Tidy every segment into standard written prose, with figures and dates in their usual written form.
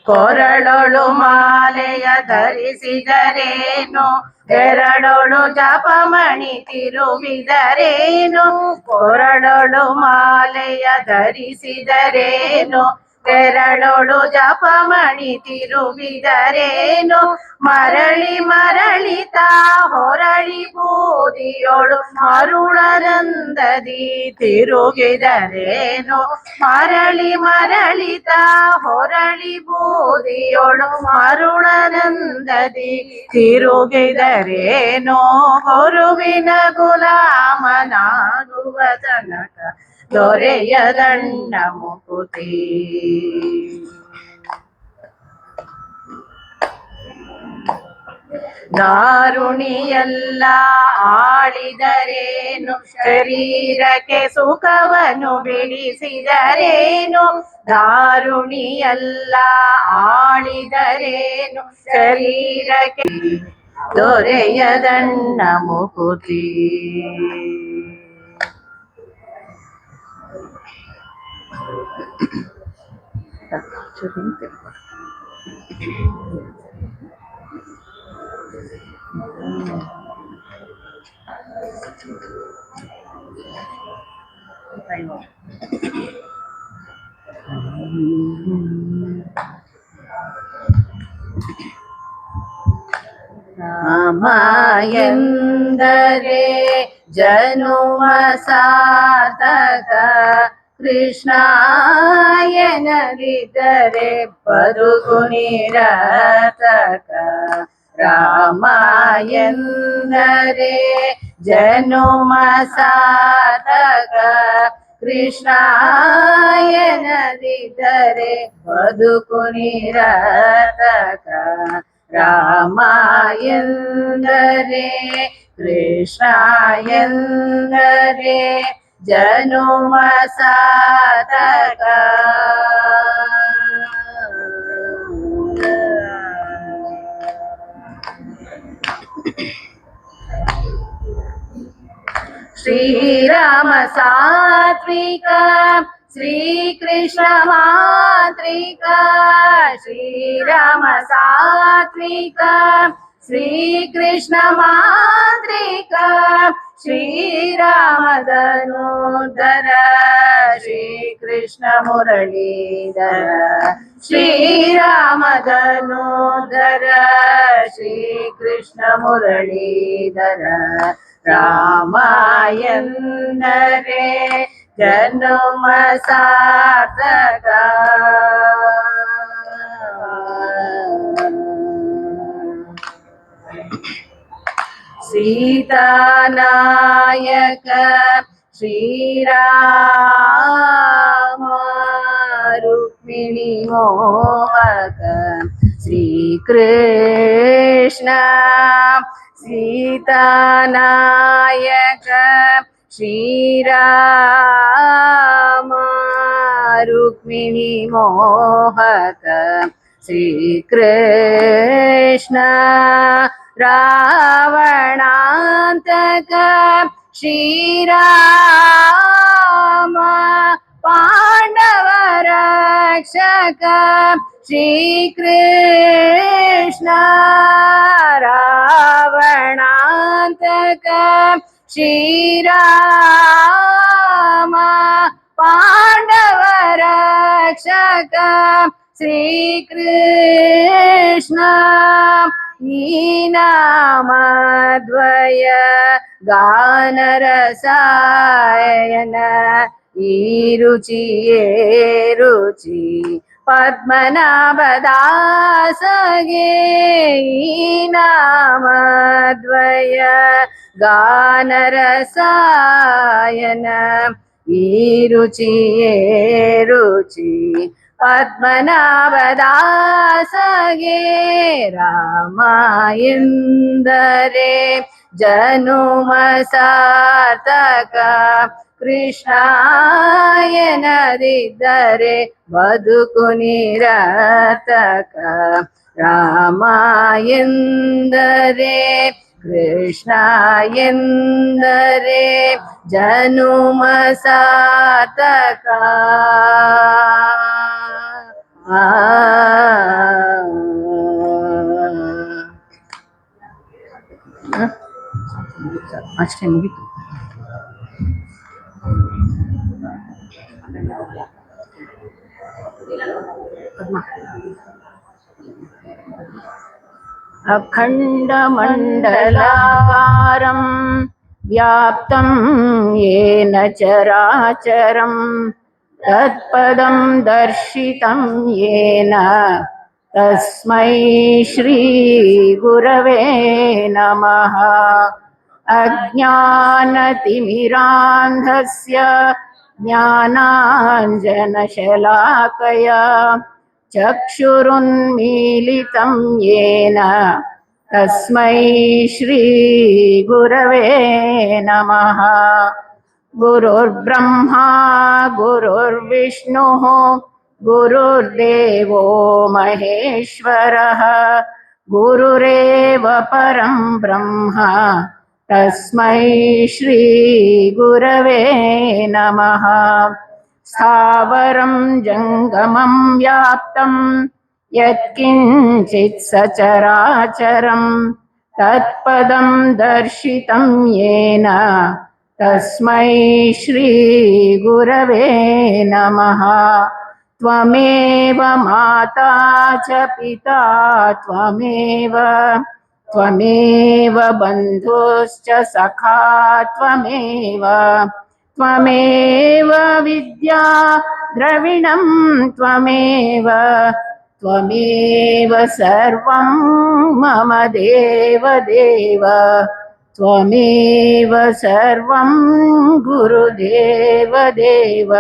ಕೊರಳೊಳು ಮಾಲೆಯ ಧರಿಸಿದರೇನು, ಬೆರಳೊಳು ಜಪಮಣಿ ತಿರುವಿದರೇನು. ಕೊರಳೊಳು ಮಾಲೆಯ ಧರಿಸಿದರೇನು, ಬೆರಳೊಳು ಜಪಮಣಿ ತಿರುವಿದರೇನು. ಮರಳಿ ಮರಳಿತ ಹೊರಳಿ ಬೂದಿಯೊಳು ಮರುಳನಂದದಿ ತಿರುಗಿದರೇನು. ಮರಳಿ ಮರಳಿತ ಹೊರಳಿ ಬೂದಿಯೊಳು ಮರುಳನಂದದಿ ತಿರುಗಿದರೇನೋ. ಗುರುವಿನ ಗುಲಾಮನಾಗುವ ತನಕ ದೊರೆಯದಣ್ಣ ಮುಕುತಿ. ದಾರುಣಿಯೆಲ್ಲ ಆಳಿದರೇನು, ಶರೀರಕ್ಕೆ ಸುಖವನ್ನು ಬಿಡಿಸಿದರೇನು. ದಾರುಣಿಯೆಲ್ಲ ಆಳಿದರೇನು, ಶರೀರಕ್ಕೆ ದೊರೆಯದಣ್ಣ ಮುಕುತಿ. ರಾಮ ಎಂದರೆ ಜನುಮ ಸಾರ್ಥಕ, ಕೃಷ್ಣ ಎನ್ನದಿದ್ದರೆ ಬದುಕು ನಿರರ್ಥಕ. ರಾಮ ಎಂದರೆ ಜನುಮ ಸಾರ್ಥಕ, ಕೃಷ್ಣ ಎನ್ನದಿದ್ದರೆ ಬದುಕು ನಿರರ್ಥಕ. ರಾಮ ಎಂದರೆ ಕೃಷ್ಣ ಎಂದರೆ ಜನುಮ ಸಾರ್ಥಕ. ಶ್ರೀರಾಮ ಸಾತ್ವಿಕ, ಶ್ರೀಕೃಷ್ಣ ಮಾತ್ರಿಕ. ಶ್ರೀರಾಮ ಸಾತ್ವಿಕ, ಶ್ರೀಕೃಷ್ಣ ಮಾತ್ರಿಕ. ಶ್ರೀರಾಮಧನುಧರ, ಶ್ರೀಕೃಷ್ಣ ಮುರಳೀಧರ. ಶ್ರೀರಾಮಧನುಧರ, ಶ್ರೀಕೃಷ್ಣ ಮುರಳೀಧರ. ರಾಮ ಎಂದರೆ ಜನುಮ ಸಾರ್ಥಕ. ಸೀತಾನಾಯಕ ಶ್ರೀರಾಮ, ರುಕ್ಮಿಣಿ ಮೋಹಕ ಶ್ರೀಕೃಷ್ಣ. ಸೀತಾನಾಯಕ ಶ್ರೀರಾಮ, ರುಕ್ಮಿಣಿ ಮೋಹಕ ಶ್ರೀಕೃಷ್ಣ. ರಾವಣಾಂತಕ ಶ್ರೀರಾಮ, ಪಾಂಡವ ರಕ್ಷಕ ಶ್ರೀಕೃಷ್ಣ. ರಾವಣಾಂತಕ ಶ್ರೀರಾಮ, ಪಾಂಡವ ರಕ್ಷಕ ಶ್ರೀಕೃಷ್ಣ. ಈ ನಾಮದ್ವಯ ಗಾನರಸಾಯನ, ಈ ರುಚಿಯೇ ರುಚಿ ಪದ್ಮನಾಭದಾಸಗೆ. ಈ ನಾಮದ್ವಯ ಗಾನರಸಾಯನ, ಈ ರುಚಿಯೇ ರುಚಿ ಪದ್ಮನಾಭದಾಸಗೆ. ರಾಮ ಎಂದರೆ ಜನುಮ ಸಾರ್ಥಕ, ಕೃಷ್ಣ ಎನ್ನದಿದ್ದರೆ ಬದುಕು ನಿರರ್ಥಕ. ರಾಮ ಎಂದರೆ ಕೃಷ್ಣ ಎಂದರೆ ಜನುಮ ಸಾರ್ಥಕ. ಅಷ್ಟೇ ಮುಗಿತು. अखण्डमण्डलाकारं व्याप्तं येन चराचरं तत्पदं दर्शितं येन तस्मै श्रीगुरवे नमः। अज्ञानतिमिरान्धस्य ज्ञानाञ्जनशलाकया चक्षुरुन्मीलितं येन तस्मै श्रीगुरवे नमः। गुरुर्ब्रह्मा गुरुर्विष्णुः गुरुर्देवो महेश्वरः गुरुरेव परं ब्रह्म तस्मै श्रीगुरवे नमः। स्थावरं जङ्गमं व्याप्तं यत्किञ्चित् सचराचरं तत्पदं दर्शितं येन तस्मै श्रीगुरवे नमः। त्वमेव माता च पिता त्वमेव बन्धुश्च सखा त्वमेव विद्या द्रविणं त्वमेव सर्वं मम देवदेव त्वमेव सर्वं गुरुदेवदेव।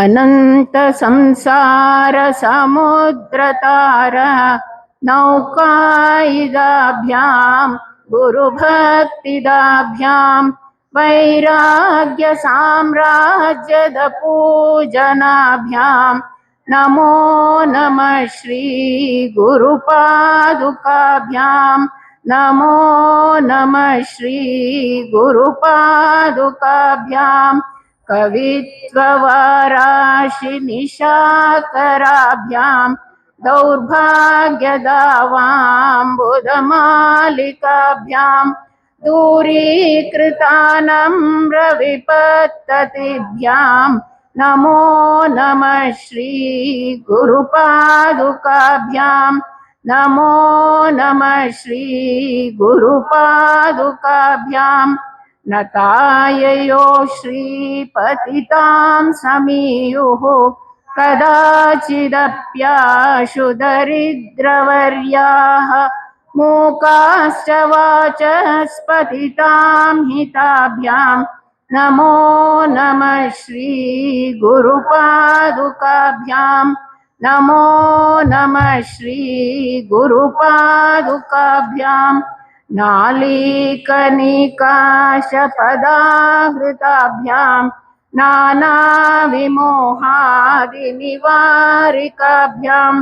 अनंत संसार समुद्रतार नौकायिदाभ्यां गुरुभक्तिदाभ्यां वैराग्य साम्राज्यद पूजनाभ्यां नमो नमः श्री गुरुपादुकाभ्यां नमो नमः श्री गुरुपादुकाभ्यां कवित्ववाराशि निशाकराभ्यां दौर्भाग्यदावाम्बुधमालिकाभ्यां दूरीकृतानम्रविपत्ततिभ्यां नमो नमः श्री गुरुपादुकाभ्यां नमो नमः श्री गुरुपादुकाभ्यां नताययो श्रीपतितां समीयुः कदाचिदप्याशु दरिद्रवर्याः मूकाश्च वाचस्पतितां हिताभ्यां नमो नमः श्री गुरुपादुकाभ्यां नमो नमः श्री गुरुपादुकाभ्यां नालीकनिकाशपदाहृताभ्यां नानाविमोहादिनिवारिकाभ्यां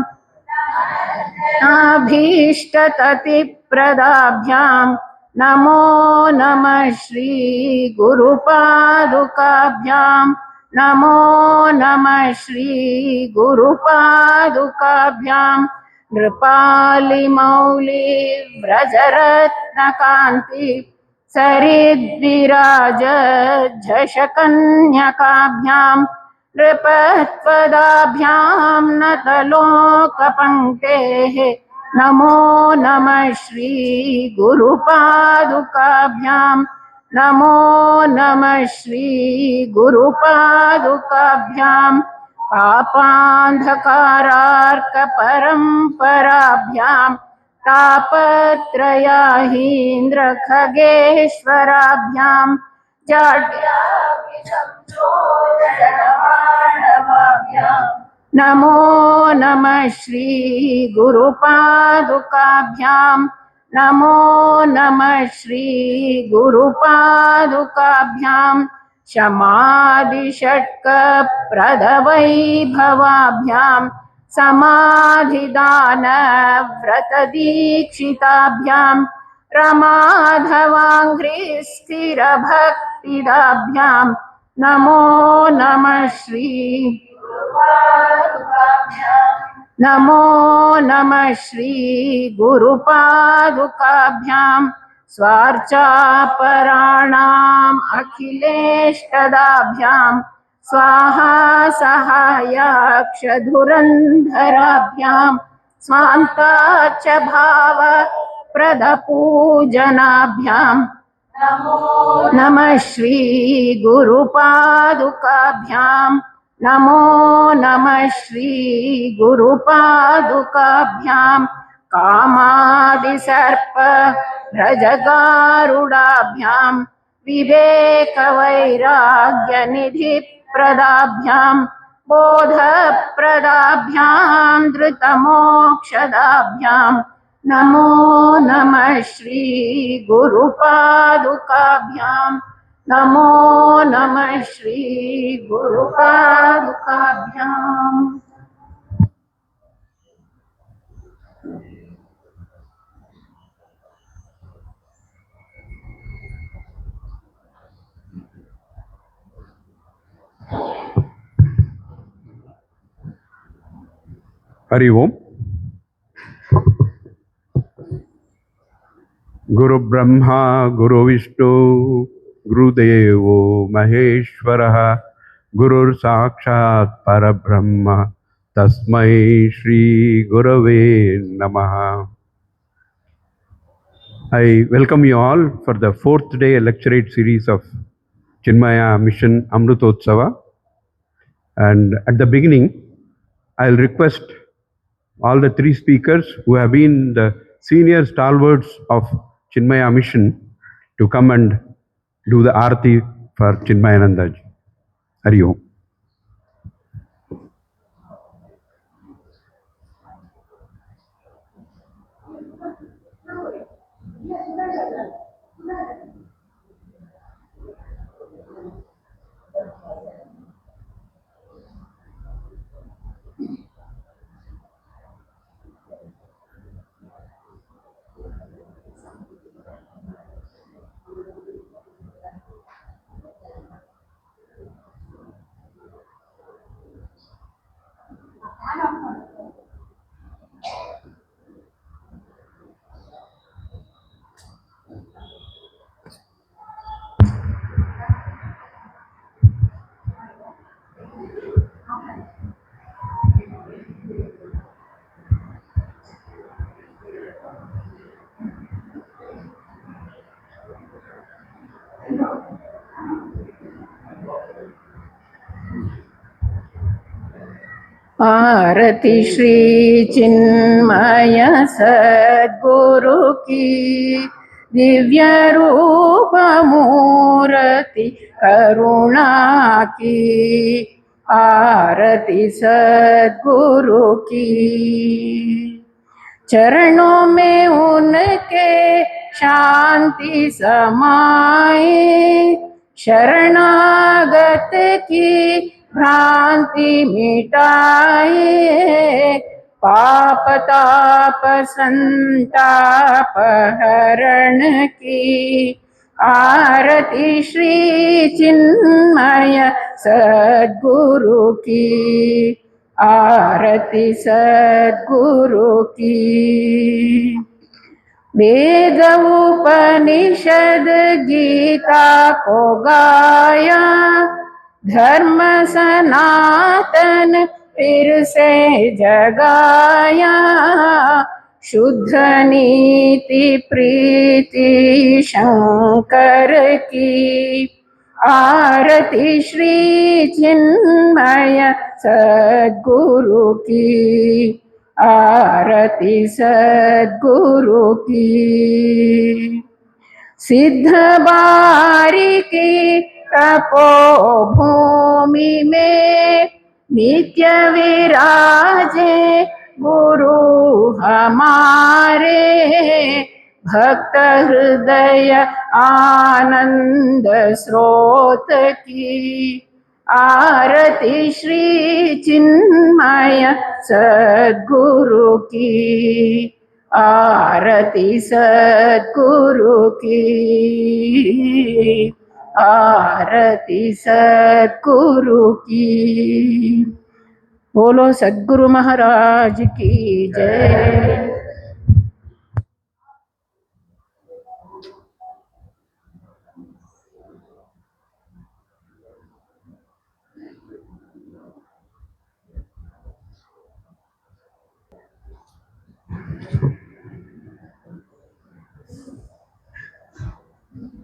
नाभीष्टततिप्रदाभ्यां नमो नमः श्री गुरुपादुकाभ्यां नमो नमः श्री गुरुपादुकाभ्यां नृपालिमौली व्रजरत्नकान्ति सरिद्विराज झषकन्यकाभ्यां नृपत्वदाभ्यां नतलोकपङ्क्तेः नमो नमः श्री गुरुपादुकाभ्यां नमो नमः श्री गुरुपादुकाभ्यां पापान्धकारार्कपरम्पराभ्यां तापत्रयाहीन्द्रखगेश्वराभ्यां जाड्याभ्यां नमो नमः श्री गुरुपादुकाभ्यां नमो नमः श्री गुरुपादुकाभ्यां शमादिषट्कप्रदवैभवाभ्यां समाधिदानव्रतदीक्षिताभ्यां रमाधवाङ्घ्रि स्थिरभक्तिदाभ्यां नमो नमः श्री नमो नमः श्री गुरुपादुकाभ्यां स्वार्चापराणाम् अखिलेष्टदाभ्यां स्वाहा सहायाक्षधुरन्धराभ्यां स्वान्ताच्च भाव प्रदपूजनाभ्यां नमः श्री गुरुपादुकाभ्यां नमो नमः श्री गुरुपादुकाभ्यां कामादिसर्प भ्रजगारुडाभ्यां विवेकवैराग्यनिधिप्रदाभ्यां बोधप्रदाभ्यां धृतमोक्षदाभ्यां नमो नमः श्री गुरुपादुकाभ्यां नमो नमः श्री गुरुपादुकाभ्यां हरि ओम। गुरु ब्रह्मा गुरु विष्णु गुरुदेवो महेश्वरः गुरुर् साक्षात् परब्रह्म तस्मै श्री गुरवे नमः। I welcome you all for the fourth day lecturate series of Chinmaya Mission Amrutotsava, and at the beginning I'll request all the three speakers who have been the senior stalwarts of Chinmaya Mission to come and do the Aarti for Chinmayananda ji. Hari Om. आरति श्री चिन्मय सद्गुरु की दिव्य रूप मूर्ति करुणा की आरती सद्गुरु की चरणों में उनके शांति समाए शरणागत की भ्रांति मिटाए पाप ताप संताप हरण की आरती श्री चिन्मय सद्गुरु की आरती सद्गुरु की वेद उपनिषद गीता को गाया धर्म सनातन फिर से जगाया शुद्ध नीति प्रीति शंकर की आरती श्री चिन्मय सद्गुरु की आरती सद्गुरु की सिद्ध बारिकी तपोभूमि में नित्य विराजे गुरु हमारे भक्त हृदय आनंद स्रोत की आरती श्री चिन्मय सद्गुरु की आरती सद्गुरु की, आरती सद्गुरु की। बोलो सद्गुरु महाराज की जय।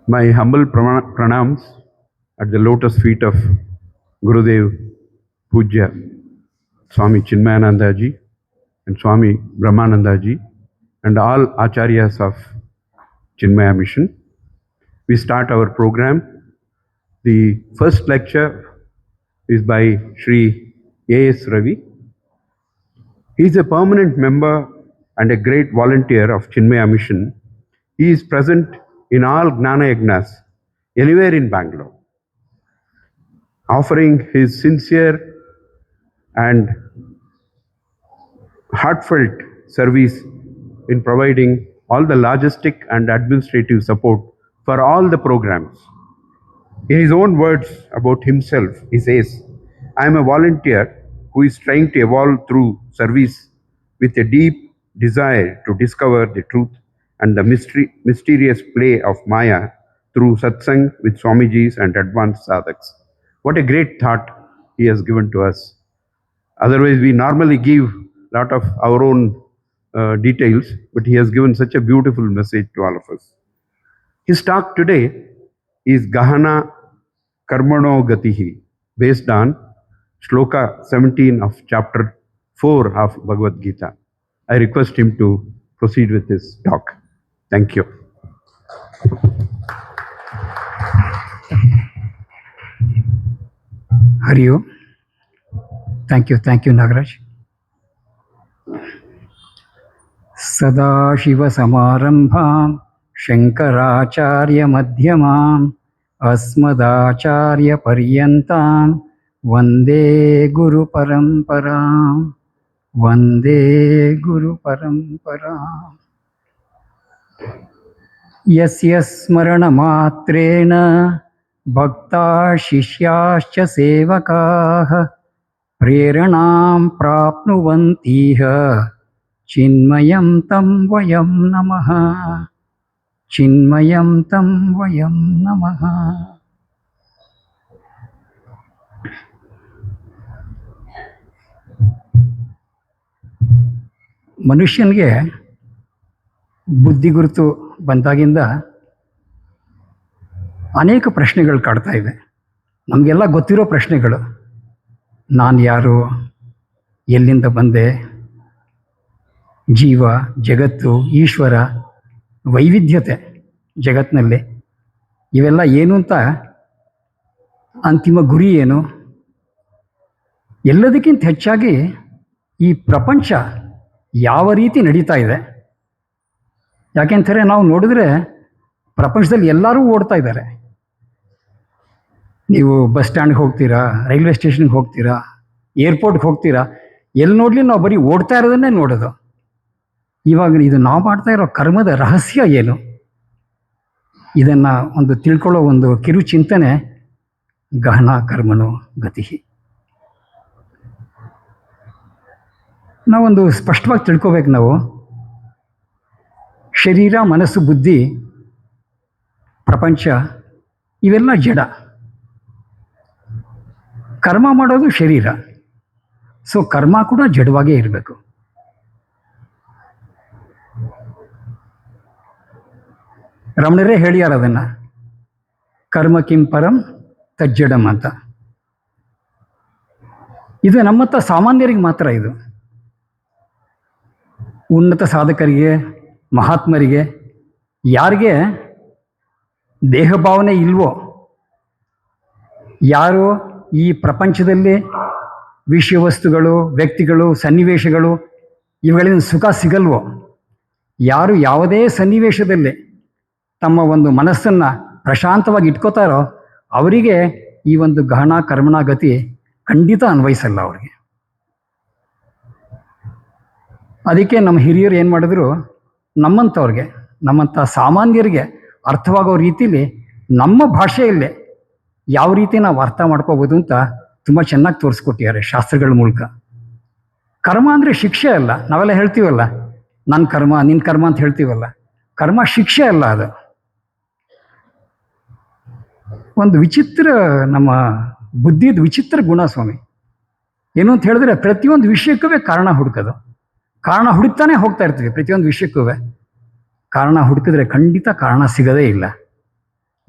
My humble pranams at the lotus feet of Gurudev Pujya Swami Chinmayananda Ji and Swami Brahmananda Ji and all Acharyas of Chinmaya Mission. We start our program. The first lecture is by Sri A.S. Ravi. He is a permanent member and a great volunteer of Chinmaya Mission. He is present in all Gnana Yagnas anywhere in Bangalore, offering his sincere and heartfelt service in providing all the logistic and administrative support for all the programs. In his own words about himself, he says, "I am a volunteer who is trying to evolve through service with a deep desire to discover the truth and the mysterious play of Maya through satsang with Swamijis and advanced sadhaks." What a great thought he has given to us. Otherwise, we normally give a lot of our own details, but he has given such a beautiful message to all of us. His talk today is Gahana Karmano Gatihi, based on Shloka 17 of chapter 4 of Bhagavad Gita. I request him to proceed with his talk. Thank you. Hari Om. Thank you, Nagaraj. Sadashivasamarambham Shankaracharya Madhyamam Asmadacharya Paryantam Vande Guru Paramparam. Vande Guru Paramparam. Yasya Smarana Matrena Bhakta Shishyascha Sevakaha Preranam Prapnuvantiha Chinmayam Tam Vayam Namaha. Chinmayam Tam Vayam Namaha. ಮನುಷ್ಯನಿಗೆ ಬುದ್ಧಿ ಗುರುತು ಬಂದಾಗಿಂದ ಅನೇಕ ಪ್ರಶ್ನೆಗಳು ಕಾಡ್ತಾ ಇವೆ. ನಮಗೆಲ್ಲ ಗೊತ್ತಿರೋ ಪ್ರಶ್ನೆಗಳು. ನಾನು ಯಾರು, ಎಲ್ಲಿಂದ ಬಂದೆ, ಜೀವ, ಜಗತ್ತು, ಈಶ್ವರ, ವೈವಿಧ್ಯತೆ ಜಗತ್ತಿನಲ್ಲಿ, ಇವೆಲ್ಲ ಏನು ಅಂತ, ಅಂತಿಮ ಗುರಿ ಏನು, ಎಲ್ಲದಕ್ಕಿಂತ ಹೆಚ್ಚಾಗಿ ಈ ಪ್ರಪಂಚ ಯಾವ ರೀತಿ ನಡೀತಾ ಇದೆ. ಯಾಕೆಂದರೆ ನಾವು ನೋಡಿದ್ರೆ ಪ್ರಪಂಚದಲ್ಲಿ ಎಲ್ಲರೂ ಓಡ್ತಾ ಇದ್ದಾರೆ. ನೀವು ಬಸ್ ಸ್ಟ್ಯಾಂಡ್ಗೆ ಹೋಗ್ತೀರಾ, ರೈಲ್ವೆ ಸ್ಟೇಷನ್ಗೆ ಹೋಗ್ತೀರಾ, ಏರ್ಪೋರ್ಟ್ಗೆ ಹೋಗ್ತೀರಾ, ಎಲ್ಲಿ ನೋಡಲಿ ನಾವು ಬರೀ ಓಡ್ತಾ ಇರೋದನ್ನೇ ನೋಡೋದು. ಇವಾಗ ಇದು ನಾವು ಮಾಡ್ತಾ ಇರೋ ಕರ್ಮದ ರಹಸ್ಯ ಏನು, ಇದನ್ನು ಒಂದು ತಿಳ್ಕೊಳ್ಳೋ ಒಂದು ಕಿರು ಚಿಂತನೆ ಗಹನ ಕರ್ಮಣೋ ಗತಿ. ನಾವೊಂದು ಸ್ಪಷ್ಟವಾಗಿ ತಿಳ್ಕೊಬೇಕು. ನಾವು ಶರೀರ, ಮನಸ್ಸು, ಬುದ್ಧಿ, ಪ್ರಪಂಚ ಇವೆಲ್ಲ ಜಡ. ಕರ್ಮ ಮಾಡೋದು ಶರೀರ. ಸೊ ಕರ್ಮ ಕೂಡ ಜಡವಾಗೇ ಇರಬೇಕು. ರಮಣರೇ ಹೇಳ್ಯಾರ ಅದನ್ನು, ಕರ್ಮ ಕಿಂ ಪರಂ ತಜ್ಜಡಂ ಅಂತ. ಇದು ನಮ್ಮತ್ತ ಸಾಮಾನ್ಯರಿಗೆ ಮಾತ್ರ. ಇದು ಉನ್ನತ ಸಾಧಕರಿಗೆ, ಮಹಾತ್ಮರಿಗೆ, ಯಾರಿಗೆ ದೇಹ ಭಾವನೆ ಇಲ್ವೋ, ಯಾರು ಈ ಪ್ರಪಂಚದಲ್ಲಿ ವಿಷಯ ವಸ್ತುಗಳು, ವ್ಯಕ್ತಿಗಳು, ಸನ್ನಿವೇಶಗಳು ಇವುಗಳಿಂದ ಸುಖ ಸಿಗಲ್ವೋ, ಯಾರು ಯಾವುದೇ ಸನ್ನಿವೇಶದಲ್ಲಿ ತಮ್ಮ ಒಂದು ಮನಸ್ಸನ್ನು ಪ್ರಶಾಂತವಾಗಿ ಇಟ್ಕೋತಾರೋ ಅವರಿಗೆ ಈ ಒಂದು ಗಹನ ಕರ್ಮಣ ಗತಿ ಖಂಡಿತ ಅನ್ವಯಿಸಲ್ಲ ಅವ್ರಿಗೆ. ಅದಕ್ಕೆ ನಮ್ಮ ಹಿರಿಯರು ಏನು ಮಾಡಿದ್ರು, ನಮ್ಮಂಥವ್ರಿಗೆ, ನಮ್ಮಂಥ ಸಾಮಾನ್ಯರಿಗೆ ಅರ್ಥವಾಗೋ ರೀತಿಲಿ ನಮ್ಮ ಭಾಷೆಯಲ್ಲೇ ಯಾವ ರೀತಿ ನಾವು ಅರ್ಥ ಮಾಡ್ಕೋಬೋದು ಅಂತ ತುಂಬ ಚೆನ್ನಾಗಿ ತೋರಿಸ್ಕೊಟ್ಟಿದ್ದಾರೆ ಶಾಸ್ತ್ರಗಳ ಮೂಲಕ. ಕರ್ಮ ಅಂದರೆ ಶಿಕ್ಷೆ ಅಲ್ಲ. ನಾವೆಲ್ಲ ಹೇಳ್ತೀವಲ್ಲ, ನನ್ನ ಕರ್ಮ ನಿನ್ನ ಕರ್ಮ ಅಂತ ಹೇಳ್ತೀವಲ್ಲ. ಕರ್ಮ ಶಿಕ್ಷೆ ಅಲ್ಲ, ಅದು ಒಂದು ವಿಚಿತ್ರ, ನಮ್ಮ ಬುದ್ಧಿದ ವಿಚಿತ್ರ ಗುಣ ಸ್ವಾಮಿ. ಏನು ಅಂತ ಹೇಳಿದ್ರೆ ಪ್ರತಿಯೊಂದು ವಿಷಯಕ್ಕೂ ಕಾರಣ ಹುಡುಕೋದು. ಕಾರಣ ಹುಡುಕ್ತಾನೆ ಹೋಗ್ತಾ ಇರ್ತೀವಿ. ಪ್ರತಿಯೊಂದು ವಿಷಯಕ್ಕೂ ಕಾರಣ ಹುಡುಕಿದ್ರೆ ಖಂಡಿತ ಕಾರಣ ಸಿಗೋದೇ ಇಲ್ಲ.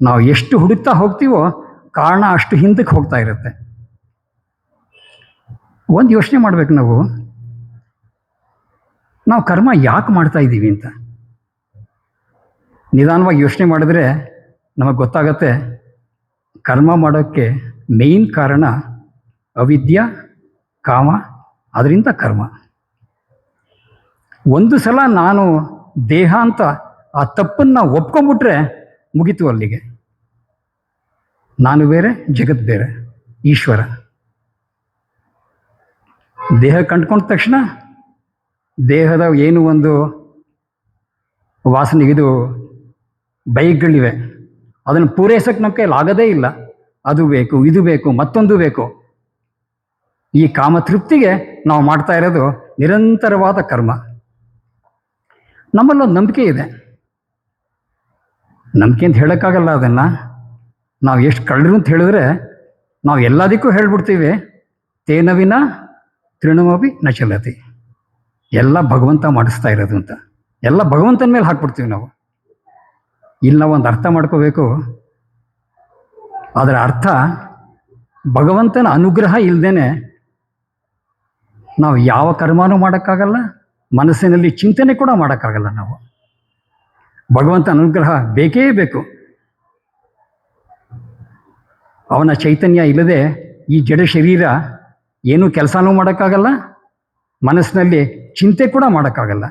ನಾವು ಎಷ್ಟು ಹುಡುಕ್ತಾ ಹೋಗ್ತೀವೋ ಕಾರಣ ಅಷ್ಟು ಹಿಂದಕ್ಕೆ ಹೋಗ್ತಾ ಇರುತ್ತೆ. ಒಂದು ಯೋಚನೆ ಮಾಡ್ಬೇಕು, ನಾವು ಕರ್ಮ ಯಾಕೆ ಮಾಡ್ತಾ ಇದ್ದೀವಿ ಅಂತ ನಿಧಾನವಾಗಿ ಯೋಚನೆ ಮಾಡಿದ್ರೆ ನಮಗೆ ಗೊತ್ತಾಗತ್ತೆ. ಕರ್ಮ ಮಾಡೋಕ್ಕೆ ಮೇಯ್ನ್ ಕಾರಣ ಅವಿದ್ಯಾ, ಕಾಮ, ಅದರಿಂದ ಕರ್ಮ. ಒಂದು ಸಲ ನಾನು ದೇಹ ಅಂತ ಆ ತಪ್ಪನ್ನು ಒಪ್ಕೊಂಡ್ಬಿಟ್ರೆ ಮುಗೀತು ಅಲ್ಲಿಗೆ. ನಾನು ಬೇರೆ, ಜಗತ್ ಬೇರೆ, ಈಶ್ವರ. ದೇಹ ಕಂಡ್ಕೊಂಡ ತಕ್ಷಣ ದೇಹದ ಏನು ಒಂದು ವಾಸನೆಗಿದು ಬೈಕ್ಗಳಿವೆ, ಅದನ್ನು ಪೂರೈಸೋಕ್ಕೆ ನಮ್ಮ ಕೈಯಲ್ಲಿ ಆಗೋದೇ ಇಲ್ಲ. ಅದು ಬೇಕು, ಇದು ಬೇಕು, ಮತ್ತೊಂದು ಬೇಕು. ಈ ಕಾಮತೃಪ್ತಿಗೆ ನಾವು ಮಾಡ್ತಾ ಇರೋದು ನಿರಂತರವಾದ ಕರ್ಮ. ನಮ್ಮಲ್ಲೊಂದು ನಂಬಿಕೆ ಇದೆ. ನಂಬಿಕೆ ಅಂತ ಹೇಳೋಕ್ಕಾಗಲ್ಲ ಅದನ್ನು. ನಾವು ಎಷ್ಟು ಕಳ್ಳರು ಅಂತ ಹೇಳಿದ್ರೆ ನಾವು ಎಲ್ಲದಕ್ಕೂ ಹೇಳ್ಬಿಡ್ತೀವಿ, ತೇನ ವಿನ ತೃಣಮಪಿ ನ ಚಲತಿ. ಎಲ್ಲ ಭಗವಂತ ಮಾಡಿಸ್ತಾ ಇರೋದು ಅಂತ ಎಲ್ಲ ಭಗವಂತನ ಮೇಲೆ ಹಾಕ್ಬಿಡ್ತೀವಿ ನಾವು. ಇಲ್ಲಿ ನಾವು ಒಂದು ಅರ್ಥ ಮಾಡ್ಕೋಬೇಕು. ಅದರ ಅರ್ಥ, ಭಗವಂತನ ಅನುಗ್ರಹ ಇಲ್ಲದೇನೆ ನಾವು ಯಾವ ಕರ್ಮನೂ ಮಾಡೋಕ್ಕಾಗಲ್ಲ, ಮನಸ್ಸಿನಲ್ಲಿ ಚಿಂತನೆ ಕೂಡ ಮಾಡೋಕ್ಕಾಗಲ್ಲ. ನಾವು ಭಗವಂತನ ಅನುಗ್ರಹ ಬೇಕೇ ಬೇಕು. ಅವನ ಚೈತನ್ಯ ಇಲ್ಲದೆ ಈ ಜಡ ಶರೀರ ಏನೂ ಕೆಲಸನೂ ಮಾಡೋಕ್ಕಾಗಲ್ಲ, ಮನಸ್ಸಿನಲ್ಲಿ ಚಿಂತೆ ಕೂಡ ಮಾಡೋಕ್ಕಾಗಲ್ಲ.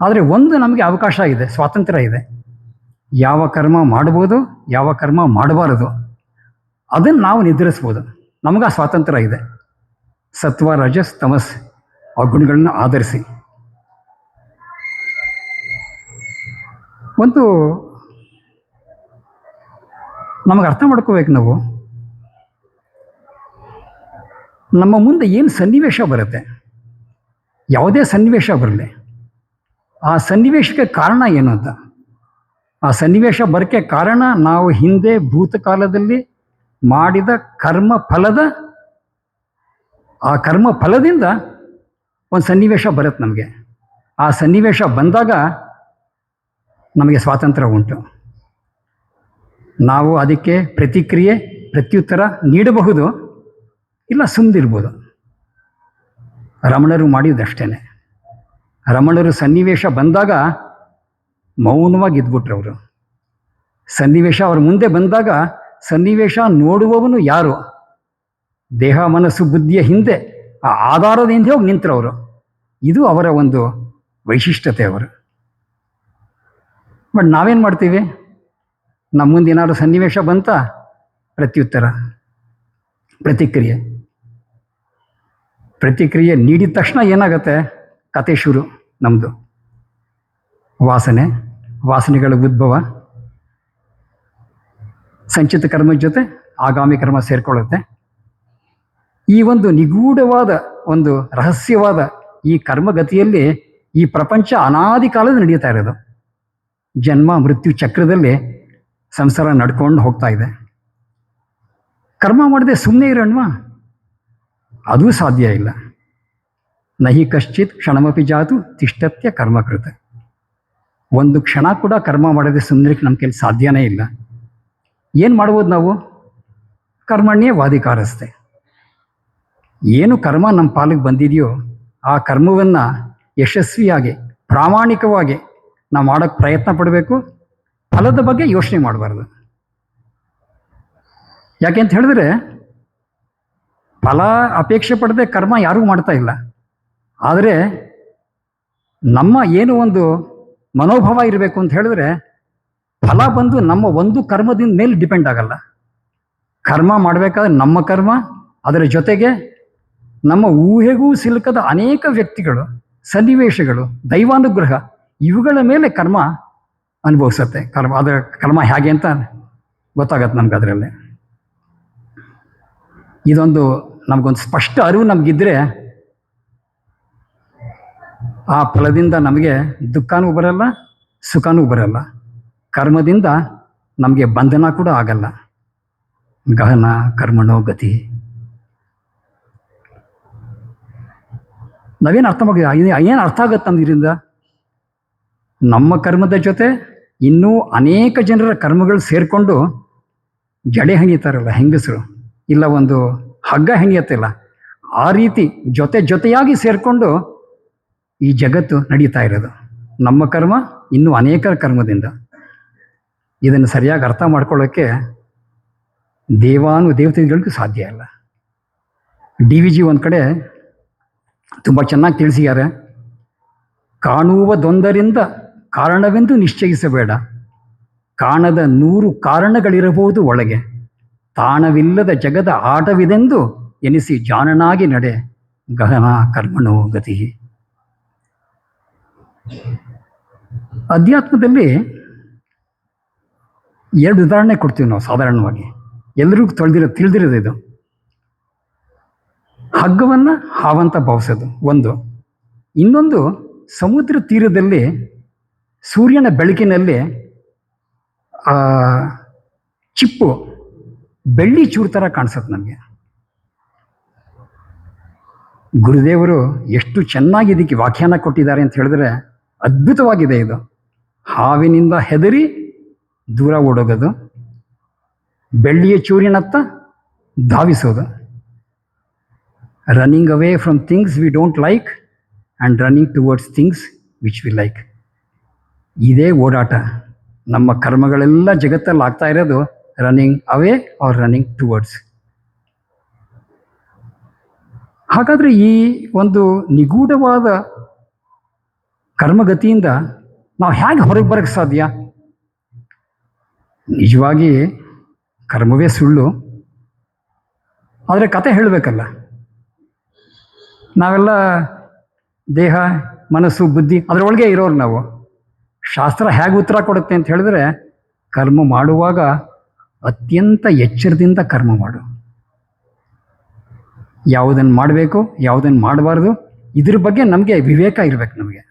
ಆದರೆ ಒಂದು ನಮಗೆ ಅವಕಾಶ ಇದೆ, ಸ್ವಾತಂತ್ರ್ಯ ಇದೆ. ಯಾವ ಕರ್ಮ ಮಾಡ್ಬೋದು, ಯಾವ ಕರ್ಮ ಮಾಡಬಾರದು, ಅದನ್ನು ನಾವು ನಿರ್ಧರಿಸ್ಬೋದು. ನಮಗೆ ಆ ಸ್ವಾತಂತ್ರ್ಯ ಇದೆ. ಸತ್ವ, ರಜಸ್, ತಮಸ್ ಆ ಗುಣಗಳನ್ನ ಆಧರಿಸಿ. ಒಂದು ನಮಗೆ ಅರ್ಥ ಮಾಡ್ಕೋಬೇಕು ನಾವು, ನಮ್ಮ ಮುಂದೆ ಏನು ಸನ್ನಿವೇಶ ಬರುತ್ತೆ, ಯಾವುದೇ ಸನ್ನಿವೇಶ ಬರಲಿ, ಆ ಸನ್ನಿವೇಶಕ್ಕೆ ಕಾರಣ ಏನು ಅಂತ. ಆ ಸನ್ನಿವೇಶ ಬರೋಕ್ಕೆ ಕಾರಣ ನಾವು ಹಿಂದೆ ಭೂತಕಾಲದಲ್ಲಿ ಮಾಡಿದ ಕರ್ಮ ಫಲದ, ಆ ಕರ್ಮ ಫಲದಿಂದ ಒಂದು ಸನ್ನಿವೇಶ ಬರುತ್ತೆ ನಮಗೆ. ಆ ಸನ್ನಿವೇಶ ಬಂದಾಗ ನಮಗೆ ಸ್ವಾತಂತ್ರ್ಯ ಉಂಟು. ನಾವು ಅದಕ್ಕೆ ಪ್ರತಿಕ್ರಿಯೆ, ಪ್ರತ್ಯುತ್ತರ ನೀಡಬಹುದು, ಇಲ್ಲ ಸುಮ್ಮನಿರ್ಬೋದು. ರಮಣರು ಮಾಡಿದ್ದಷ್ಟೇ. ರಮಣರು ಸನ್ನಿವೇಶ ಬಂದಾಗ ಮೌನವಾಗಿ ಇದ್ಬಿಟ್ರು ಅವರು. ಸನ್ನಿವೇಶ ಅವ್ರ ಮುಂದೆ ಬಂದಾಗ ಸನ್ನಿವೇಶ ನೋಡುವವನು ಯಾರು, ದೇಹ, ಮನಸ್ಸು, ಬುದ್ಧಿಯ ಹಿಂದೆ ಆ ಆಧಾರದ ಹಿಂದೆ ಹೋಗಿ ನಿಂತರು ಅವರು. ಇದು ಅವರ ಒಂದು ವೈಶಿಷ್ಟ್ಯತೆ ಅವರು. ಬಟ್ ನಾವೇನು ಮಾಡ್ತೀವಿ, ನಮ್ಮ ಮುಂದೆ ಏನಾದ್ರು ಸನ್ನಿವೇಶ ಬಂತ, ಪ್ರತ್ಯುತ್ತರ, ಪ್ರತಿಕ್ರಿಯೆ. ಪ್ರತಿಕ್ರಿಯೆ ನೀಡಿದ ತಕ್ಷಣ ಏನಾಗುತ್ತೆ, ಕತೆ ಶುರು ನಮ್ಮದು. ವಾಸನೆಗಳ ಉದ್ಭವ, ಸಂಚಿತ ಕರ್ಮದ ಜೊತೆ ಆಗಾಮಿ ಕರ್ಮ ಸೇರಿಕೊಳ್ಳುತ್ತೆ. ಈ ಒಂದು ನಿಗೂಢವಾದ, ಒಂದು ರಹಸ್ಯವಾದ ಈ ಕರ್ಮಗತಿಯಲ್ಲಿ ಈ ಪ್ರಪಂಚ ಅನಾದಿ ಕಾಲದ ನಡೀತಾ ಇರೋದು. ಜನ್ಮ ಮೃತ್ಯು ಚಕ್ರದಲ್ಲಿ ಸಂಸಾರ ನಡ್ಕೊಂಡು ಹೋಗ್ತಾ ಇದೆ. ಕರ್ಮ ಮಾಡದೆ ಸುಮ್ಮನೆ ಇರೋಣವಾ? ಅದೂ ಸಾಧ್ಯ ಇಲ್ಲ. ನಹಿ ಕಶ್ಚಿತ್ ಕ್ಷಣಮಪಿ ಜಾತು ತಿಷ್ಟತ್ಯ ಕರ್ಮಕೃತ. ಒಂದು ಕ್ಷಣ ಕೂಡ ಕರ್ಮ ಮಾಡದೆ ಸುಮ್ಮನೆ ನಮ್ಮ ಕೈಲಿ ಸಾಧ್ಯನೇ ಇಲ್ಲ. ಏನು ಮಾಡ್ಬೋದು ನಾವು? ಕರ್ಮಣ್ಯೇ ವಾದಿಕಾರಸ್ತೆ. ಏನು ಕರ್ಮ ನಮ್ಮ ಪಾಲಿಗೆ ಬಂದಿದೆಯೋ ಆ ಕರ್ಮವನ್ನು ಯಶಸ್ವಿಯಾಗಿ, ಪ್ರಾಮಾಣಿಕವಾಗಿ ನಾವು ಮಾಡೋಕ್ಕೆ ಪ್ರಯತ್ನ ಪಡಬೇಕು. ಫಲದ ಬಗ್ಗೆ ಯೋಚನೆ ಮಾಡಬಾರ್ದು. ಯಾಕೆಂತ ಹೇಳಿದ್ರೆ ಫಲ ಅಪೇಕ್ಷೆ ಪಡದೆ ಕರ್ಮ ಯಾರೂ ಮಾಡ್ತಾ ಇಲ್ಲ. ಆದರೆ ನಮ್ಮ ಏನು ಒಂದು ಮನೋಭಾವ ಇರಬೇಕು ಅಂತ ಹೇಳಿದ್ರೆ, ಫಲ ಬಂದು ನಮ್ಮ ಒಂದು ಕರ್ಮದಿಂದ ಮೇಲೆ ಡಿಪೆಂಡ್ ಆಗಲ್ಲ. ಕರ್ಮ ಮಾಡಬೇಕಾದ್ರೆ ನಮ್ಮ ಕರ್ಮ, ಅದರ ಜೊತೆಗೆ ನಮ್ಮ ಊಹೆಗೂ ಸಿಲುಕದ ಅನೇಕ ವ್ಯಕ್ತಿಗಳು, ಸನ್ನಿವೇಶಗಳು, ದೈವಾನುಗ್ರಹ ಇವುಗಳ ಮೇಲೆ ಕರ್ಮ ಅನುಭವಿಸುತ್ತೆ. ಅದರ ಕರ್ಮ ಹೇಗೆ ಅಂತ ಗೊತ್ತಾಗತ್ತೆ ನಮ್ಗೆ ಅದರಲ್ಲಿ. ಇದೊಂದು ನಮಗೊಂದು ಸ್ಪಷ್ಟ ಅರಿವು ನಮಗಿದ್ರೆ ಆ ಫಲದಿಂದ ನಮಗೆ ದುಃಖನೂ ಬರಲ್ಲ, ಸುಖನೂ ಬರಲ್ಲ. ಕರ್ಮದಿಂದ ನಮಗೆ ಬಂಧನ ಕೂಡ ಆಗಲ್ಲ. ಗಹನ ಕರ್ಮಣೋ ಗತಿ. ನಾವೇನು ಅರ್ಥ ಮಾಡಿ ಏನು ಅರ್ಥ ಆಗತ್ತೆ ನಮ್ಗೆ ಇದರಿಂದ? ನಮ್ಮ ಕರ್ಮದ ಜೊತೆ ಇನ್ನೂ ಅನೇಕ ಜನರ ಕರ್ಮಗಳು ಸೇರಿಕೊಂಡು ಜಡೆ ಹೆಣಿತಾರಲ್ಲ ಹೆಂಗಸರು, ಇಲ್ಲ ಒಂದು ಹಗ್ಗ ಹೆಣಿಯತ್ತಿಲ್ಲ, ಆ ರೀತಿ ಜೊತೆಯಾಗಿ ಸೇರಿಕೊಂಡು ಈ ಜಗತ್ತು ನಡೀತಾ ಇರೋದು. ನಮ್ಮ ಕರ್ಮ ಇನ್ನೂ ಅನೇಕರ ಕರ್ಮದಿಂದ. ಇದನ್ನು ಸರಿಯಾಗಿ ಅರ್ಥ ಮಾಡ್ಕೊಳ್ಳೋಕ್ಕೆ ದೇವತೆಗಳಿಗೂ ಸಾಧ್ಯ ಇಲ್ಲ. DVG ಒಂದು ಕಡೆ ತುಂಬ ಚೆನ್ನಾಗಿ ತಿಳಿಸಿದ್ದಾರೆ. ಕಾಣುವುದೊಂದರಿಂದ ಕಾರಣವೆಂದು ನಿಶ್ಚಯಿಸಬೇಡ, ಕಾಣದ 100 ಕಾರಣಗಳಿರಬಹುದು ಒಳಗೆ, ತಾಣವಿಲ್ಲದ ಜಗದ ಆಟವಿದೆಂದು ಎನಿಸಿ ಜಾಣನಾಗಿ ನಡೆ, ಗಹನ ಕರ್ಮಣೋ ಗತಿ. ಅಧ್ಯಾತ್ಮದಲ್ಲಿ 2 ಉದಾಹರಣೆ ಕೊಡ್ತೀವಿ ನಾವು ಸಾಧಾರಣವಾಗಿ, ಎಲ್ಲರಿಗೂ ತಿಳಿದಿರೋದು ಇದು. ಹಗ್ಗವನ್ನು ಹಾವಂತ ಭಾವಿಸೋದು ಒಂದು. ಇನ್ನೊಂದು, ಸಮುದ್ರ ತೀರದಲ್ಲಿ ಸೂರ್ಯನ ಬೆಳಕಿನಲ್ಲಿ ಚಿಪ್ಪು ಬೆಳ್ಳಿ ಚೂರು ಥರ ಕಾಣಿಸುತ್ತೆ ನಮಗೆ. ಗುರುದೇವರು ಎಷ್ಟು ಚೆನ್ನಾಗಿ ಇದಕ್ಕೆ ವ್ಯಾಖ್ಯಾನ ಕೊಟ್ಟಿದ್ದಾರೆ ಅಂತ ಹೇಳಿದ್ರೆ ಅದ್ಭುತವಾಗಿದೆ ಇದು. ಹಾವಿನಿಂದ ಹೆದರಿ ದೂರ ಓಡೋಗೋದು, ಬೆಳ್ಳಿಯ ಚೂರಿನತ್ತ ಧಾವಿಸೋದು. Running away from things we don't like and running towards things which we like. ಇದೇ ಓಡಾಟ ನಮ್ಮ ಕರ್ಮಗಳೆಲ್ಲ ಜಗತ್ತಲ್ಲಿ ಆಗ್ತಾ ಇರೋದು running away or running towards. ಹಾಗಾದರೆ ಈ ಒಂದು ನಿಗೂಢವಾದ ಕರ್ಮಗತಿಯಿಂದ ನಾವು ಹೇಗೆ ಹೊರಗೆ ಬರೋಕ್ಕೆ ಸಾಧ್ಯ? ನಿಜವಾಗಿ ಕರ್ಮವೇ ಸುಳ್ಳು, ಆದರೆ ಕತೆ ಹೇಳಬೇಕಲ್ಲ. ನಾವೆಲ್ಲ ದೇಹ, ಮನಸ್ಸು, ಬುದ್ಧಿ ಅದರೊಳಗೆ ಇರೋರು ನಾವು. ಶಾಸ್ತ್ರ ಹೇಗೆ ಉತ್ತರ ಕೊಡುತ್ತೆ ಅಂತ ಹೇಳಿದ್ರೆ, ಕರ್ಮ ಮಾಡುವಾಗ ಅತ್ಯಂತ ಎಚ್ಚರದಿಂದ ಕರ್ಮ ಮಾಡು. ಯಾವುದನ್ನು ಮಾಡಬೇಕು, ಯಾವುದನ್ನು ಮಾಡಬಾರ್ದು, ಇದ್ರ ಬಗ್ಗೆ ನಮಗೆ ವಿವೇಕ ಇರಬೇಕು. ನಮಗೆ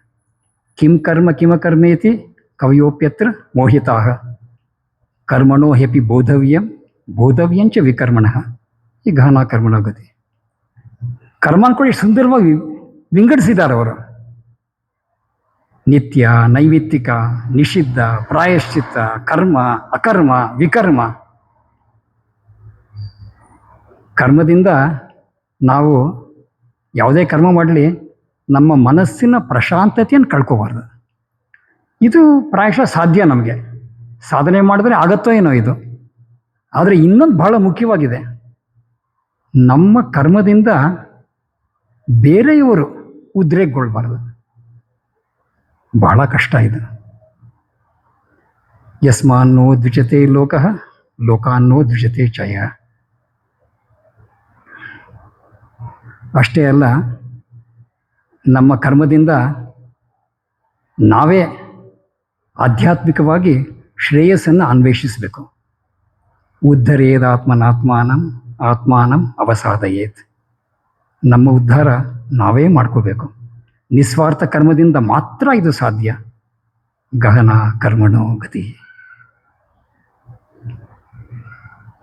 ಕಿಂ ಕರ್ಮ ಕಿಮಕರ್ಮೇತಿ ಕವಿಯೋಪ್ಯತ್ರ ಮೋಹಿತಾಹ, ಕರ್ಮಣೋ ಹ್ಯಪಿ ಬೋಧವ್ಯಂಚ ವಿಕರ್ಮಣಃ. ಈ ಗಹನ ಕರ್ಮಣೋ ಗತಿ. ಕರ್ಮ ಅನ್ಕೊಳ್ಳಿ ಸುಂದರವಾಗಿ ವಿಂಗಡಿಸಿದ್ದಾರೆ ಅವರು. ನಿತ್ಯ, ನೈಮಿತ್ತಿಕ, ನಿಷಿದ್ಧ, ಪ್ರಾಯಶ್ಚಿತ್ತ, ಕರ್ಮ, ಅಕರ್ಮ, ವಿಕರ್ಮ. ಕರ್ಮದಿಂದ ನಾವು ಯಾವುದೇ ಕರ್ಮ ಮಾಡಲಿ ನಮ್ಮ ಮನಸ್ಸಿನ ಪ್ರಶಾಂತತೆಯನ್ನು ಕಳ್ಕೋಬಾರ್ದು. ಇದು ಪ್ರಾಯಶಃ ಸಾಧ್ಯ, ನಮಗೆ ಸಾಧನೆ ಮಾಡಿದ್ರೆ ಆಗತ್ತೋ ಏನೋ ಇದು. ಆದರೆ ಇನ್ನೊಂದು ಬಹಳ ಮುಖ್ಯವಾಗಿದೆ, ನಮ್ಮ ಕರ್ಮದಿಂದ ಬೇರೆಯವರು ಉದ್ರೇಕಗೊಳ್ಬಾರ್ದು. ಬಹಳ ಕಷ್ಟ ಇದು. ಯಸ್ಮಾನ್ನೋ ದ್ವಿಜತೆ ಲೋಕಃ ಲೋಕಾನ್ನೋ ದ್ವಿಜತೆ ಚಯ. ಅಷ್ಟೇ ಅಲ್ಲ, ನಮ್ಮ ಕರ್ಮದಿಂದ ನಾವೇ ಆಧ್ಯಾತ್ಮಿಕವಾಗಿ ಶ್ರೇಯಸ್ಸನ್ನು ಅನ್ವೇಷಿಸಬೇಕು. ಉದ್ಧರೇದಾತ್ಮನಾತ್ಮಾನಂ ಆತ್ಮಾನಂ ಅವಸಾದಯೇತ್. ನಮ್ಮ ಉದ್ಧಾರ ನಾವೇ ಮಾಡ್ಕೋಬೇಕು. ನಿಸ್ವಾರ್ಥ ಕರ್ಮದಿಂದ ಮಾತ್ರ ಇದು ಸಾಧ್ಯ. ಗಹನ ಕರ್ಮಣೋ ಗತಿ.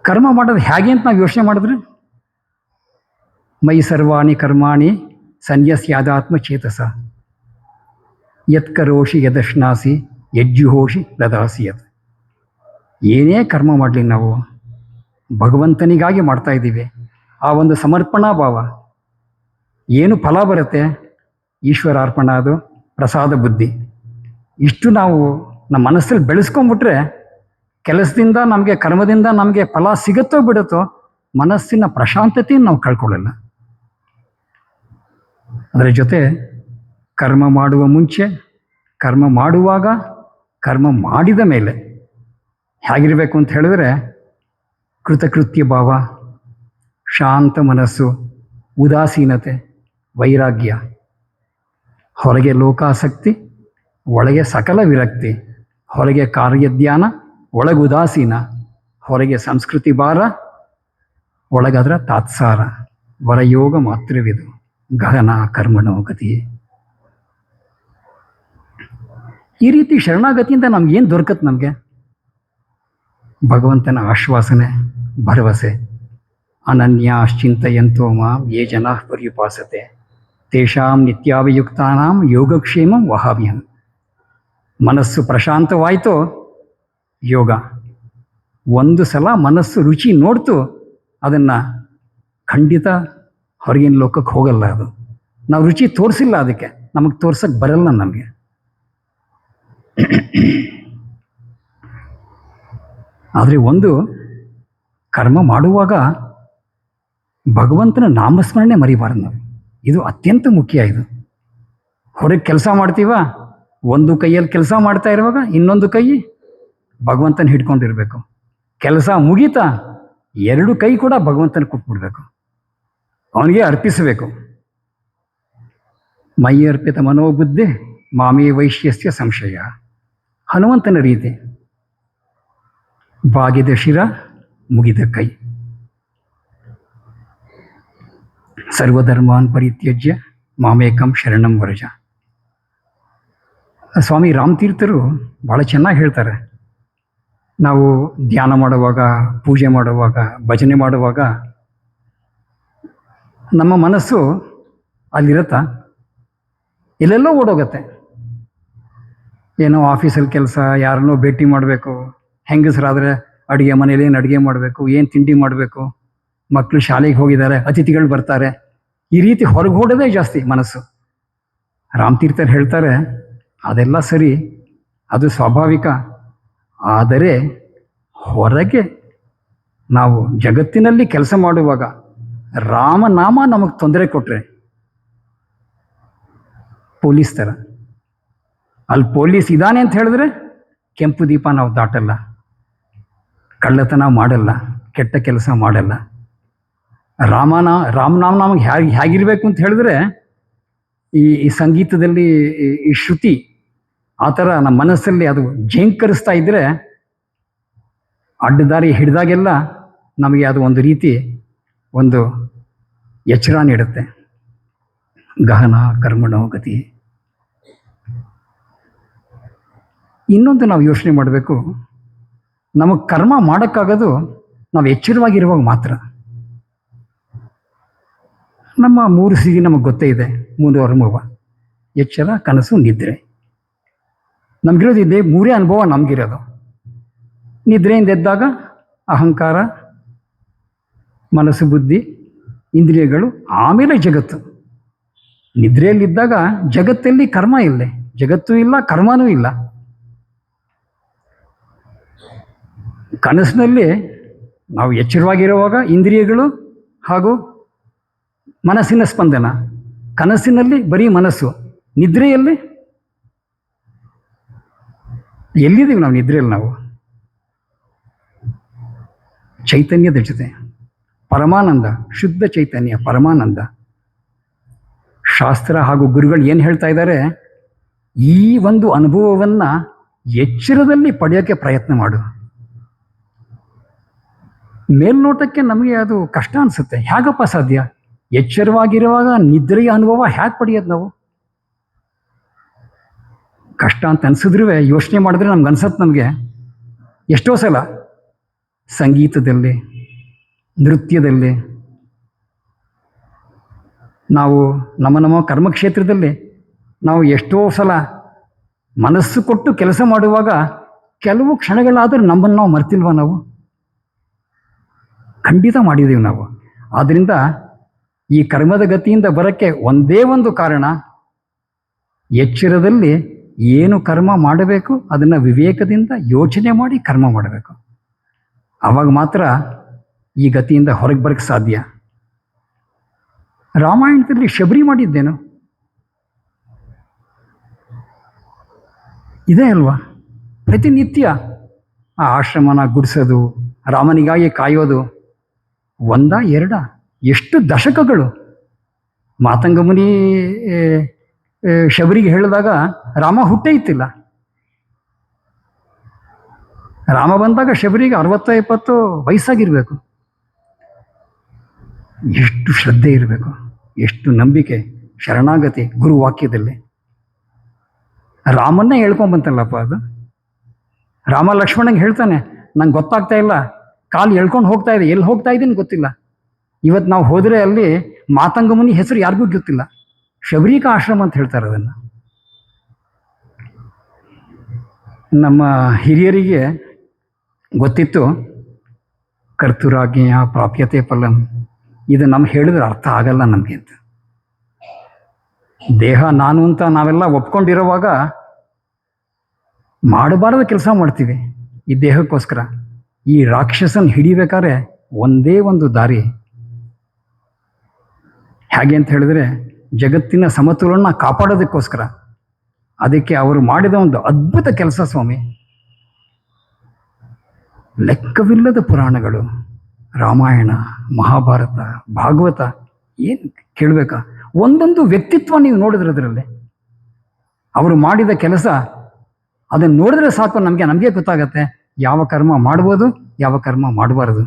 ಕರ್ಮ ಮಾಡೋದು ಹೇಗೆ ಅಂತ ನಾವು ಯೋಚನೆ ಮಾಡಿದ್ರೆ, ಮೈ ಸರ್ವಾಣಿ ಕರ್ಮಾಣಿ ಸನ್ಯಸ್ಯಾದಾತ್ಮ ಚೇತಸ, ಯತ್ಕರೋಷಿ ಯದಶ್ನಾಸಿ ಯಜ್ಜುಹೋಷಿ ದದಾಸಿ ಯತ್. ಏನೇ ಕರ್ಮ ಮಾಡಲಿ ನಾವು ಭಗವಂತನಿಗಾಗಿ ಮಾಡ್ತಾ ಇದ್ದೀವಿ. ಆ ಒಂದು ಸಮರ್ಪಣಾ ಭಾವ, ಏನು ಫಲ ಬರುತ್ತೆ ಈಶ್ವರಾರ್ಪಣ, ಅದು ಪ್ರಸಾದ ಬುದ್ಧಿ. ಇಷ್ಟು ನಾವು ನಮ್ಮ ಮನಸ್ಸಲ್ಲಿ ಬೆಳೆಸ್ಕೊಂಡ್ಬಿಟ್ರೆ ಕೆಲಸದಿಂದ ನಮಗೆ, ಕರ್ಮದಿಂದ ನಮಗೆ ಫಲ ಸಿಗುತ್ತೋ ಬಿಡುತ್ತೋ, ಮನಸ್ಸಿನ ಪ್ರಶಾಂತತೆಯನ್ನು ನಾವು ಕಳ್ಕೊಳ್ಳಲ್ಲ. ಅದರ ಜೊತೆ ಕರ್ಮ ಮಾಡುವ ಮುಂಚೆ, ಕರ್ಮ ಮಾಡುವಾಗ, ಕರ್ಮ ಮಾಡಿದ ಮೇಲೆ ಹೇಗಿರಬೇಕು ಅಂತ ಹೇಳಿದ್ರೆ, ಕೃತಕೃತ್ಯ ಭಾವ, ಶಾಂತ ಮನಸ್ಸು, ಉದಾಸೀನತೆ, ವೈರಾಗ್ಯ. ಹೊರಗೆ ಲೋಕಾಸಕ್ತಿ, ಒಳಗೆ ಸಕಲ ವಿರಕ್ತಿ, ಹೊರಗೆ ಕಾರ್ಯಧ್ಯಾನ, ಒಳಗೆ ಉದಾಸೀನ, ಹೊರಗೆ ಸಂಸ್ಕೃತಿ ಭಾರ, ಒಳಗಾದ್ರೆ ತಾತ್ಸಾರ, ವರಯೋಗ ಮಾತ್ರವಿದು, ಗಹನ ಕರ್ಮಣೋ ಗತಿ. ಈ ರೀತಿ ಶರಣಾಗತಿಯಿಂದ ನಮ್ಗೇನು ದೊರಕತ್ತೆ? ನಮಗೆ ಭಗವಂತನ ಆಶ್ವಾಸನೆ, ಭರವಸೆ. ಅನನ್ಯಾಶ್ಚಿಂತಯಂತೋ ಮಾಂ ಯೇ ಜನಾಃ ಪರ್ಯುಪಾಸತೆ ತೇಷಾಂ ನಿತ್ಯಾಭಿಯುಕ್ತಾನಾಂ ಯೋಗಕ್ಷೇಮಂ ವಹಾಮ್ಯಹಂ. ಮನಸ್ಸು ಪ್ರಶಾಂತವಾಯಿತು, ಯೋಗ. ಒಂದು ಸಲ ಮನಸ್ಸು ರುಚಿ ನೋಡ್ತು, ಅದನ್ನು ಖಂಡಿತ ಹೊರಗಿನ ಲೋಕಕ್ಕೆ ಹೋಗಲ್ಲ. ಅದು ನಾವು ರುಚಿ ತೋರಿಸಿಲ್ಲ, ಅದಕ್ಕೆ ನಮಗೆ ತೋರ್ಸಕ್ಕೆ ಬರಲ್ಲ. ನಮಗೆ ಆದರೆ ಒಂದು ಕರ್ಮ ಮಾಡುವಾಗ ಭಗವಂತನ ನಾಮಸ್ಮರಣೆ ಮರಿಬಾರ್ದು ನಾವು. ಇದು ಅತ್ಯಂತ ಮುಖ್ಯ. ಇದು ಹೊರಗೆ ಕೆಲಸ ಮಾಡ್ತೀವ, ಒಂದು ಕೈಯಲ್ಲಿ ಕೆಲಸ ಮಾಡ್ತಾ ಇರುವಾಗ ಇನ್ನೊಂದು ಕೈ ಭಗವಂತನ ಹಿಡ್ಕೊಂಡಿರ್ಬೇಕು. ಕೆಲಸ ಮುಗೀತಾ ಎರಡು ಕೈ ಕೂಡ ಭಗವಂತನ ಕೊಟ್ಬಿಡ್ಬೇಕು, ಅವನಿಗೆ ಅರ್ಪಿಸಬೇಕು. ಮೈ ಅರ್ಪಿತ ಮನೋಬುದ್ಧಿ ಮಾಮೇ ವೈಶ್ಯಸ್ಯ ಸಂಶಯ. ಹನುಮಂತನ ರೀತಿ, ಬಾಗಿದ ಶಿರ, ಮುಗಿದ ಕೈ. ಸರ್ವಧರ್ಮಾನ್ ಪರಿತ್ಯಜ್ಯ ಮಾಮೇಕಂ ಶರಣಂ ವರಜ. ಸ್ವಾಮಿ ರಾಮತೀರ್ಥರು ಭಾಳ ಚೆನ್ನಾಗಿ ಹೇಳ್ತಾರೆ. ನಾವು ಧ್ಯಾನ ಮಾಡುವಾಗ, ಪೂಜೆ ಮಾಡುವಾಗ, ಭಜನೆ ಮಾಡುವಾಗ ನಮ್ಮ ಮನಸ್ಸು ಅಲ್ಲಿರುತ್ತಾ, ಎಲ್ಲೆಲ್ಲೋ ಓಡೋಗತ್ತೆ. ಏನೋ ಆಫೀಸಲ್ಲಿ ಕೆಲಸ, ಯಾರನ್ನೋ ಭೇಟಿ ಮಾಡಬೇಕು, ಹೆಂಗಸರಾದರೆ ಅಡುಗೆ ಮನೇಲಿ ಏನು ಅಡುಗೆ ಮಾಡಬೇಕು, ಏನು ತಿಂಡಿ ಮಾಡಬೇಕು, ಮಕ್ಕಳು ಶಾಲೆಗೆ ಹೋಗಿದ್ದಾರೆ, ಅತಿಥಿಗಳು ಬರ್ತಾರೆ, ಈ ರೀತಿ ಹೊರಗೆ ಓಡೋದೇ ಜಾಸ್ತಿ ಮನಸ್ಸು. ರಾಮತೀರ್ಥರು ಹೇಳ್ತಾರೆ, ಅದೆಲ್ಲ ಸರಿ, ಅದು ಸ್ವಾಭಾವಿಕ. ಆದರೆ ಹೊರಗೆ ನಾವು ಜಗತ್ತಿನಲ್ಲಿ ಕೆಲಸ ಮಾಡುವಾಗ ರಾಮನಾಮ ನಮಗೆ ತೊಂದರೆ ಕೊಟ್ಟರೆ, ಪೊಲೀಸ್ ಥರ, ಅಲ್ಲಿ ಪೊಲೀಸ್ ಇದ್ದಾನೆ ಅಂತ ಹೇಳಿದ್ರೆ ಕೆಂಪು ದೀಪ ನಾವು ದಾಟಲ್ಲ, ಕಳ್ಳತನ ಮಾಡಲ್ಲ, ಕೆಟ್ಟ ಕೆಲಸ ಮಾಡಲ್ಲ. ರಾಮನಾಮ ನಮಗೆ ಹೇಗಿರಬೇಕು ಅಂತ ಹೇಳಿದ್ರೆ, ಈ ಸಂಗೀತದಲ್ಲಿ ಈ ಶ್ರುತಿ ಆ ಥರ ನಮ್ಮ ಮನಸ್ಸಲ್ಲಿ ಅದು ಝೇಂಕರಿಸ್ತಾ ಇದ್ದರೆ, ಅಡ್ಡದಾರಿ ಹಿಡಿದಾಗೆಲ್ಲ ನಮಗೆ ಅದು ಒಂದು ರೀತಿ ಒಂದು ಎಚ್ಚರ ನೀಡುತ್ತೆ. ಗಹನ ಕರ್ಮಣೋ ಗತಿ. ಇನ್ನೊಂದು ನಾವು ಯೋಚನೆ ಮಾಡಬೇಕು, ನಮಗೆ ಕರ್ಮ ಮಾಡೋಕ್ಕಾಗೋದು ನಾವು ಎಚ್ಚರವಾಗಿರುವಾಗ ಮಾತ್ರ. ನಮ್ಮ 3 ಸ್ಥಿತಿ ನಮಗೆ ಗೊತ್ತೇ ಇದೆ, 3 ಅನುಭವ: ಎಚ್ಚರ, ಕನಸು, ನಿದ್ರೆ. ನಮಗಿರೋದಿದೆ 3 ಅನುಭವ ನಮಗಿರೋದು. ನಿದ್ರೆಯಿಂದ ಎದ್ದಾಗ ಅಹಂಕಾರ, ಮನಸ್ಸು, ಬುದ್ಧಿ, ಇಂದ್ರಿಯಗಳು, ಆಮೇಲೆ ಜಗತ್ತು. ನಿದ್ರೆಯಲ್ಲಿದ್ದಾಗ ಜಗತ್ತಲ್ಲಿ ಕರ್ಮ ಇಲ್ಲ, ಜಗತ್ತೂ ಇಲ್ಲ, ಕರ್ಮನೂ ಇಲ್ಲ. ಕನಸಿನಲ್ಲಿ ನಾವು ಎಚ್ಚರವಾಗಿರುವಾಗ ಇಂದ್ರಿಯಗಳು ಹಾಗೂ ಮನಸ್ಸಿನ ಸ್ಪಂದನ. ಕನಸಿನಲ್ಲಿ ಬರೀ ಮನಸ್ಸು. ನಿದ್ರೆಯಲ್ಲಿ ಎಲ್ಲಿದ್ದೀವಿ ನಾವು? ನಿದ್ರೆಯಲ್ಲಿ ನಾವು ಚೈತನ್ಯದ ಜೊತೆ, ಪರಮಾನಂದ, ಶುದ್ಧ ಚೈತನ್ಯ, ಪರಮಾನಂದ. ಶಾಸ್ತ್ರ ಹಾಗೂ ಗುರುಗಳು ಏನು ಹೇಳ್ತಾ ಇದ್ದಾರೆ? ಈ ಒಂದು ಅನುಭವವನ್ನು ಎಚ್ಚರದಲ್ಲಿ ಪಡೆಯೋಕ್ಕೆ ಪ್ರಯತ್ನ ಮಾಡು. ಮೇಲ್ನೋಟಕ್ಕೆ ನಮಗೆ ಅದು ಕಷ್ಟ ಅನಿಸುತ್ತೆ. ಹೇಗಪ್ಪ ಸಾಧ್ಯ? ಎಚ್ಚರವಾಗಿರುವಾಗ ನಿದ್ರೆಯ ಅನುಭವ ಹೇಗೆ ಪಡೆಯೋದು ನಾವು? ಕಷ್ಟ ಅಂತ ಅನಿಸಿದ್ರೂ ಯೋಚನೆ ಮಾಡಿದ್ರೆ ನಮ್ಗೆ ಅನ್ಸತ್ತೆ. ನಮಗೆ ಎಷ್ಟೋ ಸಲ ಸಂಗೀತದಲ್ಲಿ, ನೃತ್ಯದಲ್ಲಿ, ನಾವು ನಮ್ಮ ಕರ್ಮಕ್ಷೇತ್ರದಲ್ಲಿ ನಾವು ಎಷ್ಟೋ ಸಲ ಮನಸ್ಸು ಕೊಟ್ಟು ಕೆಲಸ ಮಾಡುವಾಗ ಕೆಲವು ಕ್ಷಣಗಳಾದರೂ ನಮ್ಮನ್ನು ನಾವು ಮರ್ತಿಲ್ವ? ನಾವು ಖಂಡಿತ ಮಾಡಿದ್ದೀವಿ ನಾವು. ಆದ್ದರಿಂದ ಈ ಕರ್ಮದ ಗತಿಯಿಂದ ಬರೋಕ್ಕೆ ಒಂದೇ ಒಂದು ಕಾರಣ, ಎಚ್ಚರದಲ್ಲಿ ಏನು ಕರ್ಮ ಮಾಡಬೇಕು ಅದನ್ನು ವಿವೇಕದಿಂದ ಯೋಚನೆ ಮಾಡಿ ಕರ್ಮ ಮಾಡಬೇಕು. ಆವಾಗ ಮಾತ್ರ ಈ ಗತಿಯಿಂದ ಹೊರಗೆ ಬರೋಕ್ಕೆ ಸಾಧ್ಯ. ರಾಮಾಯಣದಲ್ಲಿ ಶಬರಿ ಮಾಡಿದ್ದೇನು? ಇದೇ ಅಲ್ವಾ? ಪ್ರತಿನಿತ್ಯ ಆ ಆಶ್ರಮನ ಗುಡಿಸೋದು, ರಾಮನಿಗಾಗಿ ಕಾಯೋದು. 1, 2 ಎಷ್ಟು ದಶಕಗಳು. ಮಾತಂಗ ಮುನಿ ಶಬರಿಗೆ ಹೇಳಿದಾಗ ರಾಮ ಹುಟ್ಟೇ ಇತ್ತಿಲ್ಲ. ರಾಮ ಬಂದಾಗ ಶಬರಿಗೆ 60-70 ವಯಸ್ಸಾಗಿರ್ಬೇಕು. ಎಷ್ಟು ಶ್ರದ್ಧೆ ಇರಬೇಕು, ಎಷ್ಟು ನಂಬಿಕೆ, ಶರಣಾಗತಿ ಗುರು ವಾಕ್ಯದಲ್ಲಿ. ರಾಮನ್ನೇ ಹೇಳ್ಕೊಂಬಂತಲ್ಲಪ್ಪ ಅದು. ರಾಮ ಲಕ್ಷ್ಮಣಂಗೆ ಹೇಳ್ತಾನೆ, ನಂಗೆ ಗೊತ್ತಾಗ್ತಾ ಇಲ್ಲ, ಕಾಲು ಎಳ್ಕೊಂಡು ಹೋಗ್ತಾ ಇದೆ, ಎಲ್ಲಿ ಹೋಗ್ತಾ ಇದ್ದೀನಿ ಗೊತ್ತಿಲ್ಲ. ಇವತ್ತು ನಾವು ಹೋದರೆ ಅಲ್ಲಿ ಮಾತಂಗ ಮುನಿ ಹೆಸರು ಯಾರಿಗೂ ಗೊತ್ತಿಲ್ಲ. ಶಬರಿಕಾ ಆಶ್ರಮ ಅಂತ ಹೇಳ್ತಾರೆ ಅದನ್ನು. ನಮ್ಮ ಹಿರಿಯರಿಗೆ ಗೊತ್ತಿತ್ತು, ಕರ್ತುರಾಜ್ಞೆಯ ಪ್ರಾಪ್ಯತೆ ಫಲಂ. ಇದು ನಮ್ಗೆ ಹೇಳಿದ್ರೆ ಅರ್ಥ ಆಗಲ್ಲ ನಮಗೆ ಅಂತ. ದೇಹ ನಾನು ಅಂತ ನಾವೆಲ್ಲ ಒಪ್ಕೊಂಡಿರುವಾಗ ಮಾಡಬಾರದ ಕೆಲಸ ಮಾಡ್ತೀವಿ ಈ ದೇಹಕ್ಕೋಸ್ಕರ. ಈ ರಾಕ್ಷಸನ್ ಹಿಡಿಬೇಕಾದ್ರೆ ಒಂದೇ ಒಂದು ದಾರಿ. ಹೇಗೆ ಅಂತ ಹೇಳಿದ್ರೆ, ಜಗತ್ತಿನ ಸಮತೋಲನ ಕಾಪಾಡೋದಕ್ಕೋಸ್ಕರ. ಅದಕ್ಕೆ ಅವರು ಮಾಡಿದ ಒಂದು ಅದ್ಭುತ ಕೆಲಸ ಸ್ವಾಮಿ. ಲೆಕ್ಕವಿಲ್ಲದ ಪುರಾಣಗಳು, ರಾಮಾಯಣ, ಮಹಾಭಾರತ, ಭಾಗವತ, ಏನು ಕೇಳಬೇಕಾ? ಒಂದೊಂದು ವ್ಯಕ್ತಿತ್ವ ನೀವು ನೋಡಿದ್ರೆ ಅದರಲ್ಲಿ ಅವರು ಮಾಡಿದ ಕೆಲಸ, ಅದನ್ನು ನೋಡಿದ್ರೆ ಸಾಕು, ನಮಗೆ ಗೊತ್ತಾಗತ್ತೆ ಯಾವ ಕರ್ಮ ಮಾಡ್ಬೋದು, ಯಾವ ಕರ್ಮ ಮಾಡಬಾರದು,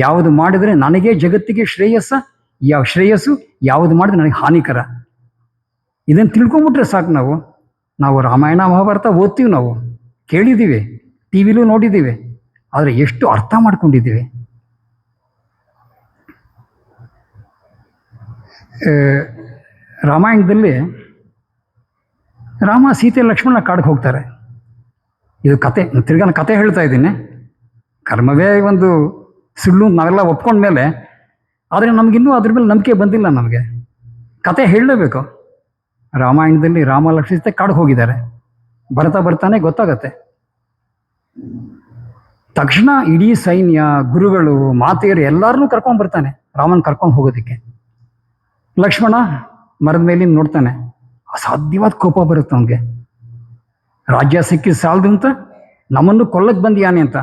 ಯಾವುದು ಮಾಡಿದರೆ ನನಗೆ ಜಗತ್ತಿಗೆ ಶ್ರೇಯಸ್ಸು, ಯಾವುದು ಮಾಡಿದ್ರೆ ನನಗೆ ಹಾನಿಕರ. ಇದನ್ನು ತಿಳ್ಕೊಂಬಿಟ್ರೆ ಸಾಕು. ನಾವು ರಾಮಾಯಣ ಮಹಾಭಾರತ ಓದ್ತೀವಿ, ನಾವು ಕೇಳಿದ್ದೀವಿ, ಟಿ ವಿಲೂ ನೋಡಿದ್ದೀವಿ, ಆದರೆ ಎಷ್ಟು ಅರ್ಥ ಮಾಡ್ಕೊಂಡಿದ್ದೀವಿ. ರಾಮಾಯಣದಲ್ಲಿ ರಾಮ ಸೀತೆ ಲಕ್ಷ್ಮಣ ಕಾಡಿಗೆ ಹೋಗ್ತಾರೆ. ಇದು ಕತೆ, ತಿರ್ಗಾನ ಕತೆ ಹೇಳ್ತಾ ಇದ್ದೀನಿ. ಕರ್ಮವೇ ಒಂದು ಸುಳ್ಳು ನಾವೆಲ್ಲ ಒಪ್ಕೊಂಡ್ಮೇಲೆ, ಆದರೆ ನಮಗಿನ್ನೂ ಅದ್ರ ಮೇಲೆ ನಂಬಿಕೆ ಬಂದಿಲ್ಲ. ನಮಗೆ ಕತೆ ಹೇಳಲೇಬೇಕು. ರಾಮಾಯಣದಲ್ಲಿ ರಾಮ ಲಕ್ಷ್ಮಣ ಸೀತೆ ಕಾಡಿಗೆ ಹೋಗಿದ್ದಾರೆ. ಬರ್ತಾನೆ ಗೊತ್ತಾಗತ್ತೆ. ತಕ್ಷಣ ಇಡೀ ಸೈನ್ಯ, ಗುರುಗಳು, ಮಾತೆಯರು ಎಲ್ಲರನ್ನೂ ಕರ್ಕೊಂಡು ಬರ್ತಾನೆ ರಾಮನ್ ಕರ್ಕೊಂಡು ಹೋಗೋದಕ್ಕೆ. ಲಕ್ಷ್ಮಣ ಮರದ ಮೇಲಿಂದ ನೋಡ್ತಾನೆ. ಅಸಾಧ್ಯವಾದ ಕೋಪ ಬರುತ್ತೆ ಅವನಿಗೆ. ರಾಜ್ಯ ಸಿಕ್ಕಿದ ಸಾಲದು ಅಂತ ನಮ್ಮನ್ನು ಕೊಲ್ಲಕ್ಕೆ ಬಂದಿಯಾನೆ ಅಂತ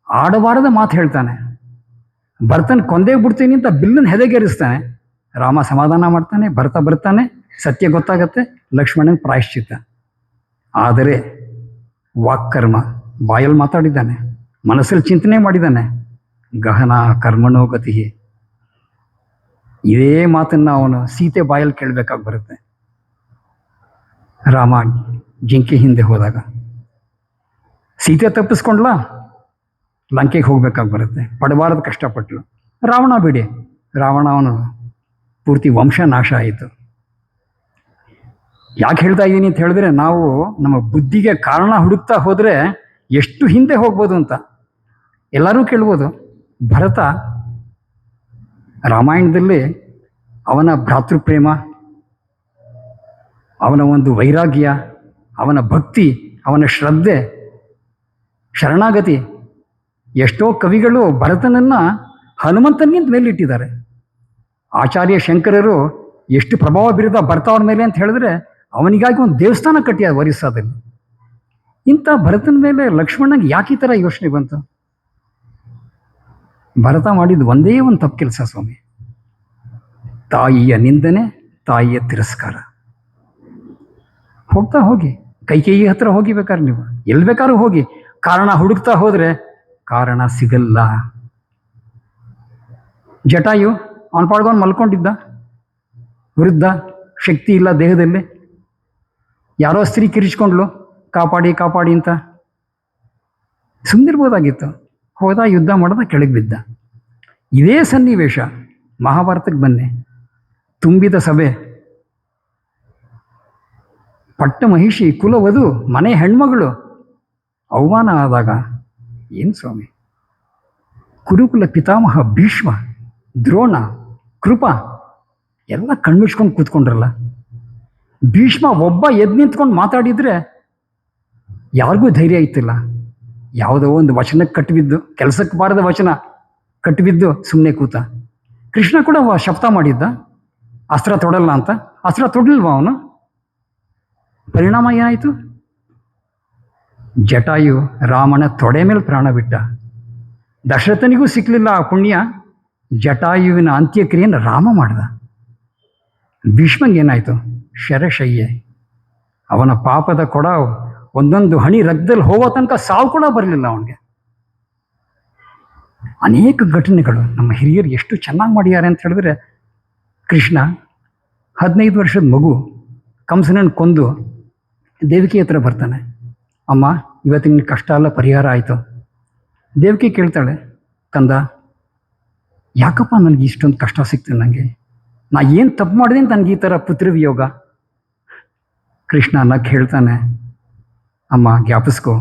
ಆಡಬಾರದ ಮಾತು ಹೇಳ್ತಾನೆ. ಭರತನ ಕೊಂದೇ ಬಿಡ್ತೀನಿ ಅಂತ ಬಿಲ್ಲನ್ನು ಹೆದೆಗೇರಿಸ್ತಾನೆ. ರಾಮ ಸಮಾಧಾನ ಮಾಡ್ತಾನೆ. ಬರ್ತಾನೆ, ಸತ್ಯ ಗೊತ್ತಾಗತ್ತೆ. ಲಕ್ಷ್ಮಣನ ಪ್ರಾಯಶ್ಚಿತ್ತ. ಆದರೆ ವಾಕ್ಕರ್ಮ, ಬಾಯಲ್ಲಿ ಮಾತಾಡಿದ್ದಾನೆ, ಮನಸ್ಸಲ್ಲಿ ಚಿಂತನೆ ಮಾಡಿದ್ದಾನೆ. ಗಹನ ಕರ್ಮಣೋ ಗತಿ. ಇದೇ ಮಾತನ್ನು ಅವನು ಸೀತೆ ಬಾಯಲ್ಲಿ ಕೇಳಬೇಕಾಗಿ ಬರುತ್ತೆ. ರಾಮ ಜಿಂಕೆ ಹಿಂದೆ ಹೋದಾಗ ಸೀತೆ ತಪ್ಪಿಸ್ಕೊಂಡ್ಲ, ಲಂಕೆಗೆ ಹೋಗ್ಬೇಕಾಗಿ ಬರುತ್ತೆ. ಪಡಬಾರದು ಕಷ್ಟಪಟ್ಟಳು. ರಾವಣ ಬಿಡಿ, ರಾವಣ ಅವನು ಪೂರ್ತಿ ವಂಶ ನಾಶ ಆಯಿತು. ಯಾಕೆ ಹೇಳ್ತಾ ಇದ್ದೀನಿ ಅಂತ ಹೇಳಿದ್ರೆ, ನಾವು ನಮ್ಮ ಬುದ್ಧಿಗೆ ಕಾರಣ ಹುಡುಕ್ತಾ ಹೋದರೆ ಎಷ್ಟು ಹಿಂದೆ ಹೋಗ್ಬೋದು ಅಂತ ಎಲ್ಲರೂ ಕೇಳ್ಬೋದು. ಭರತ ರಾಮಾಯಣದಲ್ಲಿ ಅವನ ಭ್ರಾತೃಪ್ರೇಮ, ಅವನ ಒಂದು ವೈರಾಗ್ಯ, ಅವನ ಭಕ್ತಿ, ಅವನ ಶ್ರದ್ಧೆ, ಶರಣಾಗತಿ. ಎಷ್ಟೋ ಕವಿಗಳು ಭರತನನ್ನು ಹನುಮಂತನಿಗಿಂತ ಮೇಲಿಟ್ಟಿದ್ದಾರೆ. ಆಚಾರ್ಯ ಶಂಕರರು ಎಷ್ಟು ಪ್ರಭಾವ ಬೀರಿದ ಭರತವರ ಮೇಲೆ ಅಂತ ಹೇಳಿದ್ರೆ, ಅವನಿಗಾಗಿ ಒಂದು ದೇವಸ್ಥಾನ ಕಟ್ಟಿದ ಒರಿಸ್ಸಾದಲ್ಲಿ. ಇಂಥ ಭರತನ ಮೇಲೆ ಲಕ್ಷ್ಮಣನಿಗೆ ಯಾಕೆ ಈ ಥರ ಯೋಚನೆ ಬಂತು? ಭರತ ಮಾಡಿದ್ದು ಒಂದೇ ಒಂದು ತಪ್ಪು ಕೆಲಸ ಸ್ವಾಮಿ. ತಾಯಿಯ ನಿಂದನೆ, ತಾಯಿಯ ತಿರಸ್ಕಾರ. ಹೋಗ್ತಾ ಹೋಗಿ ಕೈಕೇಯಿ ಹತ್ರ ಹೋಗಿ ಬೇಕಾದ್ರೆ ನೀವು ಎಲ್ಲಿ ಬೇಕಾದ್ರೂ ಹೋಗಿ, ಕಾರಣ ಹುಡುಕ್ತಾ ಹೋದರೆ ಕಾರಣ ಸಿಗಲ್ಲ. ಜಟಾಯು ಅವನ ಪಾಡ್ಕೊಂಡು ಮಲ್ಕೊಂಡಿದ್ದ, ವೃದ್ಧ, ಶಕ್ತಿ ಇಲ್ಲ ದೇಹದಲ್ಲಿ. ಯಾರೋ ಸ್ತ್ರೀ ಕಿರಿಚ್ಕೊಂಡ್ಲು, ಕಾಪಾಡಿ ಅಂತ. ಸುಮ್ಮನಿರ್ಬೋದಾಗಿತ್ತು. ಹೋದ, ಯುದ್ಧ ಮಾಡೋದ, ಕೆಳಗೆ ಬಿದ್ದ. ಇದೇ ಸನ್ನಿವೇಶ ಮಹಾಭಾರತಕ್ಕೆ ಬನ್ನಿ. ತುಂಬಿದ ಸಭೆ, ಪಟ್ಟ ಮಹಿಷಿ, ಕುಲವಧು, ಮನೆ ಹೆಣ್ಮಗಳು ಅವಮಾನ ಆದಾಗ ಏನು ಸ್ವಾಮಿ? ಕುರುಕುಲ ಪಿತಾಮಹ ಭೀಷ್ಮ, ದ್ರೋಣ, ಕೃಪ ಎಲ್ಲ ಕಣ್ಮುಚ್ಕೊಂಡು ಕೂತ್ಕೊಂಡ್ರಲ್ಲ. ಭೀಷ್ಮ ಒಬ್ಬ ಎದ್ದು ನಿಂತ್ಕೊಂಡು ಮಾತಾಡಿದರೆ ಯಾರಿಗೂ ಧೈರ್ಯ ಇತ್ತಿಲ್ಲ. ಯಾವುದೋ ಒಂದು ವಚನಕ್ಕೆ ಕಟ್ಟಿಬಿದ್ದು, ಕೆಲಸಕ್ಕೆ ಬಾರದ ವಚನ ಕಟ್ಟಿಬಿದ್ದು ಸುಮ್ಮನೆ ಕೂತ. ಕೃಷ್ಣ ಕೂಡ ಶಪಥ ಮಾಡಿದ್ದ, ಅಸ್ತ್ರ ತೊಡಲ್ಲ ಅಂತ. ಅಸ್ತ್ರ ತೊಡಲಿಲ್ವ ಅವನು? ಪರಿಣಾಮ ಏನಾಯಿತು? ಜಟಾಯು ರಾಮನ ತೊಡೆ ಮೇಲೆ ಪ್ರಾಣ ಬಿಟ್ಟ. ದಶರಥನಿಗೂ ಸಿಕ್ಕಲಿಲ್ಲ ಆ ಪುಣ್ಯ. ಜಟಾಯುವಿನ ಅಂತ್ಯಕ್ರಿಯೆಯನ್ನು ರಾಮ ಮಾಡ್ದ. ಭೀಷ್ಮಂಗೆ ಏನಾಯಿತು? ಶರಶಯ್ಯೆ. ಅವನ ಪಾಪದ ಕೊಡ ಒಂದೊಂದು ಹನಿ ರಕ್ತದಲ್ಲಿ ಹೋಗೋ ತನಕ ಸಾವು ಕೂಡ ಬರಲಿಲ್ಲ ಅವನಿಗೆ. ಅನೇಕ ಘಟನೆಗಳು ನಮ್ಮ ಹಿರಿಯರು ಎಷ್ಟು ಚೆನ್ನಾಗಿ ಮಾಡಿದ್ದಾರೆ ಅಂತ ಹೇಳಿದ್ರೆ, ಕೃಷ್ಣ 15 ವರ್ಷದ ಮಗು ಕಂಸನನ್ನು ಕೊಂದು ದೇವಕಿ ಹತ್ರ ಬರ್ತಾನೆ. ಅಮ್ಮ, ಇವತ್ತಿನ ಕಷ್ಟ ಎಲ್ಲ ಪರಿಹಾರ ಆಯಿತು. ದೇವಕಿ ಕೇಳ್ತಾಳೆ, ಕಂದ ಯಾಕಪ್ಪ ನನಗೆ ಇಷ್ಟೊಂದು ಕಷ್ಟ ಸಿಗ್ತದೆ, ನನಗೆ ನಾ ಏನು ತಪ್ಪು ಮಾಡಿದೆ ಅಂತ ನನಗೆ ಈ ಥರ ಪುತ್ರ ವಿಯೋಗ? ಕೃಷ್ಣ ನಕ್ಕೆ ಹೇಳ್ತಾನೆ, ಅಮ್ಮ ಜ್ಞಾಪಿಸ್ಕೋ,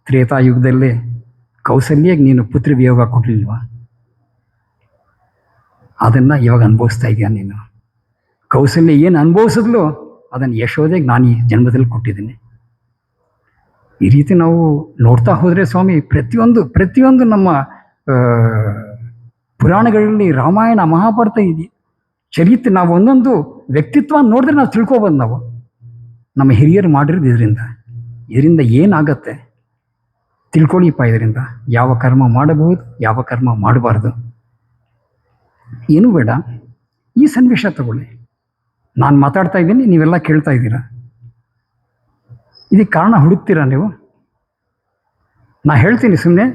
ತ್ರೇತಾಯುಗದಲ್ಲಿ ಕೌಸಲ್ಯಗೆ ನೀನು ಪುತ್ರ ವಿಯೋಗ ಕೊಡಲಿಲ್ವಾ? ಅದನ್ನು ಇವಾಗ ಅನುಭವಿಸ್ತಾ ಇದೆಯಾ ನೀನು. ಕೌಸಲ್ಯ ಏನು ಅನುಭವಿಸಿದ್ಲು ಅದನ್ನು ಯಶೋದೆಗೆ ನಾನು ಈ ಜನ್ಮದಲ್ಲಿ ಕೊಟ್ಟಿದ್ದೀನಿ. ಈ ರೀತಿ ನಾವು ನೋಡ್ತಾ ಹೋದರೆ ಸ್ವಾಮಿ, ಪ್ರತಿಯೊಂದು ನಮ್ಮ ಪುರಾಣಗಳಲ್ಲಿ ರಾಮಾಯಣ ಮಹಾಭಾರತ ಇದೆ ಚರಿತ್ರೆ, ನಾವು ಒಂದೊಂದು ವ್ಯಕ್ತಿತ್ವ ನೋಡಿದ್ರೆ ನಾವು ತಿಳ್ಕೊಬೋದು. ನಾವು ನಮ್ಮ ಹಿರಿಯರು ಮಾಡಿರೋದು ಇದರಿಂದ ಏನಾಗತ್ತೆ ತಿಳ್ಕೊಳ್ಳಿಪ್ಪ. ಇದರಿಂದ ಯಾವ ಕರ್ಮ ಮಾಡಬಹುದು, ಯಾವ ಕರ್ಮ ಮಾಡಬಾರ್ದು, ಏನೂ ಬೇಡ. ಈ ಸನ್ನಿವೇಶ ತಗೊಳ್ಳಿ, ನಾನು ಮಾತಾಡ್ತಾ ಇದ್ದೀನಿ, ನೀವೆಲ್ಲ ಕೇಳ್ತಾ ಇದ್ದೀರಾ. ಇದಕ್ಕೆ ಕಾರಣ ಹುಡುಕ್ತೀರಾ ನೀವು? ನಾ ಹೇಳ್ತೀನಿ, ಸುಮ್ಮನೆ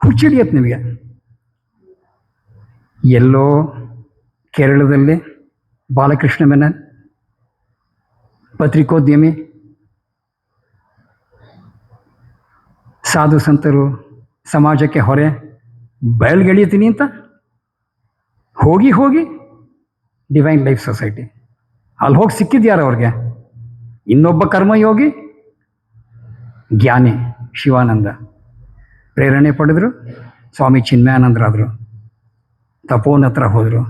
ಹುಚ್ಚಿಡಿಯತ್ತೆ ನಿಮಗೆ. ಎಲ್ಲೋ ಕೇರಳದಲ್ಲಿ ಬಾಲಕೃಷ್ಣ ಮೆನನ್ ಪತ್ರಿಕೋದ್ಯಮಿ, ಸಾಧು ಸಂತರು ಸಮಾಜಕ್ಕೆ ಹೊರೆ ಬಯಲ್ಗೆಳೀತೀನಿ ಅಂತ ಹೋಗಿ ಡಿವೈನ್ ಲೈಫ್ ಸೊಸೈಟಿ ಅಲ್ಲಿ ಹೋಗಿ ಸಿಕ್ಕಿದ್ಯಾರು ಅವ್ರಿಗೆ? ಇನ್ನೊಬ್ಬ ಕರ್ಮಯೋಗಿ ಜ್ಞಾನಿ ಶಿವಾನಂದ ಪ್ರೇರಣೆ ಪಡೆದ್ರು, ಸ್ವಾಮಿ ಚಿನ್ಮಯಾನಂದರಾದರು, ತಪೋನ್ ಹತ್ರ ಹೋದರು,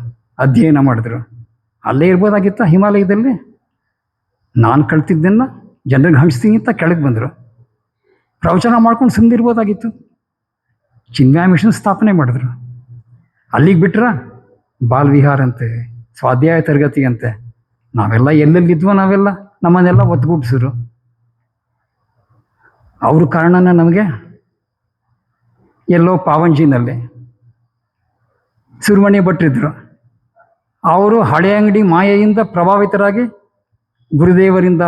ಅಧ್ಯಯನ ಮಾಡಿದ್ರು. ಅಲ್ಲೇ ಇರ್ಬೋದಾಗಿತ್ತ ಹಿಮಾಲಯದಲ್ಲಿ? ನಾನು ಕಳ್ತಿದ್ದನ್ನು ಜನರಿಗೆ ಹಂಚ್ತೀನಿ ಅಂತ ಕೆಳಗೆ ಬಂದರು. ಪ್ರವಚನ ಮಾಡ್ಕೊಂಡು ಸುಮ್ಮನಿರ್ಬೋದಾಗಿತ್ತು. ಚಿನ್ಮಯ ಮಿಷನ್ ಸ್ಥಾಪನೆ ಮಾಡಿದ್ರು. ಅಲ್ಲಿಗೆ ಬಿಟ್ರ ಬಾಲ್ ವಿಹಾರ ಅಂತೆ, ಸ್ವಾಧ್ಯಾಯ ತರಗತಿ ಅಂತೆ. ನಾವೆಲ್ಲ ಎಲ್ಲೆಲ್ಲಿದ್ವೋ ನಾವೆಲ್ಲ ನಮ್ಮನ್ನೆಲ್ಲ ಒತ್ತುಗೂಡಿಸಿದ್ರು. ಅವ್ರ ಕಾರಣನ ನಮಗೆ ಎಲ್ಲೋ ಪಾವಂಜಿನಲ್ಲಿ ಸುರ್ಮಣಿ ಭಟ್ರಿದ್ರು. ಅವರು ಹಳೆ ಅಂಗಡಿ ಮಾಯೆಯಿಂದ ಪ್ರಭಾವಿತರಾಗಿ ಗುರುದೇವರಿಂದ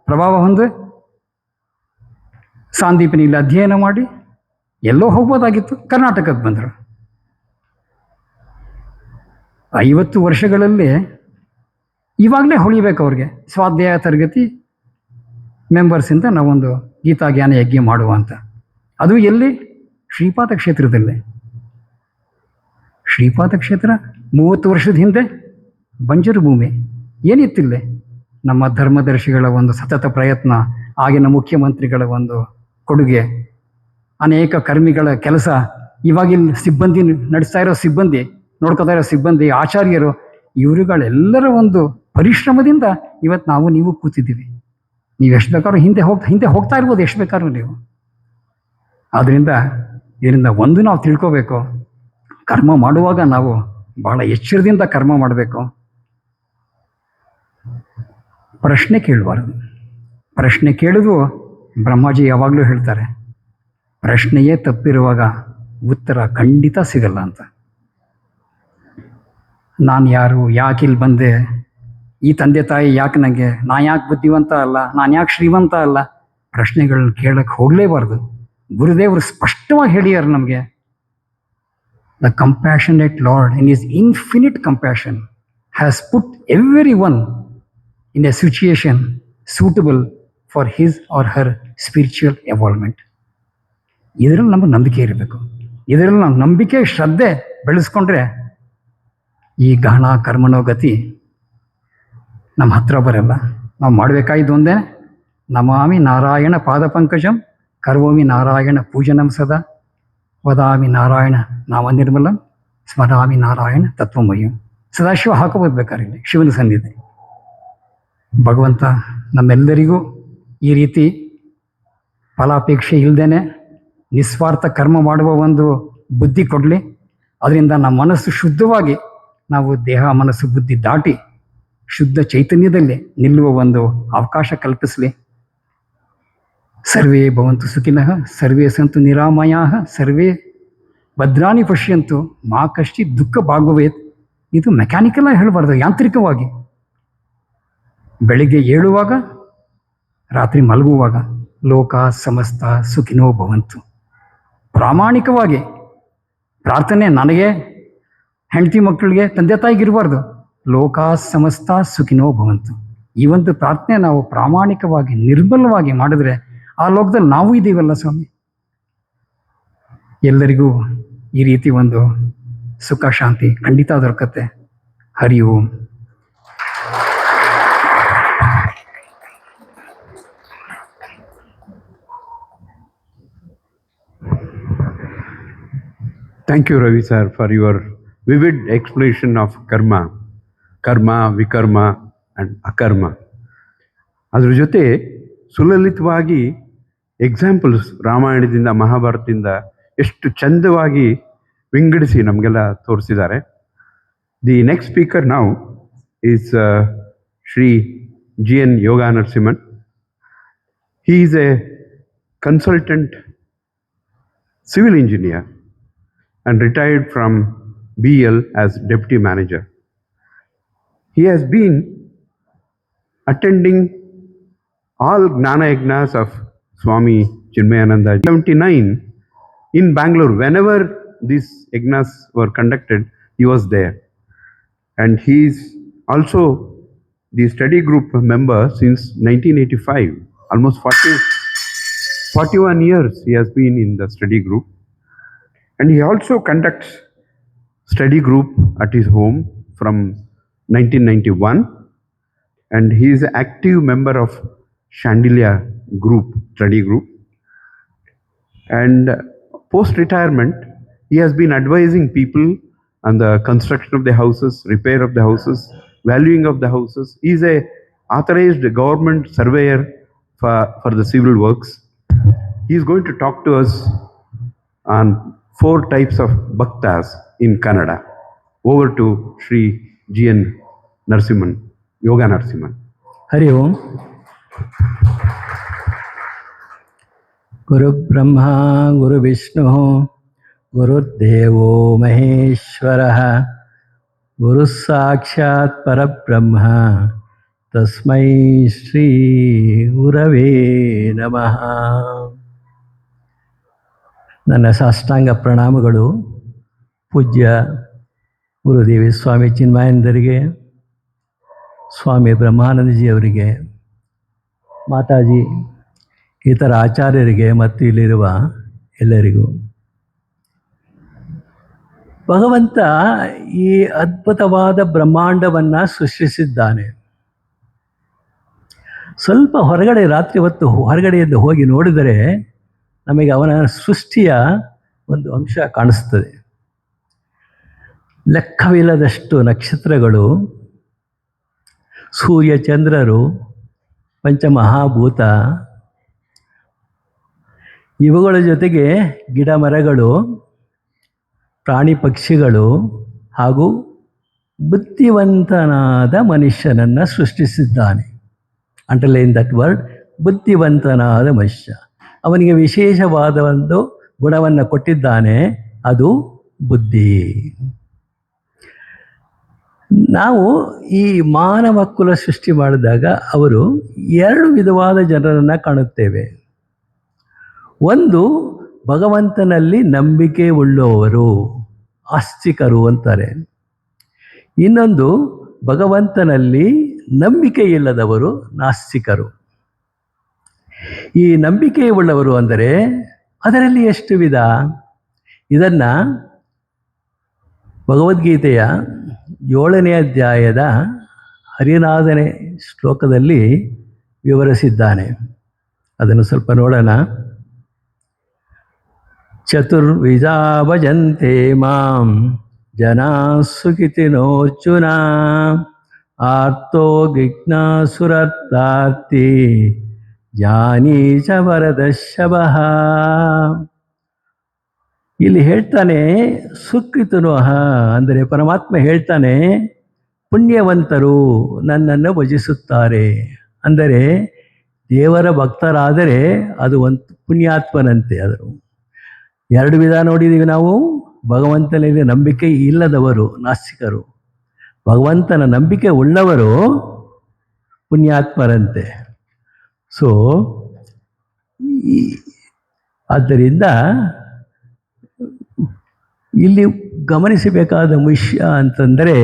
ಪ್ರಭಾವ ಹೊಂದಿ ಸಾಂದೀಪನಿಯಲ್ಲಿ ಅಧ್ಯಯನ ಮಾಡಿ ಎಲ್ಲೋ ಹೋಗ್ಬೋದಾಗಿತ್ತು, ಕರ್ನಾಟಕಕ್ಕೆ ಬಂದರು. 50 ವರ್ಷಗಳಲ್ಲಿ ಇವಾಗಲೇ ಹೊಳಿಬೇಕು ಅವ್ರಿಗೆ. ಸ್ವಾಧ್ಯಾಯ ತರಗತಿ ಮೆಂಬರ್ಸಿಂದ ನಾವೊಂದು ಗೀತಾ ಜ್ಞಾನ ಯಜ್ಞ ಮಾಡುವ ಅಂತ. ಅದು ಎಲ್ಲಿ? ಶ್ರೀಪಾದ ಕ್ಷೇತ್ರದಲ್ಲಿ. ಶ್ರೀಪಾದ ಕ್ಷೇತ್ರ 30 ವರ್ಷದ ಹಿಂದೆ ಬಂಜರು ಭೂಮಿ, ಏನಿತ್ತಿಲ್ಲ. ನಮ್ಮ ಧರ್ಮದರ್ಶಿಗಳ ಒಂದು ಸತತ ಪ್ರಯತ್ನ, ಆಗಿನ ಮುಖ್ಯಮಂತ್ರಿಗಳ ಒಂದು ಕೊಡುಗೆ, ಅನೇಕ ಕರ್ಮಿಗಳ ಕೆಲಸ, ಇವಾಗಿನ ಸಿಬ್ಬಂದಿ ನಡೆಸ್ತಾ ಇರೋ ಸಿಬ್ಬಂದಿ, ನೋಡ್ಕೊತಾ ಇರೋ ಸಿಬ್ಬಂದಿ, ಆಚಾರ್ಯರು, ಇವರುಗಳೆಲ್ಲರ ಒಂದು ಪರಿಶ್ರಮದಿಂದ ಇವತ್ತು ನಾವು ನೀವು ಕೂತಿದ್ದೀವಿ. ನೀವು ಎಷ್ಟು ಬೇಕಾದ್ರೂ ಹಿಂದೆ ಹೋಗ್ತಾ ಇರ್ಬೋದು, ಎಷ್ಟು ಬೇಕಾದ್ರೂ ನೀವು. ಆದ್ದರಿಂದ ಇದರಿಂದ ಒಂದು ನಾವು ತಿಳ್ಕೋಬೇಕು, ಕರ್ಮ ಮಾಡುವಾಗ ನಾವು ಬಹಳ ಎಚ್ಚರದಿಂದ ಕರ್ಮ ಮಾಡಬೇಕು. ಪ್ರಶ್ನೆ ಕೇಳಬಾರ್ದು. ಪ್ರಶ್ನೆ ಕೇಳಿದ್ರು ಬ್ರಹ್ಮಾಜಿ ಯಾವಾಗಲೂ ಹೇಳ್ತಾರೆ, ಪ್ರಶ್ನೆಯೇ ತಪ್ಪಿರುವಾಗ ಉತ್ತರ ಖಂಡಿತ ಸಿಗಲ್ಲ ಅಂತ. ನಾನು ಯಾರು, ಯಾಕೆ ಇಲ್ಲಿ ಬಂದೆ, ಈ ತಂದೆ ತಾಯಿ ಯಾಕೆ ನನಗೆ, ನಾನು ಯಾಕೆ ಬುದ್ಧಿವಂತ ಅಲ್ಲ, ನಾನು ಯಾಕೆ ಶ್ರೀಮಂತ ಅಲ್ಲ, ಪ್ರಶ್ನೆಗಳನ್ನ ಕೇಳಕ್ಕೆ ಹೋಗಲೇಬಾರ್ದು. ಗುರುದೇವರು ಸ್ಪಷ್ಟವಾಗಿ ಹೇಳಿಯಾರ ನಮಗೆ, the compassionate lord in is infinite compassion has put every one in a situation suitable for his or her spiritual evolvement. ಇದರಲ್ಲಿ ನಮಗೆ ನಂಬಿಕೆ ಇರಬೇಕು. ಇದರಲ್ಲಿ ನಾವು ನಂಬಿಕೆ ಶ್ರದ್ಧೆ ಬೆಳೆಸ್ಕೊಂಡ್ರೆ ಈ ಗಹನ ಕರ್ಮಣೋ ಗತಿ ನಮ್ಮ ಹತ್ರ ಬರಲ್ಲ. ನಾವು ಮಾಡಬೇಕಾಗಿದ್ದು ಒಂದೇ, ನಮಾಮಿ ನಾರಾಯಣ ಪಾದ ಪಂಕಜಂ ಕರೋಮಿ ನಾರಾಯಣ ಪೂಜನಂ ಸದಾ ವದಾಮಿ ನಾರಾಯಣ ನಾಮ ನಿರ್ಮಲಂ ಸ್ಮರಾಮಿ ನಾರಾಯಣ ತತ್ವಮಯಂ. ಸದಾಶಿವ ಹಾಕೋಬೋದು ಬೇಕಾದ್ರೆ ಇಲ್ಲಿ ಶಿವನ ಸನ್ನಿಧಿ. ಭಗವಂತ ನಮ್ಮೆಲ್ಲರಿಗೂ ಈ ರೀತಿ ಫಲಾಪೇಕ್ಷೆ ಇಲ್ಲದೇನೆ ನಿಸ್ವಾರ್ಥ ಕರ್ಮ ಮಾಡುವ ಒಂದು ಬುದ್ಧಿ ಕೊಡಲಿ. ಅದರಿಂದ ನಮ್ಮ ಮನಸ್ಸು ಶುದ್ಧವಾಗಿ ನಾವು ದೇಹ ಮನಸ್ಸು ಬುದ್ಧಿ ದಾಟಿ ಶುದ್ಧ ಚೈತನ್ಯದಲ್ಲಿ ನಿಲ್ಲುವ ಒಂದು ಅವಕಾಶ ಕಲ್ಪಿಸಲಿ. ಸರ್ವೇ ಭವಂತು ಸುಖಿನಃ, ಸರ್ವೇ ಸಂತು ನಿರಾಮಯಾಃ, ಸರ್ವೇ ಭದ್ರಾಣಿ ಪಶ್ಯಂತು ಮಾ ಕಶ್ಚಿತ್ ದುಃಖ ಭಾಗವೇತ್. ಇದು ಮೆಕ್ಯಾನಿಕಲ್ ಆಗಿ ಹೇಳಬಾರ್ದು, ಯಾಂತ್ರಿಕವಾಗಿ. ಬೆಳಿಗ್ಗೆ ಏಳುವಾಗ, ರಾತ್ರಿ ಮಲಗುವಾಗ ಲೋಕ ಸಮಸ್ತ ಸುಖಿನೋ ಭವಂತು. ಪ್ರಾಮಾಣಿಕವಾಗಿ ಪ್ರಾರ್ಥನೆ ನನಗೆ, ಹೆಂಡತಿ ಮಕ್ಕಳಿಗೆ, ತಂದೆ ತಾಯಿಗಿರಬಾರ್ದು. ಲೋಕ ಸಮಸ್ತ ಸುಖಿನೋ ಭವಂತು. ಈ ಒಂದು ಪ್ರಾರ್ಥನೆ ನಾವು ಪ್ರಾಮಾಣಿಕವಾಗಿ ನಿರ್ಮಲವಾಗಿ ಮಾಡಿದ್ರೆ ಆ ಲೋಕದಲ್ಲಿ ನಾವು ಇದ್ದೀವಲ್ಲ ಸ್ವಾಮಿ. ಎಲ್ಲರಿಗೂ ಈ ರೀತಿ ಒಂದು ಸುಖ ಶಾಂತಿ ಖಂಡಿತ ದೊರಕತ್ತೆ. ಹರಿ ಓಂ. Thank you, Ravi sir, for your vivid explanation of karma, vikarma and akarma. ಅದ್ರ ಜೊತೆ ಸುಲಲಿತವಾಗಿ ಎಕ್ಸಾಂಪಲ್ಸ್ ರಾಮಾಯಣದಿಂದ ಮಹಾಭಾರತದಿಂದ ಎಷ್ಟು ಚಂದವಾಗಿ ವಿಂಗಡಿಸಿ ನಮಗೆಲ್ಲ ತೋರಿಸಿದ್ದಾರೆ. The next speaker now is Shri GN yoga Narasimhan. He is a consultant civil engineer and retired from BL as deputy manager. He has been attending all Gnana Yagnas of Swami Chinmayananda 79 in Bangalore. Whenever these yagnas were conducted, he was there. And he is also the study group member since 1985. Almost 41 years he has been in the study group. And he also conducts study group at his home from 1991. And he is an active member of Chandelier group, study group. And post-retirement, he has been advising people on the construction of the houses, repair of the houses, valuing of the houses. He is a authorized government surveyor for the civil works. He is going to talk to us on 4 types of bhaktas in Kannada. Over to Shri GN Narasimhan, Yoga Narasimhan. ಹರಿ ಓಂ. ಗುರು ಬ್ರಹ್ಮ ಗುರು ವಿಷ್ಣು ಗುರುದೇವೋ ಮಹೇಶ್ವರ ಗುರು ಸಾಕ್ಷಾತ್ ಪರಬ್ರಹ್ಮ ತಸ್ಮೈ ಶ್ರೀ ಗುರವೇ ನಮಃ. ನನ್ನ ಸಾಷ್ಟಾಂಗ ಪ್ರಣಾಮಗಳು ಪೂಜ್ಯ ಗುರುದೇವಿ ಸ್ವಾಮಿ ಚಿನ್ಮಯಾನಂದರಿಗೆ, ಸ್ವಾಮಿ ಬ್ರಹ್ಮಾನಂದಜಿಯವರಿಗೆ, ಮಾತಾಜಿ, ಇತರ ಆಚಾರ್ಯರಿಗೆ ಮತ್ತು ಇಲ್ಲಿರುವ ಎಲ್ಲರಿಗೂ. ಭಗವಂತ ಈ ಅದ್ಭುತವಾದ ಬ್ರಹ್ಮಾಂಡವನ್ನು ಸೃಷ್ಟಿಸಿದ್ದಾನೆ. ಸ್ವಲ್ಪ ಹೊರಗಡೆ ರಾತ್ರಿ ಹೊತ್ತು ಹೊರಗಡೆಯಿಂದ ಹೋಗಿ ನೋಡಿದರೆ ನಮಗೆ ಅವನ ಸೃಷ್ಟಿಯ ಒಂದು ಅಂಶ ಕಾಣಿಸ್ತದೆ. ಲೆಕ್ಕವಿಲ್ಲದಷ್ಟು ನಕ್ಷತ್ರಗಳು, ಸೂರ್ಯ ಚಂದ್ರರು, ಪಂಚಮಹಾಭೂತ, ಇವುಗಳ ಜೊತೆಗೆ ಗಿಡ ಮರಗಳು, ಪ್ರಾಣಿ ಪಕ್ಷಿಗಳು ಹಾಗೂ ಬುದ್ಧಿವಂತನಾದ ಮನುಷ್ಯನನ್ನು ಸೃಷ್ಟಿಸಿದ್ದಾನೆ. ಅಂಡರ್ಲೈನ್ ದಟ್ ವರ್ಡ್, ಬುದ್ಧಿವಂತನಾದ ಮನುಷ್ಯ. ಅವನಿಗೆ ವಿಶೇಷವಾದ ಒಂದು ಗುಣವನ್ನು ಕೊಟ್ಟಿದ್ದಾನೆ, ಅದು ಬುದ್ಧಿ. ನಾವು ಈ ಮಾನವ ಕುಲ ಸೃಷ್ಟಿ ಮಾಡಿದಾಗ ಅವರು 2 ವಿಧವಾದ ಜನರನ್ನು ಕಾಣುತ್ತೇವೆ. ಒಂದು ಭಗವಂತನಲ್ಲಿ ನಂಬಿಕೆ ಉಳ್ಳವರು, ಆಸ್ತಿಕರು ಅಂತಾರೆ. ಇನ್ನೊಂದು ಭಗವಂತನಲ್ಲಿ ನಂಬಿಕೆ ಇಲ್ಲದವರು, ನಾಸ್ತಿಕರು. ಈ ನಂಬಿಕೆ ಉಳ್ಳವರು ಅಂದರೆ ಅದರಲ್ಲಿ ಎಷ್ಟು ವಿಧ? ಇದನ್ನು ಭಗವದ್ಗೀತೆಯ 7ನೇ ಅಧ್ಯಾಯದ 14ನೇ ಶ್ಲೋಕದಲ್ಲಿ ವಿವರಿಸಿದ್ದಾನೆ. ಅದನ್ನು ಸ್ವಲ್ಪ ನೋಡೋಣ. ಚತುರ್ವಿಧಾ ಭಜಂತೆ ಮಾಂ ಜನಾ ಸುಖಿತಿನೋರ್ಜುನ ಆರ್ತೋ ಜಿಜ್ಞಾಸುರರ್ಥಾರ್ಥಿ ಜ್ಞಾನಿ ಚ ವರದರ್ಶಭಃ. ಇಲ್ಲಿ ಹೇಳ್ತಾನೆ ಸುಕೃತನೋಹ ಅಂದರೆ ಪರಮಾತ್ಮ ಹೇಳ್ತಾನೆ, ಪುಣ್ಯವಂತರು ನನ್ನನ್ನು ಭಜಿಸುತ್ತಾರೆ. ಅಂದರೆ ದೇವರ ಭಕ್ತರಾದರೆ ಅದು ಒಂದು ಪುಣ್ಯಾತ್ಮನಂತೆ. ಆದರು 2 ವಿಧ ನೋಡಿದ್ದೀವಿ ನಾವು. ಭಗವಂತನಲ್ಲಿ ನಂಬಿಕೆ ಇಲ್ಲದವರು ನಾಸ್ತಿಕರು, ಭಗವಂತನ ನಂಬಿಕೆ ಉಳ್ಳವರು ಪುಣ್ಯಾತ್ಮರಂತೆ. ಸೊ ಆದ್ದರಿಂದ ಇಲ್ಲಿ ಗಮನಿಸಬೇಕಾದ ವಿಷಯ ಅಂತಂದರೆ,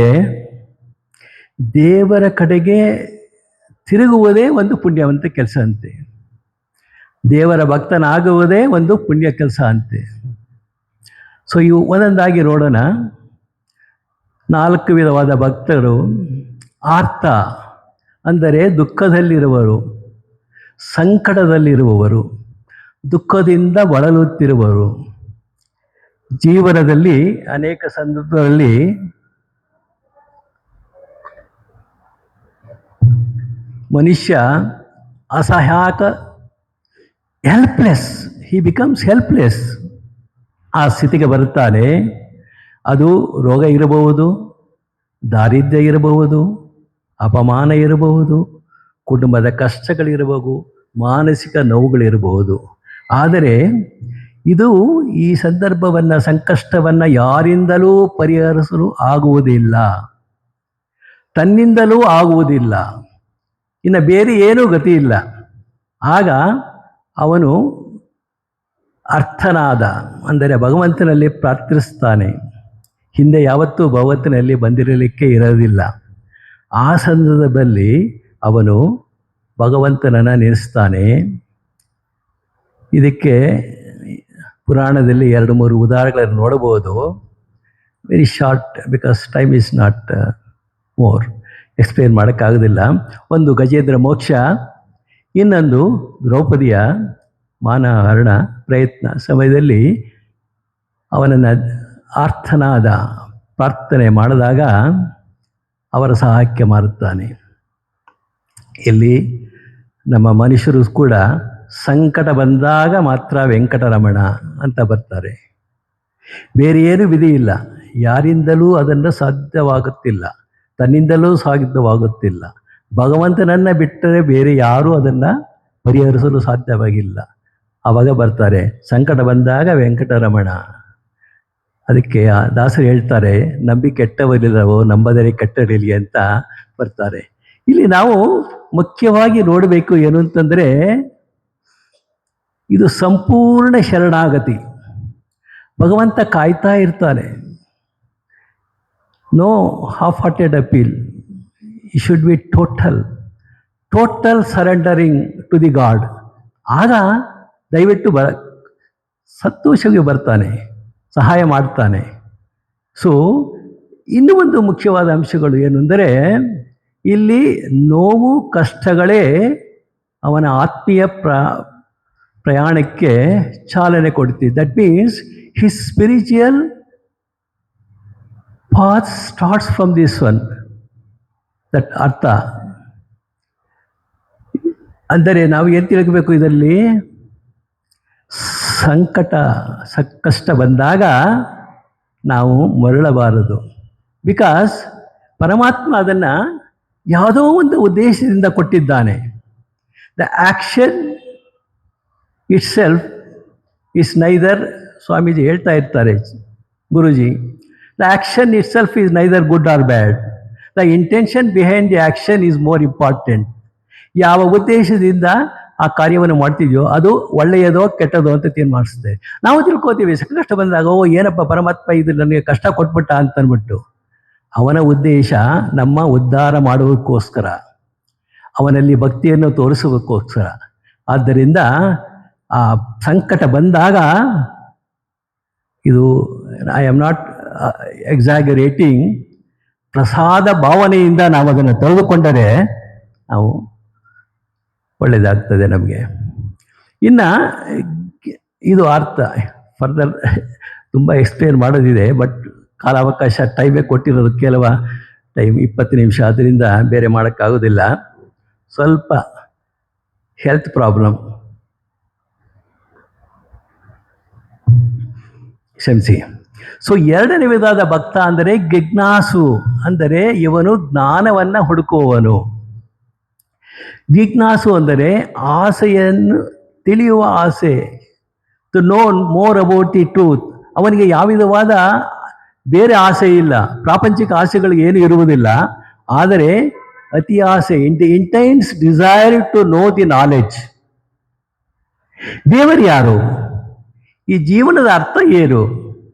ದೇವರ ಕಡೆಗೆ ತಿರುಗುವುದೇ ಒಂದು ಪುಣ್ಯವಂತ ಕೆಲಸ ಅಂತೆ. ದೇವರ ಭಕ್ತನಾಗುವುದೇ ಒಂದು ಪುಣ್ಯ ಕೆಲಸ ಅಂತೆ. ಸೊ ಇವು ಒಂದೊಂದಾಗಿ ನೋಡೋಣ. 4 ವಿಧವಾದ ಭಕ್ತರು. ಆರ್ತ ಅಂದರೆ ದುಃಖದಲ್ಲಿರುವರು, ಸಂಕಟದಲ್ಲಿರುವವರು, ದುಃಖದಿಂದ ಬಳಲುತ್ತಿರುವರು. ಜೀವನದಲ್ಲಿ ಅನೇಕ ಸಂದರ್ಭಗಳಲ್ಲಿ ಮನುಷ್ಯ ಅಸಹಾಯಕ, ಹೆಲ್ಪ್ಲೆಸ್, ಹಿ ಬಿಕಮ್ಸ್ ಹೆಲ್ಪ್ಲೆಸ್ ಆ ಸ್ಥಿತಿಗೆ ಬರುತ್ತಾನೆ. ಅದು ರೋಗ ಇರಬಹುದು, ದಾರಿದ್ರ್ಯ ಇರಬಹುದು, ಅಪಮಾನ ಇರಬಹುದು, ಕುಟುಂಬದ ಕಷ್ಟಗಳಿರಬಹುದು, ಮಾನಸಿಕ ನೋವುಗಳಿರಬಹುದು. ಆದರೆ ಇದು ಈ ಸಂದರ್ಭವನ್ನು, ಸಂಕಷ್ಟವನ್ನು ಯಾರಿಂದಲೂ ಪರಿಹರಿಸಲು ಆಗುವುದಿಲ್ಲ, ತನ್ನಿಂದಲೂ ಆಗುವುದಿಲ್ಲ, ಇನ್ನು ಬೇರೆ ಏನೂ ಗತಿ ಇಲ್ಲ. ಆಗ ಅವನು ಅರ್ಥನಾದ ಅಂದರೆ ಭಗವಂತನಲ್ಲಿ ಪ್ರಾರ್ಥಿಸ್ತಾನೆ. ಹಿಂದೆ ಯಾವತ್ತೂ ಭಗವಂತನಲ್ಲಿ ಬಂದಿರಲಿಕ್ಕೆ ಇರೋದಿಲ್ಲ. ಆ ಸಂದರ್ಭದಲ್ಲಿ ಅವನು ಭಗವಂತನನ್ನು ನೆನೆಸ್ತಾನೆ. ಇದಕ್ಕೆ ಪುರಾಣದಲ್ಲಿ 2-3 ಉದಾಹರಣೆಗಳನ್ನು ನೋಡಬಹುದು. Very short, because time is not more, explain ಮಾಡೋಕ್ಕಾಗೋದಿಲ್ಲ. ಒಂದು ಗಜೇಂದ್ರ ಮೋಕ್ಷ, ಇನ್ನೊಂದು ದ್ರೌಪದಿಯ ಮಾನಹರಣ ಪ್ರಯತ್ನ ಸಮಯದಲ್ಲಿ ಅವನನ್ನು ಆರ್ತನಾದ ಪ್ರಾರ್ಥನೆ ಮಾಡಿದಾಗ ಅವರ ಸಹಾಯಕ್ಕೆ ಮಾರುತ್ತಾನೆ. ಇಲ್ಲಿ ನಮ್ಮ ಮನುಷ್ಯರು ಕೂಡ ಸಂಕಟ ಬಂದಾಗ ಮಾತ್ರ ವೆಂಕಟರಮಣ ಅಂತ ಬರ್ತಾರೆ. ಬೇರೆ ಏನು ವಿಧಿ ಇಲ್ಲ, ಯಾರಿಂದಲೂ ಅದನ್ನು ಸಾಧ್ಯವಾಗುತ್ತಿಲ್ಲ, ತನ್ನಿಂದಲೂ ಸಾಧ್ಯವಾಗುತ್ತಿಲ್ಲ. ಭಗವಂತನನ್ನು ಬಿಟ್ಟರೆ ಬೇರೆ ಯಾರೂ ಅದನ್ನು ಪರಿಹರಿಸಲು ಸಾಧ್ಯವಾಗಿಲ್ಲ. ಆವಾಗ ಬರ್ತಾರೆ, ಸಂಕಟ ಬಂದಾಗ ವೆಂಕಟರಮಣ. ಅದಕ್ಕೆ ದಾಸರು ಹೇಳ್ತಾರೆ, ನಂಬಿ ಕೆಟ್ಟವರಿಲ್ಲವೋ ನಂಬದರೆ ಕೆಟ್ಟರಿರಲಿ ಅಂತ ಬರ್ತಾರೆ. ಇಲ್ಲಿ ನಾವು ಮುಖ್ಯವಾಗಿ ನೋಡಬೇಕು ಏನು ಅಂತಂದರೆ, ಇದು ಸಂಪೂರ್ಣ ಶರಣಾಗತಿ. ಭಗವಂತ ಕಾಯ್ತಾ ಇರ್ತಾನೆ. No half hearted appeal, it should be total surrendering to the god. ಆಗ ದಯವಿಟ್ಟು ಸಂತೋಷವಾಗಿ ಬರ್ತಾನೆ, ಸಹಾಯ ಮಾಡ್ತಾನೆ. ಸೊ ಇನ್ನೂ ಒಂದು ಮುಖ್ಯವಾದ ಅಂಶಗಳು ಏನು ಅಂದರೆ, ಇಲ್ಲಿ ನೋವು ಕಷ್ಟಗಳೇ ಅವನ ಆತ್ಮೀಯ ಪ್ರಯಾಣಕ್ಕೆ ಚಾಲನೆ ಕೊಡ್ತೀವಿ. That means his spiritual path starts from this one. That ಅರ್ಥ ಅಂದರೆ ನಾವು ಏನು ತಿಳ್ಕಬೇಕು, ಇದರಲ್ಲಿ ಕಷ್ಟ ಬಂದಾಗ ನಾವು ಮರಳಬಾರದು. ಬಿಕಾಸ್ ಪರಮಾತ್ಮ ಅದನ್ನು ಯಾವುದೋ ಒಂದು ಉದ್ದೇಶದಿಂದ ಕೊಟ್ಟಿದ್ದಾನೆ. The action itself is neither, Swamiji ಹೇಳ್ತಾ ಇರ್ತಾರೆ Guruji, the action itself is neither good or bad, the intention behind the action is more important. ಯಾವ ಉದ್ದೇಶದಿಂದ ಆ ಕಾರ್ಯವನ್ನು ಮಾಡ್ತಿದ್ಯೋ ಅದು ಒಳ್ಳೆಯದೋ ಕೆಟ್ಟದೋ ಅಂತ ತೀರ್ಮಾನಿಸುತ್ತೆ. ನಾವು ತಿಳ್ಕೋತೀವಿ ಕಷ್ಟ ಬಂದಾಗ, ಓ ಏನಪ್ಪ ಪರಮಾತ್ಮ ಇದು ನನಗೆ ಕಷ್ಟ ಕೊಟ್ಬಿಟ್ಟ ಅಂತ ಅಂದ್ಬಿಟ್ಟು. ಅವನ ಉದ್ದೇಶ ನಮ್ಮ ಉದ್ಧಾರ ಮಾಡುವುದಕ್ಕೋಸ್ಕರ, ಅವನಲ್ಲಿ ಭಕ್ತಿಯನ್ನು ತೋರಿಸುವುದಕ್ಕೋಸ್ಕರ. ಆದ್ದರಿಂದ ಆ ಸಂಕಟ ಬಂದಾಗ, ಇದು ಐ ಆಮ್ ನಾಟ್ ಎಕ್ಸಾಗರೇಟಿಂಗ್, ಪ್ರಸಾದ ಭಾವನೆಯಿಂದ ನಾವು ಅದನ್ನು ತೆಗೆದುಕೊಂಡರೆ ನಾವು ಒಳ್ಳೆಯದಾಗ್ತದೆ ನಮಗೆ. ಇನ್ನು ಇದು ಅರ್ಥ ಫರ್ದರ್ ತುಂಬ ಎಕ್ಸ್ಪ್ಲೇನ್ ಮಾಡೋದಿದೆ, ಬಟ್ ಕಾಲಾವಕಾಶ ಟೈಮೇ ಕೊಟ್ಟಿರೋದು ಕೆಲವ ಟೈಮ್ 20 ನಿಮಿಷ, ಅದರಿಂದ ಬೇರೆ ಮಾಡೋಕ್ಕಾಗೋದಿಲ್ಲ. ಸ್ವಲ್ಪ ಹೆಲ್ತ್ ಪ್ರಾಬ್ಲಮ್, ಕ್ಷಮಿಸಿ. ಸೊ 2ನೇ ವಿಧವಾದ ಭಕ್ತ ಅಂದರೆ ಜಿಜ್ಞಾಸು, ಅಂದರೆ ಇವನು ಜ್ಞಾನವನ್ನು ಹುಡುಕುವವನು. ಜಿಜ್ಞಾಸು ಅಂದರೆ ಆಸೆಯನ್ನು ತಿಳಿಯುವ ಆಸೆ, to know more about the truth. ಅವನಿಗೆ ಯಾವ ವಿಧವಾದ ಬೇರೆ ಆಸೆ ಇಲ್ಲ, ಪ್ರಾಪಂಚಿಕ ಆಸೆಗಳು ಏನು ಇರುವುದಿಲ್ಲ. ಆದರೆ ಅತಿ ಆಸೆ, intense desire to know the knowledge. ದೇವರು ಯಾರು? ಈ ಜೀವನದ ಅರ್ಥ ಏನು?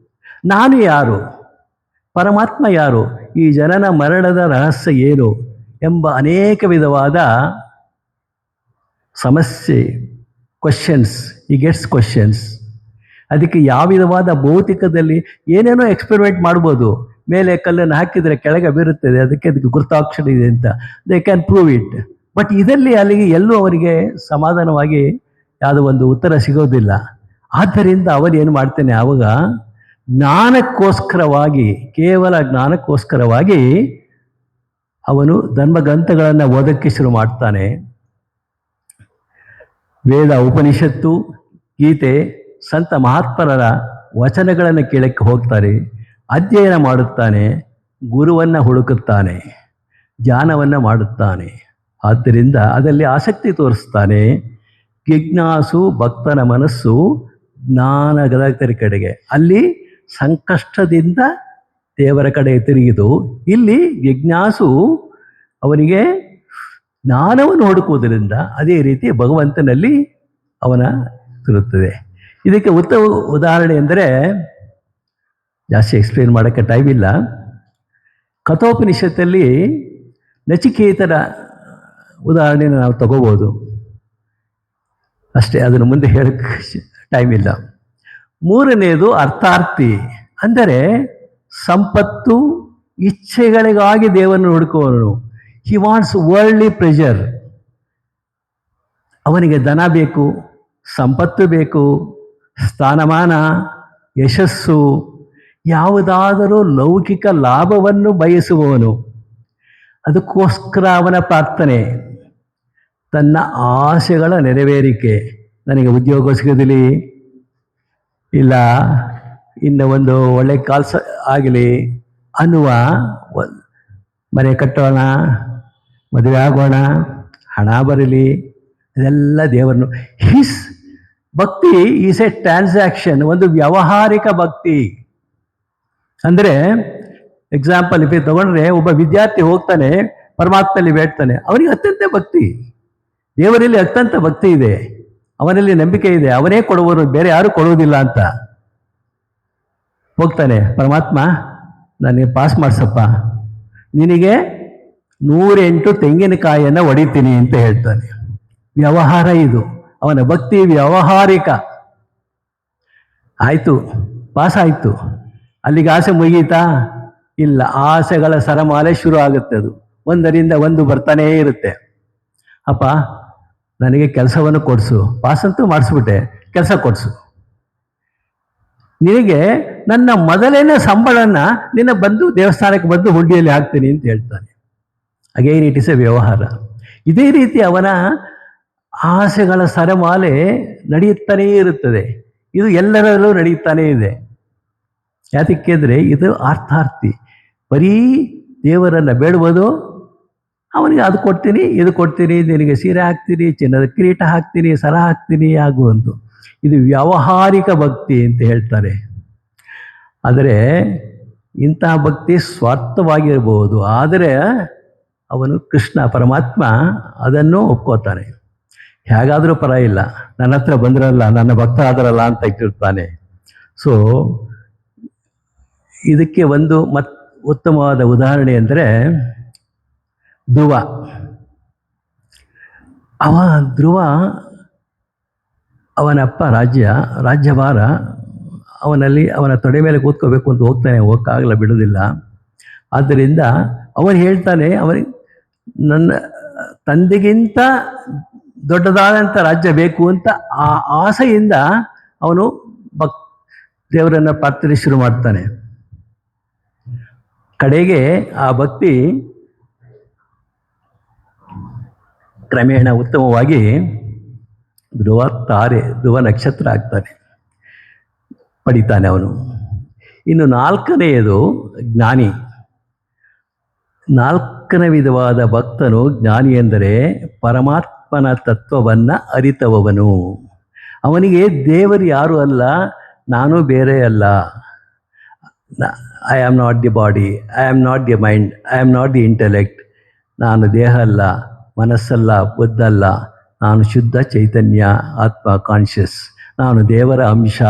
ನಾನು ಯಾರು? ಪರಮಾತ್ಮ ಯಾರು? ಈ ಜನನ ಮರಣದ ರಹಸ್ಯ ಏನು ಎಂಬ ಅನೇಕ ವಿಧವಾದ ಸಮಸ್ಯೆ, ಕ್ವಶನ್ಸ್, ಈ ಗೆಟ್ಸ್ ಕ್ವಶನ್ಸ್. ಅದಕ್ಕೆ ಯಾವ ವಿಧವಾದ ಭೌತಿಕದಲ್ಲಿ ಏನೇನೋ ಎಕ್ಸ್ಪೆರಿಮೆಂಟ್ ಮಾಡ್ಬೋದು. ಮೇಲೆ ಕಲ್ಲನ್ನು ಹಾಕಿದರೆ ಕೆಳಗೆ ಬೀರುತ್ತದೆ, ಅದಕ್ಕೆ ಗುರುತಾಕ್ಷರ ಇದೆ ಅಂತ they can prove it. But ಇದರಲ್ಲಿ ಅಲ್ಲಿಗೆ ಎಲ್ಲೂ ಅವರಿಗೆ ಸಮಾಧಾನವಾಗಿ ಯಾವುದೋ ಒಂದು ಉತ್ತರ ಸಿಗೋದಿಲ್ಲ. ಆದ್ದರಿಂದ ಅವನು ಏನು ಮಾಡ್ತಾನೆ, ಆವಾಗ ಜ್ಞಾನಕ್ಕೋಸ್ಕರವಾಗಿ, ಕೇವಲ ಜ್ಞಾನಕ್ಕೋಸ್ಕರವಾಗಿ ಅವನು ಧರ್ಮಗ್ರಂಥಗಳನ್ನು ಓದಕ್ಕೆ ಶುರು ಮಾಡ್ತಾನೆ. ವೇದ, ಉಪನಿಷತ್ತು, ಗೀತೆ, ಸಂತ ಮಹಾತ್ಮರ ವಚನಗಳನ್ನು ಕೇಳಕ್ಕೆ ಹೋಗ್ತಾರೆ, ಅಧ್ಯಯನ ಮಾಡುತ್ತಾನೆ, ಗುರುವನ್ನು ಹುಡುಕುತ್ತಾನೆ, ಧ್ಯಾನವನ್ನು ಮಾಡುತ್ತಾನೆ. ಆದ್ದರಿಂದ ಅದರಲ್ಲಿ ಆಸಕ್ತಿ ತೋರಿಸ್ತಾನೆ. ಜಿಜ್ಞಾಸು ಭಕ್ತನ ಮನಸ್ಸು ಜ್ಞಾನದ ಕಡೆಗೆ, ಅಲ್ಲಿ ಸಂಕಷ್ಟದಿಂದ ದೇವರ ಕಡೆ ತಿರುಗಿದು. ಇಲ್ಲಿ ಜಿಜ್ಞಾಸು ಅವನಿಗೆ ಜ್ಞಾನವನ್ನು ಹುಡುಕುವುದರಿಂದ ಅದೇ ರೀತಿ ಭಗವಂತನಲ್ಲಿ ಅವನ ತಿರುತ್ತದೆ. ಇದಕ್ಕೆ ಉತ್ತಮ ಉದಾಹರಣೆ ಎಂದರೆ, ಜಾಸ್ತಿ ಎಕ್ಸ್ಪ್ಲೇನ್ ಮಾಡೋಕ್ಕೆ ಟೈಮ್ ಇಲ್ಲ. ಕಥೋಪನಿಷತ್ತಲ್ಲಿ ನಚಿಕೇತನ ಉದಾಹರಣೆಯನ್ನು ನಾವು ತಗೋಬೋದು ಅಷ್ಟೇ, ಅದನ್ನು ಮುಂದೆ ಹೇಳಕ್ಕೆ ಟೈಮ್ ಇಲ್ಲ. ಮೂರನೆಯದು ಅರ್ಥಾರ್ಥಿ, ಅಂದರೆ ಸಂಪತ್ತು, ಇಚ್ಛೆಗಳಿಗಾಗಿ ದೇವರನ್ನು ಹುಡುಕುವವನು. He wants worldly pressure. ಅವನಿಗೆ ಧನ ಬೇಕು, ಸಂಪತ್ತು ಬೇಕು, ಸ್ಥಾನಮಾನ, ಯಶಸ್ಸು, ಯಾವುದಾದರೂ ಲೌಕಿಕ ಲಾಭವನ್ನು ಬಯಸುವವನು. ಅದಕ್ಕೋಸ್ಕರ ಅವನ ಪ್ರಾರ್ಥನೆ ತನ್ನ ಆಸೆಗಳ ನೆರವೇರಿಕೆ. ನನಗೆ ಉದ್ಯೋಗ ಸಿಗೋದಿಲ್ಲ, ಇಲ್ಲ ಇನ್ನು ಒಂದು ಒಳ್ಳೆ ಕೆಲಸ ಆಗಲಿ ಅನ್ನುವ, ಮನೆ ಕಟ್ಟೋಣ, ಮದುವೆ ಆಗೋಣ, ಹಣ ಬರಲಿ, ಇದೆಲ್ಲ ದೇವರನ್ನು. ಹಿಸ್ ಭಕ್ತಿ ಈಸ್ ಎ ಟ್ರಾನ್ಸಾಕ್ಷನ್, ಒಂದು ವ್ಯಾವಹಾರಿಕ ಭಕ್ತಿ. ಅಂದರೆ ಎಕ್ಸಾಂಪಲ್ ಇಫ್ ತಗೊಂಡ್ರೆ, ಒಬ್ಬ ವಿದ್ಯಾರ್ಥಿ ಹೋಗ್ತಾನೆ, ಪರಮಾತ್ಮನಲ್ಲಿ ಬೇಡ್ತಾನೆ, ಅವನಿಗೆ ಅತ್ಯಂತ ಭಕ್ತಿ, ದೇವರಲ್ಲಿ ಅತ್ಯಂತ ಭಕ್ತಿ ಇದೆ, ಅವನಲ್ಲಿ ನಂಬಿಕೆ ಇದೆ, ಅವನೇ ಕೊಡುವರು, ಬೇರೆ ಯಾರು ಕೊಡುವುದಿಲ್ಲ ಅಂತ ಹೋಗ್ತಾನೆ. ಪರಮಾತ್ಮ ನನಗೆ ಪಾಸ್ ಮಾಡಿಸಪ್ಪ, ನಿನಗೆ 108 ತೆಂಗಿನಕಾಯಿಯನ್ನು ಹೊಡಿತೀನಿ ಅಂತ ಹೇಳ್ತಾನೆ. ವ್ಯವಹಾರ ಇದು, ಅವನ ಭಕ್ತಿ ವ್ಯಾವಹಾರಿಕ. ಆಯಿತು, ಪಾಸ್ ಆಯಿತು, ಅಲ್ಲಿಗೆ ಆಸೆ ಮುಗೀತಾ? ಇಲ್ಲ, ಆಸೆಗಳ ಸರಮಾಲೆ ಶುರು ಆಗುತ್ತೆ. ಅದು ಒಂದರಿಂದ ಒಂದು ಬರ್ತಾನೇ ಇರುತ್ತೆ. ಅಪ್ಪ ನನಗೆ ಕೆಲಸವನ್ನು ಕೊಡಿಸು, ಪಾಸಂತೂ ಮಾಡಿಸ್ಬಿಟ್ಟೆ, ಕೆಲಸ ಕೊಡಿಸು, ನಿನಗೆ ನನ್ನ ಮೊದಲನೇ ಸಂಬಳನ ನಿನ್ನ ಬಂದು ದೇವಸ್ಥಾನಕ್ಕೆ ಬಂದು ಹುಂಡಿಯಲ್ಲಿ ಹಾಕ್ತೀನಿ ಅಂತ ಹೇಳ್ತಾನೆ. ಅಗೈನ್ ಇಟ್ ಇಸ್ ಎ ವ್ಯವಹಾರ. ಇದೇ ರೀತಿ ಅವನ ಆಸೆಗಳ ಸರಮಾಲೆ ನಡೆಯುತ್ತಾನೇ ಇರುತ್ತದೆ. ಇದು ಎಲ್ಲರಲ್ಲೂ ನಡೆಯುತ್ತಾನೇ ಇದೆ. ಯಾತಕ್ಕೆಂದರೆ ಇದು ಅರ್ಥಾರ್ಥಿ. ಬರೀ ದೇವರನ್ನು ಬೇಡುವುದು, ಅವನಿಗೆ ಅದು ಕೊಡ್ತೀನಿ, ಇದು ಕೊಡ್ತೀನಿ, ನಿನಗೆ ಸೀರೆ ಹಾಕ್ತೀನಿ, ಚಿನ್ನದ ಕಿರೀಟ ಹಾಕ್ತೀನಿ, ಸರ ಹಾಕ್ತೀನಿ ಆಗುವಂತು. ಇದು ವ್ಯಾವಹಾರಿಕ ಭಕ್ತಿ ಅಂತ ಹೇಳ್ತಾರೆ. ಆದರೆ ಇಂತಹ ಭಕ್ತಿ ಸ್ವಾರ್ಥವಾಗಿರಬಹುದು, ಆದರೆ ಅವನು ಕೃಷ್ಣ ಪರಮಾತ್ಮ ಅದನ್ನು ಒಪ್ಕೋತಾನೆ. ಹೇಗಾದರೂ ಪರ ಇಲ್ಲ, ನನ್ನ ಹತ್ರ ಬಂದಿರಲ್ಲ, ನನ್ನ ಭಕ್ತ ಆದರಲ್ಲ ಅಂತ ಇಟ್ಟಿರ್ತಾನೆ. ಸೊ ಇದಕ್ಕೆ ಒಂದು ಉತ್ತಮವಾದ ಉದಾಹರಣೆ ಅಂದರೆ ಧ್ರುವ. ಧ್ರುವ ಅವನಪ್ಪ ರಾಜ್ಯಭಾರ ಅವನಲ್ಲಿ, ಅವನ ತೊಡೆ ಮೇಲೆ ಕೂತ್ಕೋಬೇಕು ಅಂತ ಹೋಗ್ತಾನೆ, ಹೋಗಕ್ಕಾಗಲ್ಲ, ಬಿಡೋದಿಲ್ಲ. ಆದ್ದರಿಂದ ಅವನು ಹೇಳ್ತಾನೆ, ಅವನಿಗೆ ನನ್ನ ತಂದೆಗಿಂತ ದೊಡ್ಡದಾದಂಥ ರಾಜ್ಯ ಬೇಕು ಅಂತ ಆ ಆಸೆಯಿಂದ ಅವನು ದೇವರನ್ನು ಪ್ರಾರ್ಥನೆ ಶುರು ಮಾಡ್ತಾನೆ. ಕಡೆಗೆ ಆ ಭಕ್ತಿ ಕ್ರಮೇಣ ಉತ್ತಮವಾಗಿ ಧ್ರುವ ನಕ್ಷತ್ರ ಆಗ್ತಾನೆ, ಪಡಿತಾನೆ ಅವನು. ಇನ್ನು ನಾಲ್ಕನೆಯದು ಜ್ಞಾನಿ. ನಾಲ್ಕನೇ ವಿಧವಾದ ಭಕ್ತನು ಜ್ಞಾನಿ ಎಂದರೆ ಪರಮಾತ್ಮನ ತತ್ವವನ್ನು ಅರಿತವನು. ಅವನಿಗೆ ದೇವರು ಯಾರು ಅಲ್ಲ, ನಾನು ಬೇರೆ ಅಲ್ಲ, I am not the body, I am not the mind, I am not the intellect, ನಾನು ದೇಹ ಅಲ್ಲ, ಮನಸ್ಸಲ್ಲ, ಬುದ್ಧಲ್ಲ, ನಾನು ಶುದ್ಧ ಚೈತನ್ಯ ಆತ್ಮ ಕಾನ್ಷಿಯಸ್, ನಾನು ದೇವರ ಅಂಶ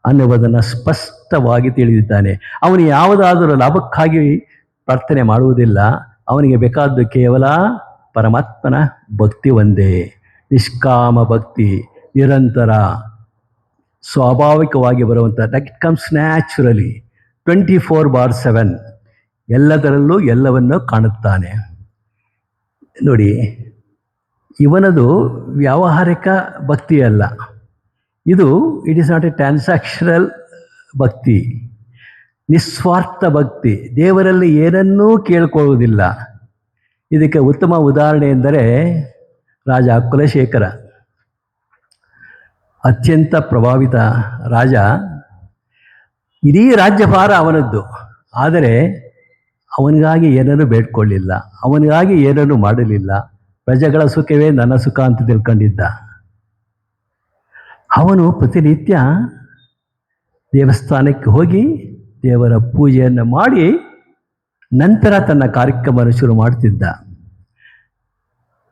ಅನ್ನುವುದನ್ನು ಸ್ಪಷ್ಟವಾಗಿ ತಿಳಿದಿದ್ದಾನೆ. ಅವನು ಯಾವುದಾದರೂ ಲಾಭಕ್ಕಾಗಿ ಪ್ರಾರ್ಥನೆ ಮಾಡುವುದಿಲ್ಲ. ಅವನಿಗೆ ಬೇಕಾದ್ದು ಕೇವಲ ಪರಮಾತ್ಮನ ಭಕ್ತಿ ಒಂದೇ, ನಿಷ್ಕಾಮ ಭಕ್ತಿ, ನಿರಂತರ ಸ್ವಾಭಾವಿಕವಾಗಿ ಬರುವಂಥ, ದಟ್ ಕಮ್ಸ್ ನ್ಯಾಚುರಲಿ 24/7 ಎಲ್ಲದರಲ್ಲೂ ಎಲ್ಲವನ್ನು ಕಾಣುತ್ತಾನೆ. ನೋಡಿ, ಇವನದು ವ್ಯಾವಹಾರಿಕ ಭಕ್ತಿ ಅಲ್ಲ, ಇದು it is not A transactional ಭಕ್ತಿ, ನಿಸ್ವಾರ್ಥ ಭಕ್ತಿ, ದೇವರಲ್ಲಿ ಏನನ್ನೂ ಕೇಳ್ಕೊಳ್ಳುವುದಿಲ್ಲ. ಇದಕ್ಕೆ ಉತ್ತಮ ಉದಾಹರಣೆ ಎಂದರೆ ರಾಜ ಕುಲಶೇಖರ. ಅತ್ಯಂತ ಪ್ರಭಾವಿತ ರಾಜ, ಇಡೀ ರಾಜ್ಯಭಾರ ಅವನದ್ದು. ಆದರೆ ಅವನಿಗಾಗಿ ಏನನ್ನೂ ಬೇಡ್ಕೊಳ್ಳಿಲ್ಲ, ಅವನಿಗಾಗಿ ಏನನ್ನೂ ಮಾಡಲಿಲ್ಲ. ಪ್ರಜೆಗಳ ಸುಖವೇ ನನ್ನ ಸುಖ ಅಂತ ತಿಳ್ಕೊಂಡಿದ್ದ. ಅವನು ಪ್ರತಿನಿತ್ಯ ದೇವಸ್ಥಾನಕ್ಕೆ ಹೋಗಿ ದೇವರ ಪೂಜೆಯನ್ನು ಮಾಡಿ ನಂತರ ತನ್ನ ಕಾರ್ಯಕ್ರಮವನ್ನು ಶುರು ಮಾಡ್ತಿದ್ದ.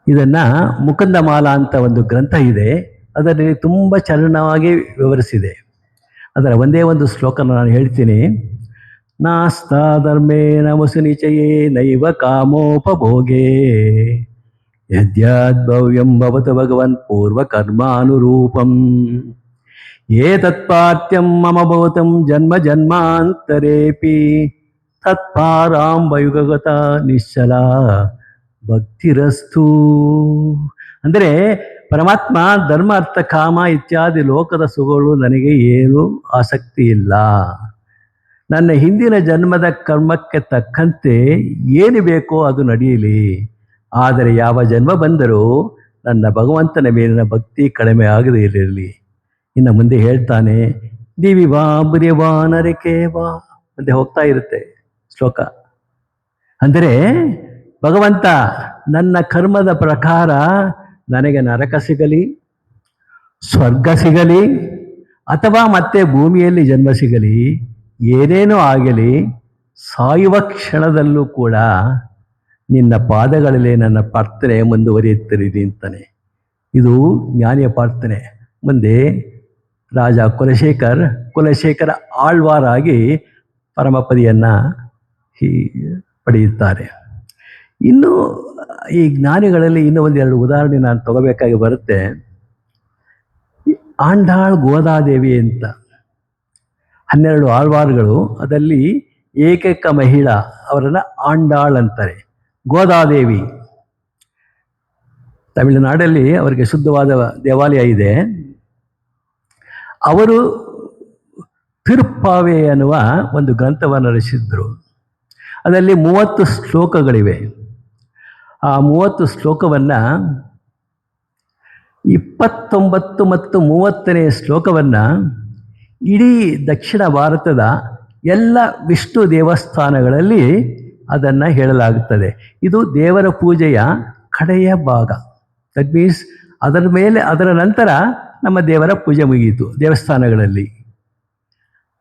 ಇದನ್ನು ಮುಕುಂದಮಾಲ ಅಂತ ಒಂದು ಗ್ರಂಥ ಇದೆ, ಅದರಲ್ಲಿ ತುಂಬ ಚರಣವಾಗಿ ವಿವರಿಸಿದೆ. ಅದರ ಒಂದೇ ಒಂದು ಶ್ಲೋಕನ ನಾನು ಹೇಳ್ತೀನಿ. ನಾಸ್ತಾ ಧರ್ಮೇಣ ವಸುನಿಚಯೇ ನೈವ ಕಾಮೋಪಭೋಗೇ ಯದ್ಯಾದ್ಭವ್ಯಂ ಭವತು ಭಗವನ್ ಪೂರ್ವಕರ್ಮಾನುರೂಪಂ ಏತತ್ಪಾರ್ಥ್ಯಂ ಮಮ ಭೂತಂ ಜನ್ಮ ಜನ್ಮಾಂತರೇಪಿ ತತ್ಪಾರಾಂಬಯುಗಗತ ನಿಶ್ಚಲ ಭಕ್ತಿರಸ್ತು. ಅಂದರೆ ಪರಮಾತ್ಮ ಧರ್ಮ ಅರ್ಥ ಕಾಮ ಇತ್ಯಾದಿ ಲೋಕದ ಸುಖಗಳು ನನಗೆ ಏನೂ ಆಸಕ್ತಿ ಇಲ್ಲ. ನನ್ನ ಹಿಂದಿನ ಜನ್ಮದ ಕರ್ಮಕ್ಕೆ ತಕ್ಕಂತೆ ಏನು ಬೇಕೋ ಅದು ನಡೆಯಲಿ. ಆದರೆ ಯಾವ ಜನ್ಮ ಬಂದರೂ ನನ್ನ ಭಗವಂತನ ಮೇಲಿನ ಭಕ್ತಿ ಕಡಿಮೆ ಆಗದೇ ಇರಲಿ. ಇನ್ನು ಮುಂದೆ ಹೇಳ್ತಾನೆ, ದಿವಿವಾ ಬುರಿವಾ ನರಕೇವಾ ಮುಂದೆ ಹೋಗ್ತಾ ಇರುತ್ತೆ ಶ್ಲೋಕ. ಅಂದರೆ ಭಗವಂತ ನನ್ನ ಕರ್ಮದ ಪ್ರಕಾರ ನನಗೆ ನರಕ ಸಿಗಲಿ, ಸ್ವರ್ಗ ಸಿಗಲಿ, ಅಥವಾ ಮತ್ತೆ ಭೂಮಿಯಲ್ಲಿ ಜನ್ಮ ಸಿಗಲಿ, ಏನೇನೂ ಆಗಲಿ, ಸಾಯುವ ಕ್ಷಣದಲ್ಲೂ ಕೂಡ ನಿನ್ನ ಪಾದಗಳಲ್ಲಿ ನನ್ನ ಪ್ರಾರ್ಥನೆ ಮುಂದುವರಿಯುತ್ತಿರಿ ಅಂತಾನೆ. ಇದು ಜ್ಞಾನಿಯ ಪ್ರಾರ್ಥನೆ. ಮುಂದೆ ರಾಜ ಕುಲಶೇಖರ ಆಳ್ವಾರಾಗಿ ಪರಮಪದಿಯನ್ನು ಪಡೆಯುತ್ತಾರೆ. ಇನ್ನು ಈ ಜ್ಞಾನಿಗಳಲ್ಲಿ ಇನ್ನೂ ಒಂದೆರಡು ಉದಾಹರಣೆ ನಾನು ತಗೋಬೇಕಾಗಿ ಬರುತ್ತೆ. ಆಂಡಾಳ್ ಗೋದಾದೇವಿ ಅಂತ 12 ಆಳ್ವಾರುಗಳು, ಅದರಲ್ಲಿ ಏಕೈಕ ಮಹಿಳಾ, ಅವರನ್ನು ಆಂಡಾಳ್ ಅಂತಾರೆ. ಗೋದಾದೇವಿ ತಮಿಳುನಾಡಲ್ಲಿ ಅವರಿಗೆ ಶುದ್ಧವಾದ ದೇವಾಲಯ ಇದೆ. ಅವರು ತಿರುಪ್ಪಾವೆ ಅನ್ನುವ ಒಂದು ಗ್ರಂಥವನ್ನು ರಚಿಸಿದ್ರು. ಅದರಲ್ಲಿ 30 ಶ್ಲೋಕಗಳಿವೆ. ಆ 30 ಶ್ಲೋಕವನ್ನು 29 ಮತ್ತು 30ನೇ ಶ್ಲೋಕವನ್ನು ಇಡೀ ದಕ್ಷಿಣ ಭಾರತದ ಎಲ್ಲ ವಿಷ್ಣು ದೇವಸ್ಥಾನಗಳಲ್ಲಿ ಅದನ್ನು ಹೇಳಲಾಗುತ್ತದೆ. ಇದು ದೇವರ ಪೂಜೆಯ ಕಡೆಯ ಭಾಗ. ದಟ್ ಮೀನ್ಸ್ ಅದರ ನಂತರ ನಮ್ಮ ದೇವರ ಪೂಜೆ ಮುಗಿಯಿತು ದೇವಸ್ಥಾನಗಳಲ್ಲಿ.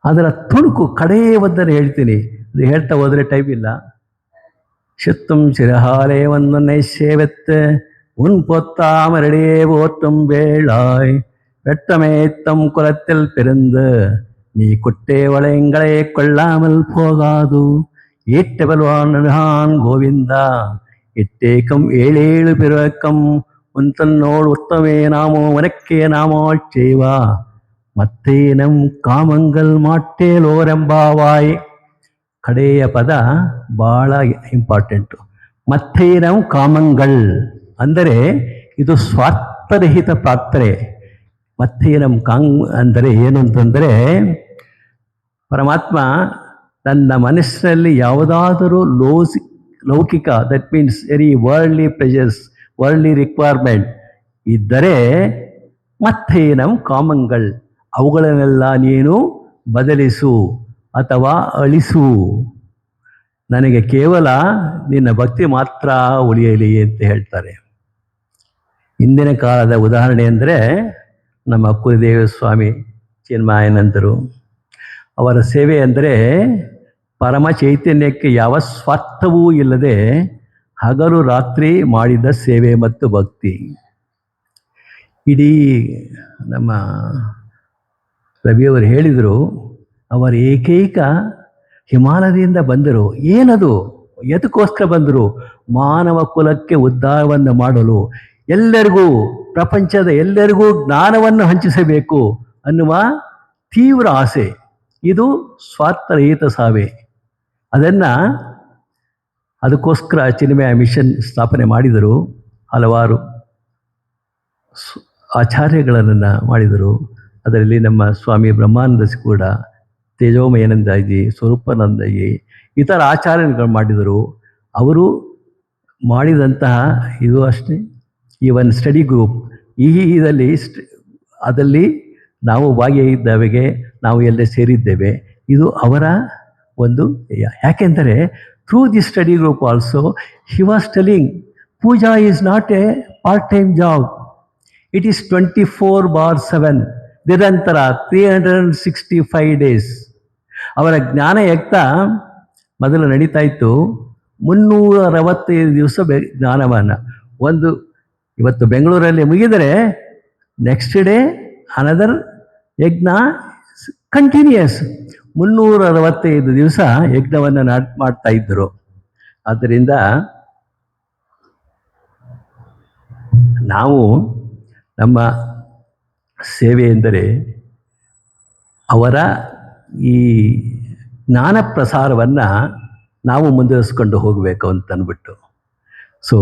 ಅದರ ತುಣುಕು ಕಡೆಯ ಒಂದನ್ನು ಹೇಳ್ತೀನಿ, ಅದು ಹೇಳ್ತಾ ಹೋದರೆ ಟೈಮ್ ಇಲ್ಲ. ಶುತ್ತಂ ಶಿರಹಾಲೆ ಒಂದೊನ್ನೆ ಸೇವೆತ್ತೆ உன் பொத்தாமரடியே போற்றும் வேளாய் வெட்டமேத்தம் குலத்தில் பிறந்து நீ குட்டே வளையங்களை கொள்ளாமல் போகாது ஈட்டவல்வான் கோவிந்தா இட்டேக்கம் 7 பிறக்கம் உன் தன்னோடு உத்தமே நாமோ உனக்கே நாமாள் செய்வா ಮತ್ತೇನಂ ಕಾಮಂಗಲ್ ಮಾಟ್ಟೇಲೋರೆಂಬಾವಾಯ್. ಕಡೆಯ ಪದ ಭಾಳ ಇಂಪಾರ್ಟೆಂಟು. ಮತ್ತೇನಂ ಕಾಮಂಗಳ್ ಅಂದರೆ ಇದು ಸ್ವಾರ್ಥರಹಿತ ಪ್ರಾರ್ಥನೆ. ಮತ್ತೇನಂ ಅಂದರೆ ಏನು ಅಂತಂದರೆ, ಪರಮಾತ್ಮ ನನ್ನ ಮನಸ್ಸಿನಲ್ಲಿ ಯಾವುದಾದರೂ ಲೌಕಿಕ, that means very worldly pressures, worldly requirement ಇದ್ದರೆ ಮತ್ತೇನಂ ಕಾಮಂಗಳ್, ಅವುಗಳನ್ನೆಲ್ಲ ನೀನು ಬದಲಿಸು ಅಥವಾ ಅಳಿಸು. ನನಗೆ ಕೇವಲ ನಿನ್ನ ಭಕ್ತಿ ಮಾತ್ರ ಉಳಿಯಲಿ ಅಂತ ಹೇಳ್ತಾರೆ. ಹಿಂದಿನ ಕಾಲದ ಉದಾಹರಣೆ ಅಂದರೆ ನಮ್ಮ ಕುಲದೇವ ಸ್ವಾಮಿ ಚಿನ್ಮಯಾನಂದರು. ಅವರ ಸೇವೆ ಅಂದರೆ ಪರಮ ಚೈತನ್ಯಕ್ಕೆ ಯಾವ ಸ್ವಾರ್ಥವೂ ಇಲ್ಲದೆ ಹಗಲು ರಾತ್ರಿ ಮಾಡಿದ ಸೇವೆ ಮತ್ತು ಭಕ್ತಿ. ಇಡೀ ನಮ್ಮ ರವಿಯವರು ಹೇಳಿದರು, ಅವರ ಏಕೈಕ ಹಿಮಾಲಯದಿಂದ ಬಂದರು. ಏನದು? ಎದಕ್ಕೋಸ್ಕರ ಬಂದರು? ಮಾನವ ಕುಲಕ್ಕೆ ಉದ್ಧಾರವನ್ನು ಮಾಡಲು, ಎಲ್ಲರಿಗೂ, ಪ್ರಪಂಚದ ಎಲ್ಲರಿಗೂ ಜ್ಞಾನವನ್ನು ಹಂಚಿಸಬೇಕು ಅನ್ನುವ ತೀವ್ರ ಆಸೆ. ಇದು ಸ್ವಾರ್ಥರಹಿತ ಸೇವೆ. ಅದಕ್ಕೋಸ್ಕರ ಚಿನ್ಮಯ ಮಿಷನ್ ಸ್ಥಾಪನೆ ಮಾಡಿದರು. ಹಲವಾರು ಆಚಾರ್ಯಗಳನ್ನು ಮಾಡಿದರು. ಅದರಲ್ಲಿ ನಮ್ಮ ಸ್ವಾಮಿ ಬ್ರಹ್ಮಾನಂದ ಕೂಡ, ತೇಜೋಮಯಾನಂದಜಿ, ಸ್ವರೂಪಾನಂದಜಿ, ಇತರ ಆಚಾರ್ಯಗಳು ಮಾಡಿದರು. ಅವರು ಮಾಡಿದಂತಹ ಇದು ಅಷ್ಟೇ, ಈವನ್ ಸ್ಟಡಿ ಗ್ರೂಪ್ ಅದರಲ್ಲಿ ನಾವು ಭಾಗಿಯಾಗಿದ್ದಾವೆಗೆ ನಾವು ಎಲ್ಲ ಸೇರಿದ್ದೇವೆ. ಇದು ಅವರ ಒಂದು ಯಾಕೆಂದರೆ through the study group also he was telling puja is not a part time job, it is 24/7 ನಿರಂತರ 365 days. ಅವರ ಜ್ಞಾನ ಯಜ್ಞ ಮೊದಲು ನಡೀತಾ ಇತ್ತು. 365 ದಿವಸ ಜ್ಞಾನವನ್ನು ಇವತ್ತು ಬೆಂಗಳೂರಲ್ಲಿ ಮುಗಿದರೆ ನೆಕ್ಸ್ಟ್ ಡೇ ಅನದರ್ ಯಜ್ಞ ಕಂಟಿನ್ಯೂಯಸ್. 365 ದಿವಸ ಯಜ್ಞವನ್ನು ಮಾಡ್ತಾ ಇದ್ದರು. ಆದ್ದರಿಂದ ನಾವು ನಮ್ಮ ಸೇವೆ ಎಂದರೆ ಅವರ ಈ ಜ್ಞಾನ ಪ್ರಸಾರವನ್ನು ನಾವು ಮುಂದುವರಿಸ್ಕೊಂಡು ಹೋಗಬೇಕು ಅಂತಂದ್ಬಿಟ್ಟು. ಸೊ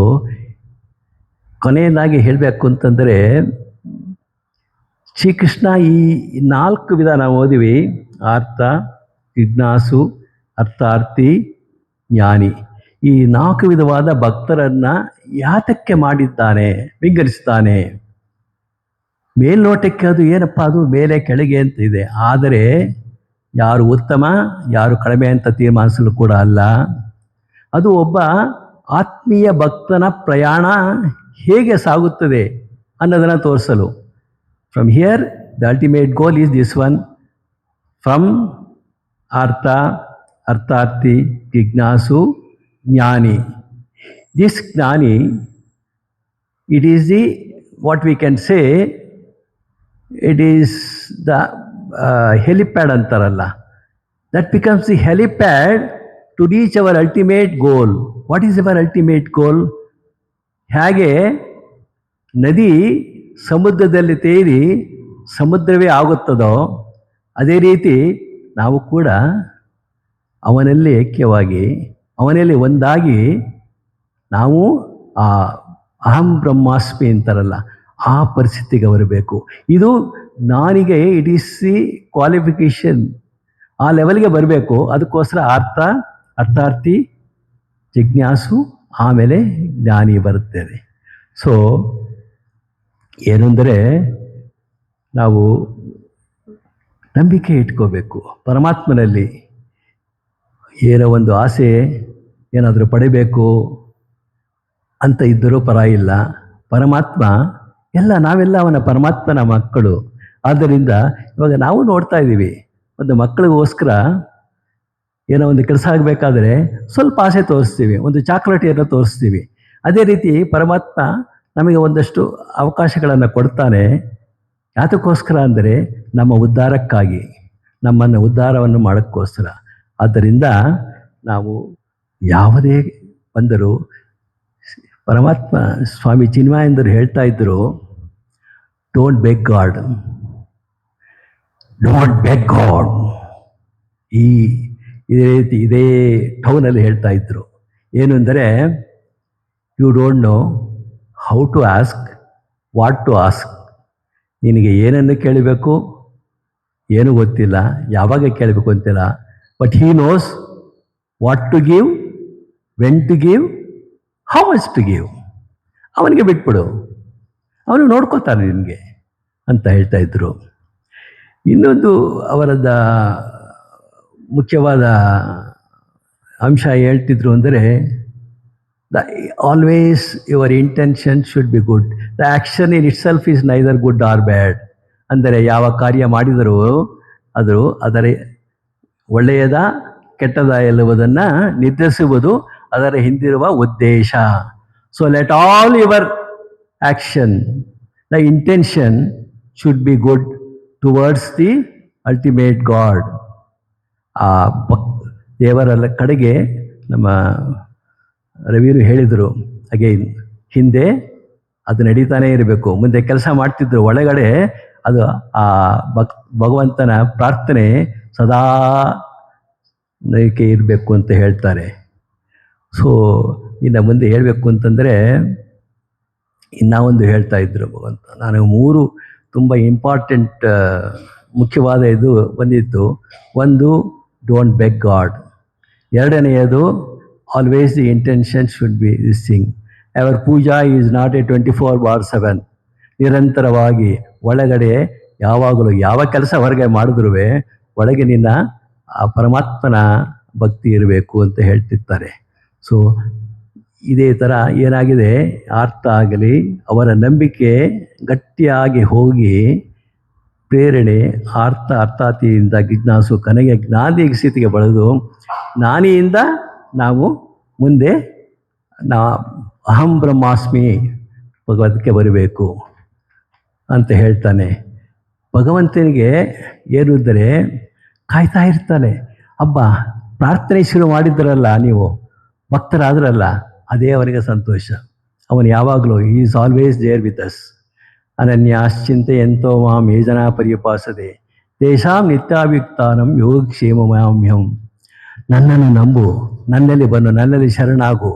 ಕೊನೆಯದಾಗಿ ಹೇಳಬೇಕು ಅಂತಂದರೆ, ಶ್ರೀಕೃಷ್ಣ ಈ 4 ವಿಧ ನಾವು ಓದಿವಿ: ಆರ್ತ, ಜಿಜ್ಞಾಸು, ಅರ್ಥಾರ್ಥಿ, ಜ್ಞಾನಿ. ಈ 4 ವಿಧವಾದ ಭಕ್ತರನ್ನು ಯಾತಕ್ಕೆ ಮಾಡಿದ್ದಾನೆ, ವಿಂಗಡಿಸ್ತಾನೆ. ಮೇಲ್ನೋಟಕ್ಕೆ ಅದು ಏನಪ್ಪ, ಅದು ಮೇಲೆ ಕೆಳಗೆ ಅಂತ ಇದೆ. ಆದರೆ ಯಾರು ಉತ್ತಮ ಯಾರು ಕಡಿಮೆ ಅಂತ ತೀರ್ಮಾನಿಸಲು ಕೂಡ ಅಲ್ಲ. ಅದು ಒಬ್ಬ ಆತ್ಮೀಯ ಭಕ್ತನ ಪ್ರಯಾಣ ಹೇಗೆ ಸಾಗುತ್ತದೆ ಅನ್ನೋದನ್ನು ತೋರಿಸಲು. From here the ultimate goal is this one: from ಅರ್ಥ, ಅರ್ಥಾರ್ಥಿ, ಜಿಜ್ಞಾಸು, ಜ್ಞಾನಿ. ದಿಸ್ ಜ್ಞಾನಿ, it is what we can say, it is the helipad ಅಂತಾರಲ್ಲ, that becomes the helipad to reach our ultimate goal. What is our ultimate goal? ಹೇಗೆ ನದಿ ಸಮುದ್ರದಲ್ಲಿ ತೇಲಿ ಸಮುದ್ರವೇ ಆಗುತ್ತದೋ ಅದೇ ರೀತಿ ನಾವು ಕೂಡ ಅವನಲ್ಲಿ ಐಕ್ಯವಾಗಿ, ಅವನಲ್ಲಿ ಒಂದಾಗಿ ನಾವು ಆ ಅಹಂ ಬ್ರಹ್ಮಾಸ್ಮಿ ಅಂತಾರಲ್ಲ, ಆ ಪರಿಸ್ಥಿತಿಗೆ ಬರಬೇಕು. ಇದು ನಾನಿಗೆ ಇಟ್ ಈಸ್ ದಿ ಕ್ವಾಲಿಫಿಕೇಶನ್. ಆ ಲೆವೆಲ್ಗೆ ಬರಬೇಕು. ಅದಕ್ಕೋಸ್ಕರ ಅರ್ಥಾರ್ಥಿ, ಜಿಜ್ಞಾಸು, ಆಮೇಲೆ ಜ್ಞಾನಿ ಬರುತ್ತೇವೆ. ಸೊ ಏನೆಂದರೆ ನಾವು ನಂಬಿಕೆ ಇಟ್ಕೋಬೇಕು ಪರಮಾತ್ಮನಲ್ಲಿ. ಏನೋ ಒಂದು ಆಸೆ, ಏನಾದರೂ ಪಡಿಬೇಕು ಅಂತ ಇದ್ದರೂ ಪರವಾಗಿಲ್ಲ. ಪರಮಾತ್ಮ ನಾವೆಲ್ಲ ಅವನ ಪರಮಾತ್ಮನ ಮಕ್ಕಳು. ಆದ್ದರಿಂದ ಇವಾಗ ನಾವು ನೋಡ್ತಾ ಇದ್ದೀವಿ, ಒಂದು ಮಕ್ಕಳಿಗೋಸ್ಕರ ಏನೋ ಒಂದು ಕೆಲಸ ಆಗಬೇಕಾದ್ರೆ ಸ್ವಲ್ಪ ಆಸೆ ತೋರಿಸ್ತೀವಿ, ಒಂದು ಚಾಕ್ಲೇಟ್ ಏನೋ ತೋರಿಸ್ತೀವಿ. ಅದೇ ರೀತಿ ಪರಮಾತ್ಮ ನಮಗೆ ಒಂದಷ್ಟು ಅವಕಾಶಗಳನ್ನು ಕೊಡ್ತಾನೆ. ಯಾತಕ್ಕೋಸ್ಕರ ಅಂದರೆ ನಮ್ಮ ಉದ್ಧಾರಕ್ಕಾಗಿ, ನಮ್ಮನ್ನು ಉದ್ಧಾರವನ್ನು ಮಾಡೋಕ್ಕೋಸ್ಕರ. ಆದ್ದರಿಂದ ನಾವು ಯಾವುದೇ ಬಂದರೂ ಪರಮಾತ್ಮ ಸ್ವಾಮಿ ಚಿನ್ಮಯಂದರು ಹೇಳ್ತಾ ಇದ್ದರು, don't beg god, don't beg god. ಇದೇ ಟೌನಲ್ಲಿ ಹೇಳ್ತಾ ಇದ್ದರು. ಏನು ಅಂದರೆ, you don't know how to ask, what to ask. ನಿನಗೆ ಏನನ್ನು ಕೇಳಬೇಕು ಏನೂ ಗೊತ್ತಿಲ್ಲ, ಯಾವಾಗ ಕೇಳಬೇಕು ಅಂತಿಲ್ಲ. But he knows what to give, when to give, how much to give. ಅವನಿಗೆ ಬಿಟ್ಬಿಡು, ಅವನು ನೋಡ್ಕೋತಾನೆ ನಿನಗೆ ಅಂತ ಹೇಳ್ತಾ ಇದ್ರು. ಇನ್ನೊಂದು ಅವರದ ಮುಖ್ಯವಾದ ಅಂಶ ಹೇಳ್ತಿದ್ರು ಅಂದರೆ, always your intention should be good, the action in itself is neither good or bad. ಅಂದರೆ ಯಾವ ಕಾರ್ಯ ಮಾಡಿದರೂ ಅದರ ಒಳ್ಳೆಯದ ಕೆಟ್ಟದ ಎನ್ನುವುದನ್ನು ನಿರ್ಧರಿಸುವುದು ಅದರ ಹಿಂದಿರುವ ಉದ್ದೇಶ. So let all your action, the intention should be good towards the ultimate god. ಆ ದೇವರ ಕಡೆಗೆ ನಮ್ಮ ರವಿಯರು ಹೇಳಿದರು ಅಗೈನ್, ಹಿಂದೆ ಅದು ನಡೀತಾನೆ ಇರಬೇಕು, ಮುಂದೆ ಕೆಲಸ ಮಾಡ್ತಿದ್ರು, ಒಳಗಡೆ ಅದು ಆ ಭಗವಂತನ ಪ್ರಾರ್ಥನೆ ಸದಾ ನೈಕೆ ಇರಬೇಕು ಅಂತ ಹೇಳ್ತಾರೆ. ಸೊ ಇನ್ನು ಮುಂದೆ ಹೇಳಬೇಕು ಅಂತಂದರೆ ಇನ್ನೂ ಹೇಳ್ತಾ ಇದ್ರು ಭಗವಂತ. ನಾನು 3 ತುಂಬ ಇಂಪಾರ್ಟೆಂಟ್ ಮುಖ್ಯವಾದ ಇದು ಬಂದಿತ್ತು. ಒಂದು, ಡೋಂಟ್ ಬೆಗ್ ಗಾಡ್. ಎರಡನೆಯದು, always the intention should be this thing. Our puja is not a 24/7. ನಿರಂತರವಾಗಿ ಒಳಗಡೆ ಯಾವಾಗಲೂ ಯಾವ ಕೆಲಸ ಹೊರಗೆ ಮಾಡಿದ್ರೂ ಒಳಗೆ ನಿನ್ನ ಆ ಪರಮಾತ್ಮನ ಭಕ್ತಿ ಇರಬೇಕು ಅಂತ ಹೇಳ್ತಿರ್ತಾರೆ. ಸೊ ಇದೇ ಥರ ಏನಾಗಿದೆ, ಅರ್ಥ ಆಗಲಿ, ಅವರ ನಂಬಿಕೆ ಗಟ್ಟಿಯಾಗಿ ಹೋಗಿ ಪ್ರೇರಣೆ ಅರ್ಥಾತಿಯಿಂದ ಜಿಜ್ಞಾಸು ಕನೆಗೆ ಜ್ಞಾನಿ ಸ್ಥಿತಿಗೆ ಬೆಳೆದು ಜ್ಞಾನಿಯಿಂದ ನಾವು ಮುಂದೆ ಅಹಂ ಬ್ರಹ್ಮಾಸ್ಮಿ ಭಗವದ್ಗೆ ಬರಬೇಕು ಅಂತ ಹೇಳ್ತಾನೆ. ಭಗವಂತನಿಗೆ ಏನು ಇದ್ದರೆ ಕಾಯ್ತಾ ಇರ್ತಾನೆ. ಹಬ್ಬ ಪ್ರಾರ್ಥನೆ ಶುರು ಮಾಡಿದ್ರಲ್ಲ, ನೀವು ಭಕ್ತರಾದ್ರಲ್ಲ, ಅದೇ ಅವನಿಗೆ ಸಂತೋಷ. ಅವನು ಯಾವಾಗಲೂ is always there with us. ಅನನ್ಯಾಶ್ಚಿಂತೆ ಎಂತೋ ಮಾಂ ಯೇ ಜನ ಪರ್ಯುಪಾಸದೆ ತೇಷಾಂ ನಿತ್ಯಾಭಿಯುಕ್ತಾನಂ ಯೋಗಕ್ಷೇಮಮಾಮ್ಯಹಂ. ನನ್ನನ್ನು ನಂಬು, ನನ್ನಲ್ಲಿ ಬನ್ನು, ನನ್ನಲ್ಲಿ ಶರಣಾಗು,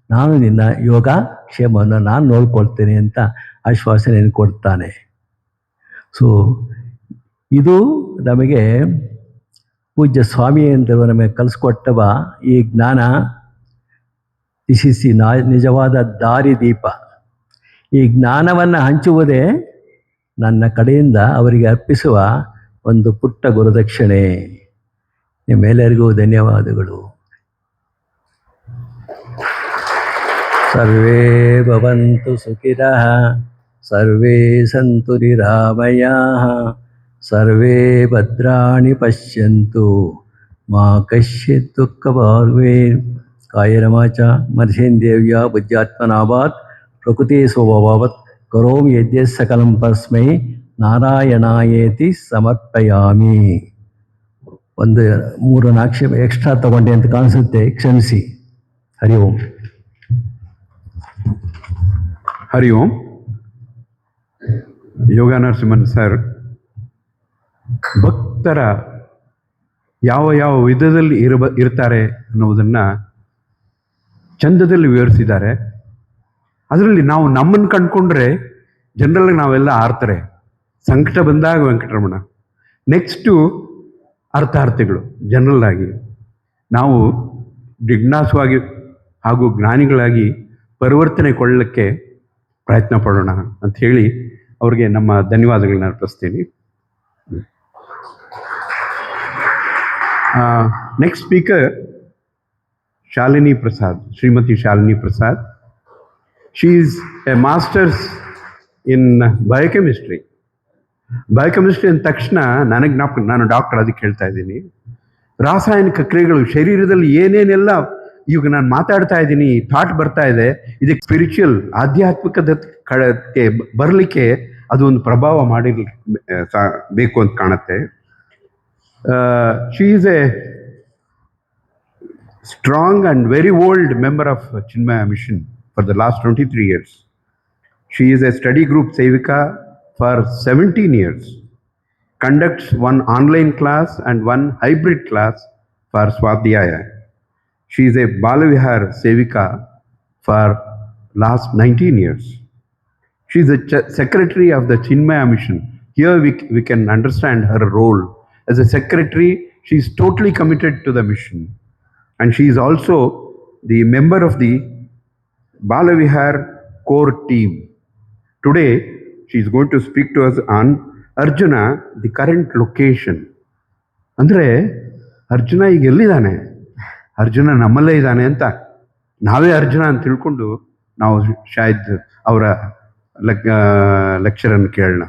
ನಾನು ನಿನ್ನ ಯೋಗ ಕ್ಷೇಮವನ್ನು ನಾನು ನೋಡ್ಕೊಳ್ತೇನೆ ಅಂತ ಆಶ್ವಾಸನೆಯನ್ನು ಕೊಡ್ತಾನೆ. ಸೊ ಇದು ನಮಗೆ ಪೂಜ್ಯ ಸ್ವಾಮಿಯಂದರು ನಮಗೆ ಕಲಿಸ್ಕೊಟ್ಟವ ಈ ಜ್ಞಾನ. ದಿಶಿಸಿ ನಿಜವಾದ ದಾರಿದೀಪ. ಈ ಜ್ಞಾನವನ್ನು ಹಂಚುವುದೇ ನನ್ನ ಕಡೆಯಿಂದ ಅವರಿಗೆ ಅರ್ಪಿಸುವ ಒಂದು ಪುಟ್ಟ ಗುರುದಕ್ಷಿಣೆ. ನಿಮ್ಮೆಲ್ಲರಿಗೂ ಧನ್ಯವಾದಗಳು. ಸರ್ವೇ ಭವಂತು ಸುಖಿನಃ, ಸರ್ವೇ ಸಂತು ನಿರಾಮಯಾಃ, ಸರ್ವೇ ಭದ್ರಾಣಿ ಪಶ್ಯಂತು ಮಾ ಕಶ್ಚಿತ್ ದುಃಖಭಾಗ್ ಭವೇತ್. ಕಾಯೇನ ವಾಚಾ ಮನಸೇಂದ್ರಿಯರ್ವಾ ಬುದ್ಧ್ಯಾತ್ಮನಾಭಾತ್ ಪ್ರಕೃತಿ ಸ್ವಭಾವಾತ್ ಕರೋಮಿ ಯದ್ಯತ್ ಸಕಲಂ ಪರಸ್ಮೈ ನಾರಾಯಣಾಯೇತಿ ಸಮರ್ಪಯಾಮಿ. 3-4 ಎಕ್ಸ್ಟ್ರಾ ತಗೊಂಡೆ ಅಂತ ಕಾಣಿಸುತ್ತೆ, ಕ್ಷಮಿಸಿ. ಹರಿ ಓಂ. ಹರಿ ಓಂ. ಯೋಗ ನರಸಿಂಹನ್ ಸರ್ ಭಕ್ತರ ಯಾವ ವಿಧದಲ್ಲಿ ಇರ್ತಾರೆ ಅನ್ನೋದನ್ನು ಚಂದದಲ್ಲಿ ವಿವರಿಸಿದ್ದಾರೆ. ಅದರಲ್ಲಿ ನಾವು ನಮ್ಮನ್ನು ಕಂಡುಕೊಂಡ್ರೆ ಜನರಲ್ಲಾಗಿ ನಾವೆಲ್ಲ ಆರ್ತಾರೆ. ಸಂಕಟ ಬಂದಾಗ ವೆಂಕಟರಮಣ, ನೆಕ್ಸ್ಟು ಅರ್ಥಾರ್ಥಿಗಳು. ಜನರಲ್ ಆಗಿ ನಾವು ಜಿಜ್ಞಾಸುವಾಗಿ ಹಾಗೂ ಜ್ಞಾನಿಗಳಾಗಿ ಪರಿವರ್ತನೆಗೊಳ್ಳಲಿಕ್ಕೆ ಪ್ರಯತ್ನ ಪಡೋಣ ಅಂತ ಹೇಳಿ ಅವ್ರಿಗೆ ನಮ್ಮ ಧನ್ಯವಾದಗಳನ್ನ ಅರ್ಪಿಸ್ತೀನಿ. Next speaker Shalini Prasad, Shrimati Shalini Prasad. She is a masters in biochemistry. Biochemistry ಅಂದ ತಕ್ಷಣ ನನಗೆ ನಾನು ಡಾಕ್ಟರ್, ಅದಕ್ಕೆ ಹೇಳ್ತಾ ಇದ್ದೀನಿ. ರಾಸಾಯನಿಕ ಕ್ರಿಯೆಗಳು ಶರೀರದಲ್ಲಿ ಏನೇನೆಲ್ಲ ಈಗ ನಾನು ಮಾತಾಡ್ತಾ ಇದ್ದೀನಿ, ಥಾಟ್ ಬರ್ತಾ ಇದೆ, ಇದಕ್ಕೆ ಸ್ಪಿರಿಚುವಲ್ ಆಧ್ಯಾತ್ಮಿಕದ ಕಡೆ ಬರಲಿಕ್ಕೆ ಅದು ಒಂದು ಪ್ರಭಾವ ಬೇಕು ಅಂತ ಕಾಣುತ್ತೆ. She is A strong and very old member of Chinmaya Mission for the last 23 years. She is a study group Sevika for 17 years, conducts one online class and one hybrid class for Swadhyaya. She is a Balavihar Sevika for last 19 years. She is the secretary of the Chinmaya Mission. Here we can understand her role. As a secretary, she is totally committed to the mission. And she is also the member of the Balavihar core team. Today, she is going to speak to us on Arjuna, the current location. ಅಂದರೆ ಅರ್ಜುನ ಈಗ ಎಲ್ಲಿದ್ದಾನೆ, ಅರ್ಜುನ ನಮ್ಮಲ್ಲೇ ಇದ್ದಾನೆ ಅಂತ ನಾವೇ ಅರ್ಜುನ ಅಂತ ತಿಳ್ಕೊಂಡು ನಾವು ಶಾಯದ್ ಅವರ ಲೆಕ್ಚರನ್ನು ಕೇಳೋಣ.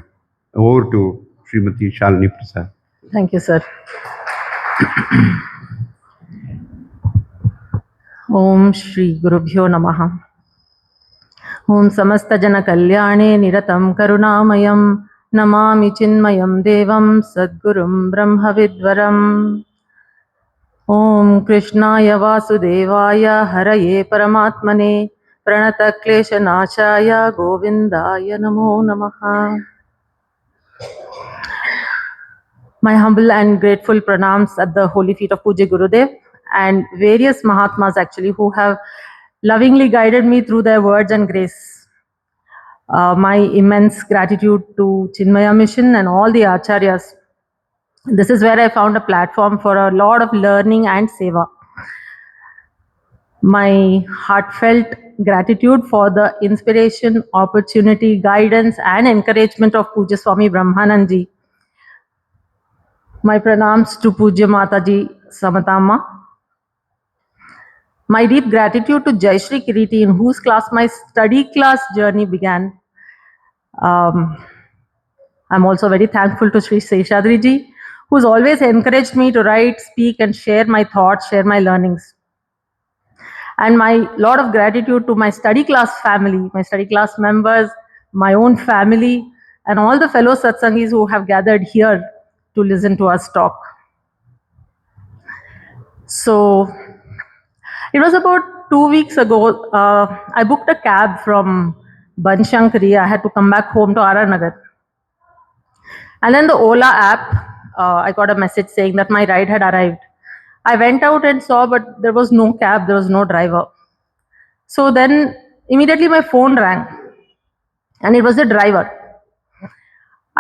Over to Shrimati Shalini Prasad. Thank you sir. Om Shri ಗುರುಭ್ಯೋ ನಮಃ. ಓಂ ಸಮಸ್ತ ಜನ ಕಲ್ಯಾಣೇ ನಿರತಂ ಕರುಣಾಮಯಂ ನಮಾಮಿ ಚಿನ್ಮಯಂ ದೇವಂ ಸದ್ಗುರುಂ ಬ್ರಹ್ಮವಿದ್ವರಂ. ಓಂ ಕೃಷ್ಣಾಯ ವಾಸುದೇವಾಯ ಹರಯೇ ಪರಮಾತ್ಮನೆ ಪ್ರಣತ ಕ್ಲೇಶನಾಶಾಯ ಗೋವಿಂದಾಯ ನಮೋ ನಮಃ. My humble and grateful pranams at the holy feet of Pujya Gurudev and various Mahatmas actually who have lovingly guided me through their words and grace. My immense gratitude to Chinmaya Mission and all the Acharyas. This is where I found a platform for a lot of learning and seva. My heartfelt gratitude for the inspiration, opportunity, guidance and encouragement of Pujya Swami Brahmanand ji. My pranams to Pujya Mataji Samatama. My deep gratitude to Jai Shri Kiriti, in whose class my study class journey began. I'm also very thankful to Sri Seshadri ji, who's always encouraged me to write, speak and share my thoughts, share my learnings. And my lot of gratitude to my study class family, my study class members, my own family and all the fellow satsangis who have gathered here to listen to us talk. So, it was about 2 weeks ago, I booked a cab from Banshankari. I had to come back home to RR Nagar. And then the Ola app, I got a message saying that my ride had arrived. I went out and saw, but there was no cab, there was no driver. So then immediately my phone rang and it was the driver.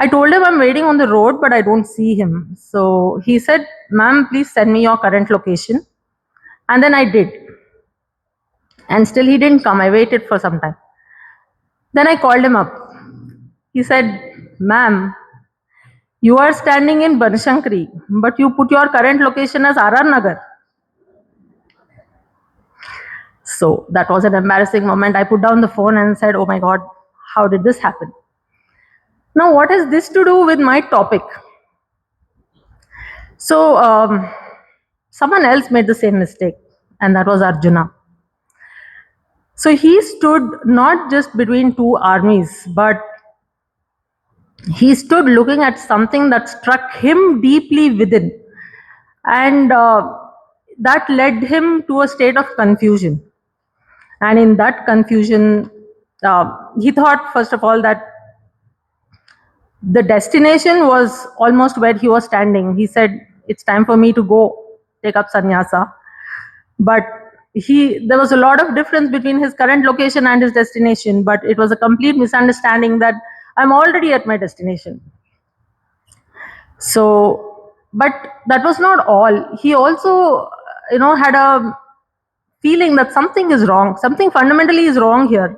I told him I'm waiting on the road, but I don't see him. So he said, "Ma'am, please send me your current location." And then I did. And still he didn't come. I waited for some time. Then I called him up. He said, "Ma'am, you are standing in Banshankari, but you put your current location as RR Nagar." So that was an embarrassing moment. I put down the phone and said, "Oh my God, how did this happen?" Now, what has this to do with my topic? So, someone else made the same mistake, and that was Arjuna. So he stood not just between two armies, but he stood looking at something that struck him deeply within. And that led him to a state of confusion. And in that confusion, he thought, first of all, that the destination was almost where he was standing. He said, "It's time for me to go take up sannyasa." But there was a lot of difference between his current location and his destination, but it was a complete misunderstanding that I'm already at my destination. So, but that was not all. He also, had a feeling that something is wrong, something fundamentally is wrong here.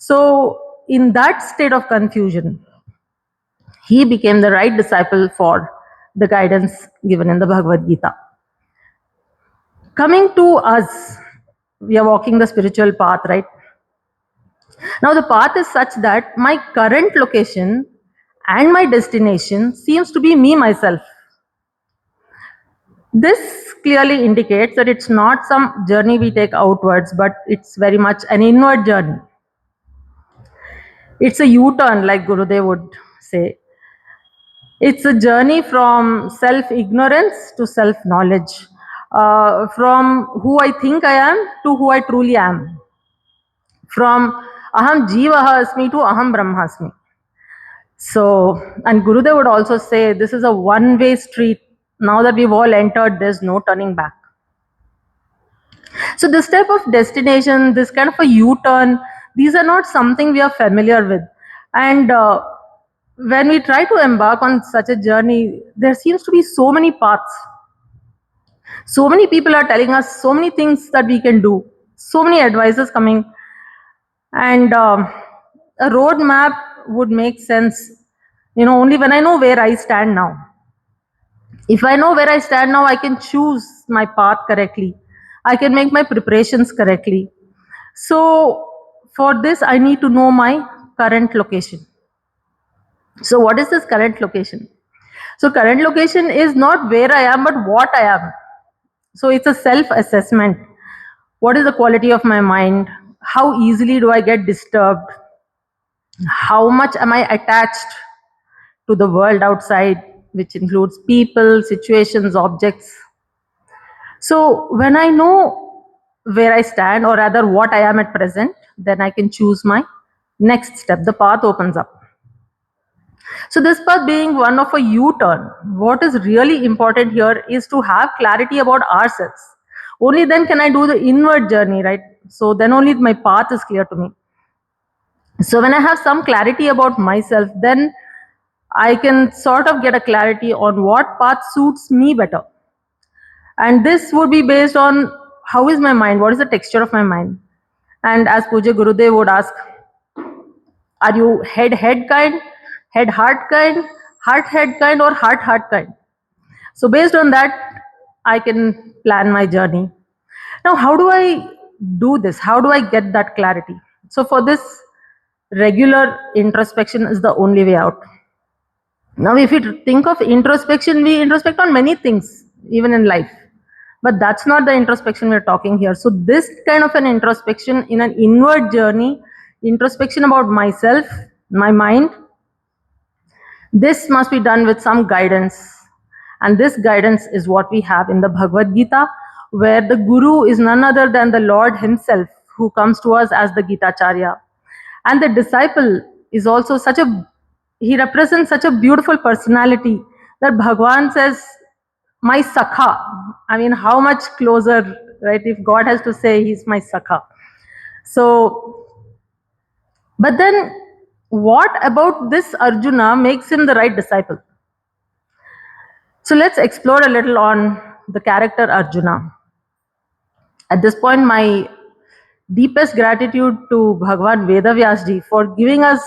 So, in that state of confusion, he became the right disciple for the guidance given in the Bhagavad Gita. Coming to us, we are walking the spiritual path, right? Now, the path is such that my current location and my destination seems to be me, myself. This clearly indicates that it's not some journey we take outwards, but it's very much an inward journey. It's a U-turn, like Gurudev would say. It's a journey from self-ignorance to self-knowledge, from who I think I am to who I truly am, from aham jivaha asmi to aham brahmasmi. So, and Gurudev would also say this is a one-way street. Now that we've all entered, there's no turning back. So this type of destination, this kind of a U-turn, these are not something we are familiar with. And when we try to embark on such a journey, there seems to be so many paths. So many people are telling us so many things that we can do, so many advices coming. And a road map would make sense, only when I know where I stand now. If I know where I stand now, I can choose my path correctly. I can make my preparations correctly. So for this, I need to know my current location. So what is this current location? So current location is not where I am, but what I am. So it's a self-assessment. What is the quality of my mind? How easily do I get disturbed? How much am I attached to the world outside, which includes people, situations, objects? So when I know where I stand, or rather what I am at present, then I can choose my next step. The path opens up. So this path being one of a U-turn, what is really important here is to have clarity about ourselves. Only then can I do the inward journey, right? So then only my path is clear to me. So when I have some clarity about myself, then I can sort of get a clarity on what path suits me better. And this would be based on how is my mind, what is the texture of my mind. And as Puja Gurudev would ask, are you head kind, heart kind, head kind, or heart kind? So based on that, I can plan my journey. Now, how do I do this? How do I get that clarity? So for this, regular introspection is the only way out. Now, if you think of introspection, we introspect on many things, even in life. But that's not the introspection we're talking here. So this kind of an introspection in an inward journey, introspection about myself, my mind, this must be done with some guidance. And this guidance is what we have in the Bhagavad Gita, where the Guru is none other than the Lord himself, who comes to us as the Gitacharya. And the disciple is also he represents such a beautiful personality that Bhagwan says, my Sakha. I mean, how much closer, right? If God has to say he's my Sakha. So, but then what about this Arjuna makes him the right disciple? So let's explore a little on the character Arjuna. At this point, my deepest gratitude to Bhagwan Vedavyas ji for giving us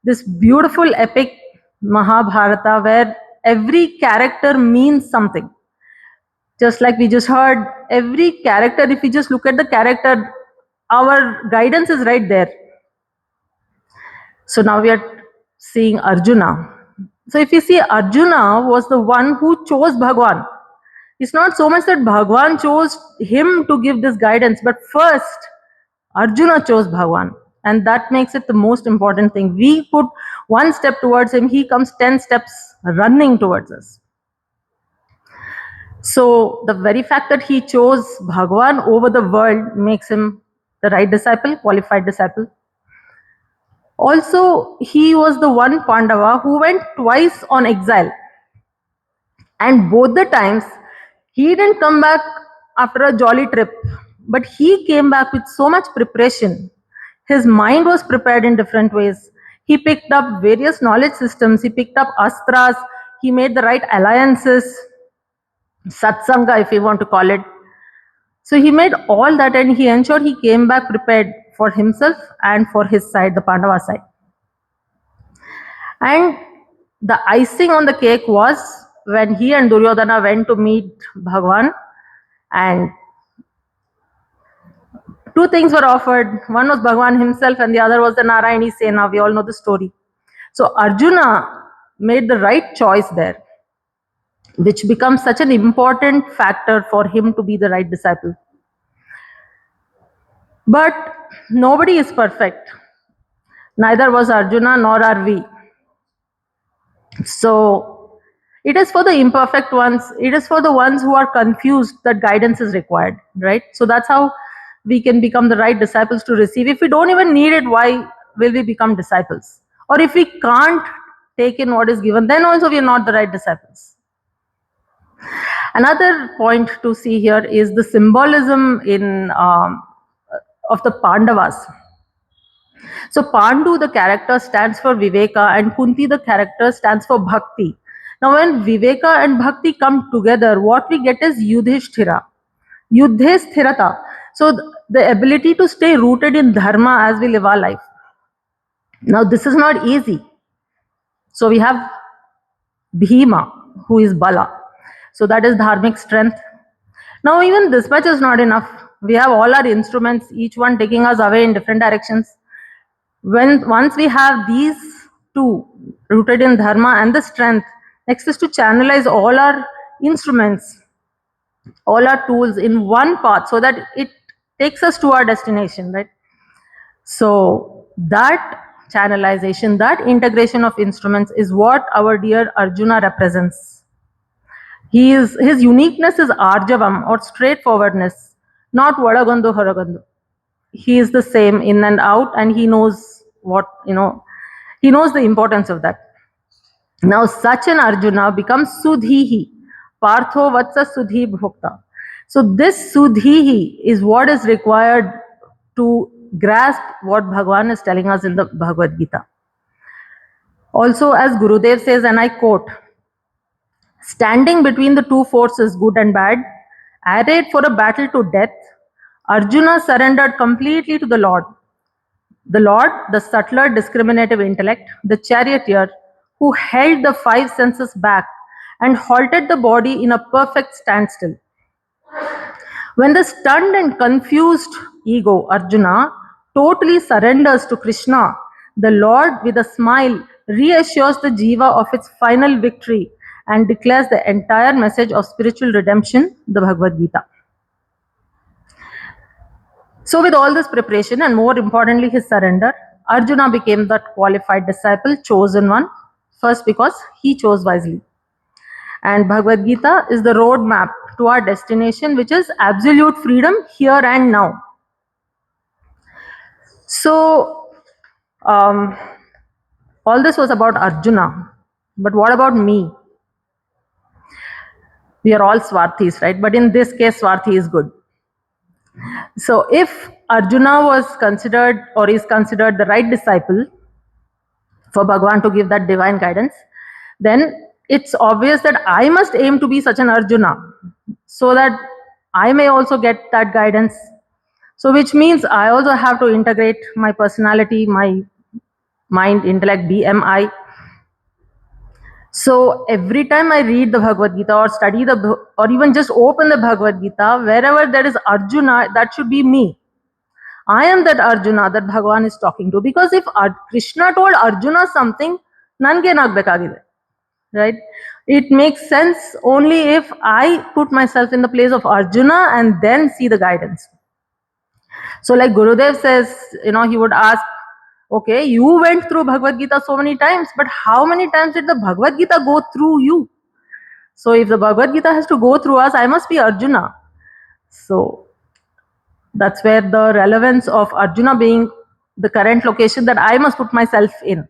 this beautiful epic Mahabharata where every character means something. Just like we just heard, every character, if we just look at the character, our guidance is right there. So now we are seeing Arjuna. So if you see, Arjuna was the one who chose Bhagwan. It's not so much that Bhagwan chose him to give this guidance, but first Arjuna chose Bhagwan. And that makes it the most important thing. We put one step towards him, he comes 10 steps running towards us. So the very fact that he chose Bhagwan over the world makes him the right disciple, qualified disciple. Also, he was the one Pandava who went twice on exile. And both the times, he didn't come back after a jolly trip, but he came back with so much preparation. His mind was prepared in different ways. He picked up various knowledge systems, he picked up astras, he made the right alliances, satsanga if you want to call it. So he made all that and he ensured he came back prepared for himself and for his side, the Pandava side. And the icing on the cake was when he and Duryodhana went to meet Bhagwan, and two things were offered. One was Bhagwan himself and the other was the Narayani Sena. We all know the story. So Arjuna made the right choice there, which becomes such an important factor for him to be the right disciple. But nobody is perfect. Neither was Arjuna nor are we. So it is for the imperfect ones, it is for the ones who are confused that guidance is required, right? So that's how we can become the right disciples to receive. If we don't even need it, why will we become disciples? Or if we can't take in what is given, then also we are not the right disciples. Another point to see here is the symbolism of the Pandavas. So Pandu, the character, stands for Viveka, and Kunti, the character, stands for Bhakti. Now when Viveka and Bhakti come together, what we get is Yudhishthira. Yuddhe Sthirata. So the ability to stay rooted in Dharma as we live our life. Now this is not easy. So we have Bhima, who is Bala. So that is dharmic strength. Now even this much is not enough. We have all our instruments, each one taking us away in different directions. Once we have these two, rooted in Dharma and the strength, next is to channelize all our instruments, all our tools in one path so that it takes us to our destination, right? So that channelization, that integration of instruments is what our dear Arjuna represents. His uniqueness is arjavam or straightforwardness, not vadagandu haragandu. He is the same in and out, and he knows he knows the importance of that. Now such an Arjuna becomes Sudhihi, Partho Vatsa Sudhi Bhokta. So this Sudhihi is what is required to grasp what Bhagavan is telling us in the Bhagavad Gita. Also, as Gurudev says, and I quote, standing between the two forces, good and bad, arrayed for a battle to death, Arjuna surrendered completely to the Lord. The Lord, the subtler discriminative intellect, the charioteer, who held the five senses back and halted the body in a perfect standstill. When the stunned and confused ego, Arjuna, totally surrenders to Krishna, the Lord, with a smile, reassures the jiva of its final victory and declares the entire message of spiritual redemption, the Bhagavad Gita. So with all this preparation and more importantly his surrender, Arjuna became that qualified disciple, chosen one, first because he chose wisely. And Bhagavad Gita is the roadmap to our destination, which is absolute freedom here and now. So all this was about Arjuna, but what about me? We are all Swarthis, right? But in this case, Swarthi is good. So if Arjuna was considered or is considered the right disciple for Bhagavan to give that divine guidance, then it's obvious that I must aim to be such an Arjuna so that I may also get that guidance. So which means I also have to integrate my personality, my mind, intellect, BMI. So every time I read the Bhagavad Gita or study or even just open the Bhagavad Gita, wherever there is Arjuna, that should be me. I am that Arjuna that Bhagavan is talking to. Because if Krishna told Arjuna something, nange nagbekagide, right? It makes sense only if I put myself in the place of Arjuna and then see the guidance. So like Gurudev says, he would ask, okay, you went through Bhagavad Gita so many times, but how many times did the Bhagavad Gita go through you? So if the Bhagavad Gita has to go through us, I must be Arjuna. So that's where the relevance of Arjuna being the current location that I must put myself in.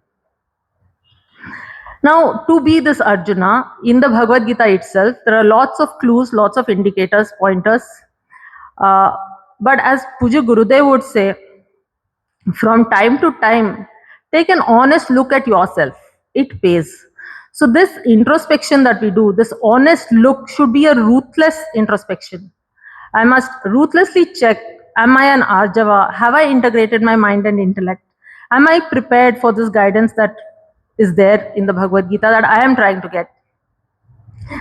Now, to be this Arjuna, in the Bhagavad Gita itself, there are lots of clues, lots of indicators, pointers. But as Puja Gurudev would say, from time to time, take an honest look at yourself. It pays. So this introspection that we do, this honest look should be a ruthless introspection. I must ruthlessly check, am I an Arjava? Have I integrated my mind and intellect? Am I prepared for this guidance that is there in the Bhagavad Gita that I am trying to get?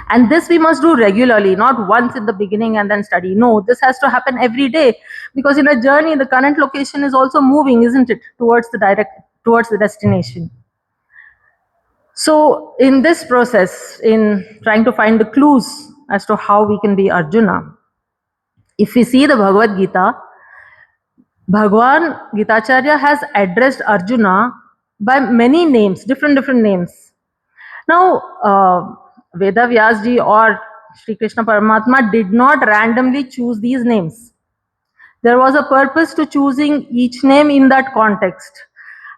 And this we must do regularly, not once in the beginning and then study. No, this has to happen every day, because in a journey, the current location is also moving, isn't it, towards the destination. So in this process, in trying to find the clues as to how we can be Arjuna, if we see the Bhagavad Gita, Bhagavan Gitacharya has addressed Arjuna by many names, different names. Now, Veda Vyasji or Sri Krishna Paramatma did not randomly choose these names. There was a purpose to choosing each name in that context.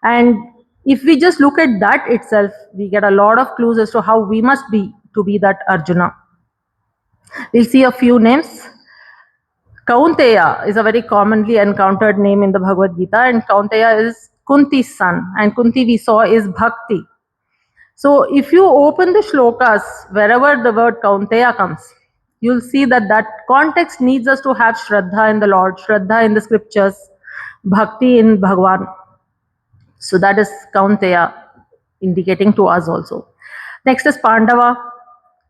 And if we just look at that itself, we get a lot of clues as to how we must be to be that Arjuna. We'll see a few names. Kaunteya is a very commonly encountered name in the Bhagavad Gita, and Kaunteya is Kunti's son, and Kunti we saw is Bhakti. So if you open the shlokas, wherever the word Kaunteya comes, you'll see that context needs us to have Shraddha in the Lord, Shraddha in the scriptures, Bhakti in Bhagavan. So that is Kaunteya indicating to us also. Next is Pandava.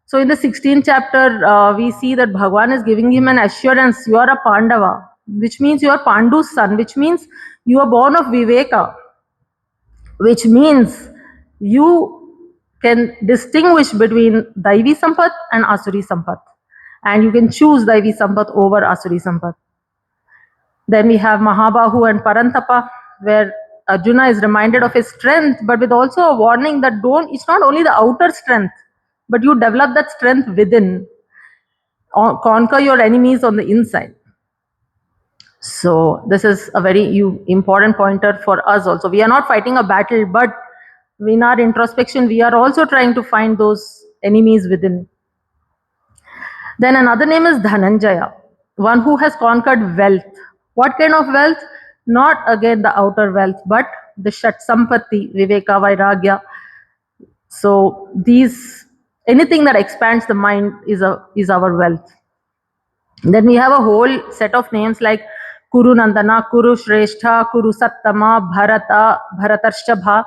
So in the 16th chapter, we see that Bhagavan is giving him an assurance, you are a Pandava, which means you are Pandu's son, which means you are born of Viveka, which means you can distinguish between Daivi Sampat and Asuri Sampat. And you can choose Daivi Sampat over Asuri Sampat. Then we have Mahabahu and Parantapa, where Arjuna is reminded of his strength, but with also a warning that it's not only the outer strength, but you develop that strength within. Conquer your enemies on the inside. So this is a very important pointer for us also. We are not fighting a battle, but in our introspection, we are also trying to find those enemies within. Then another name is Dhananjaya, one who has conquered wealth. What kind of wealth? Not again the outer wealth, but the Shat Sampatti, Viveka, Vairagya. So anything that expands the mind is our wealth. Then we have a whole set of names like Kuru Nandana, Kuru Shrestha, Kuru Sattama, Bharata, Bharatarshabha.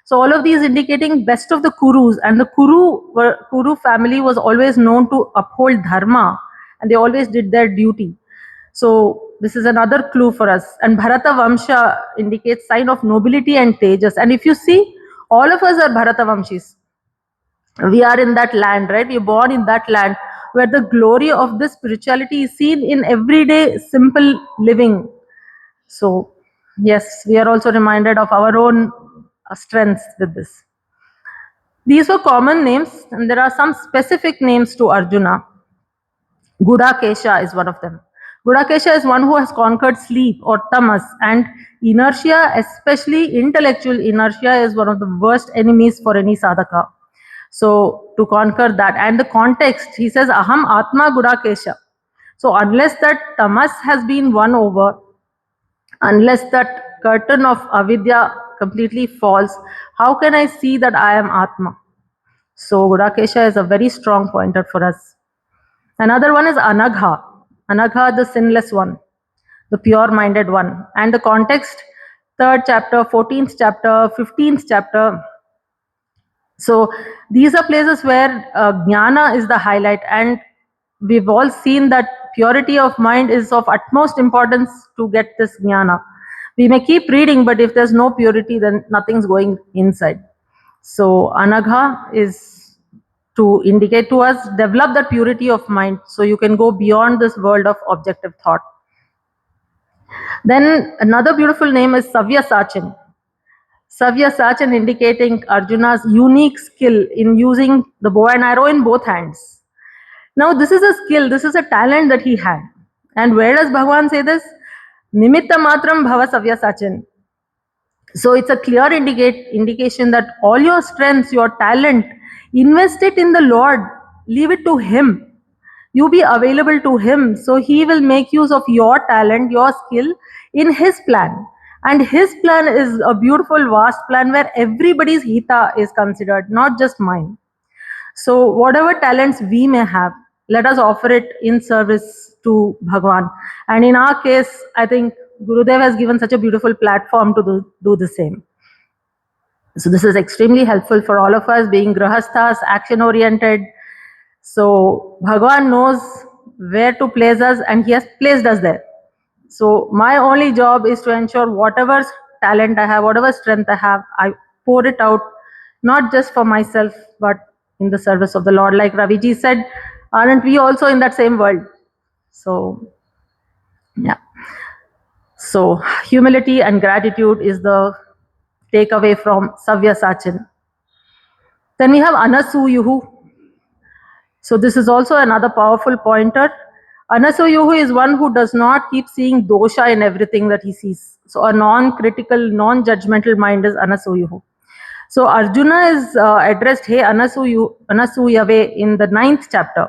So all of these indicating best of the Kurus, and the Kuru family was always known to uphold dharma, and they always did their duty. So this is another clue for us. And Bharata Vamsha indicates sign of nobility and tejas. And if you see, all of us are Bharata Vamshis. We are in that land, right? We are born in that land where the glory of this spirituality is seen in everyday simple living. So yes, we are also reminded of our own strengths with this. These were common names, and there are some specific names to Arjuna. Gudakesha is one of them. Gudakesha is one who has conquered sleep or tamas, and inertia, especially intellectual inertia, is one of the worst enemies for any sadhaka. So to conquer that, and the context, he says, Aham Atma Gudakesha. So unless that tamas has been won over, unless that curtain of avidya completely falls, how can I see that I am Atma? So Gudakesha is a very strong pointer for us. Another one is Anagha. Anagha, the sinless one, the pure-minded one. And the context, 3rd chapter, 14th chapter, 15th chapter. So these are places where jnana is the highlight, and we've all seen that purity of mind is of utmost importance to get this jnana. We may keep reading, but if there's no purity, then nothing's going inside. So Anagha is to indicate to us, develop that purity of mind so you can go beyond this world of objective thought. Then another beautiful name is Savyasachin. Savyasachin indicating Arjuna's unique skill in using the bow and arrow in both hands. Now this is a skill, this is a talent that he had. And where does Bhagavan say this? Nimitta matram bhava Savyasachin. So it's a clear indication that all your strengths, your talent, invest it in the Lord. Leave it to Him. You be available to Him. So He will make use of your talent, your skill in His plan. And His plan is a beautiful, vast plan where everybody's hita is considered, not just mine. So whatever talents we may have, let us offer it in service to Bhagwan. And in our case, I think Gurudev has given such a beautiful platform to do the same. So this is extremely helpful for all of us, being grahasthas, action-oriented. So Bhagwan knows where to place us, and He has placed us there. So my only job is to ensure whatever talent I have, whatever strength I have, I pour it out, not just for myself, but in the service of the Lord. Like Raviji said, aren't we also in that same world? So, yeah. So humility and gratitude is the takeaway from Savyasachin. Then we have Anasuyuhu. So this is also another powerful pointer. Anasuyuhu is one who does not keep seeing dosha in everything that he sees. So a non-critical, non-judgmental mind is Anasuyuhu. So Arjuna is addressed, hey Anasuyave, in the 9th chapter.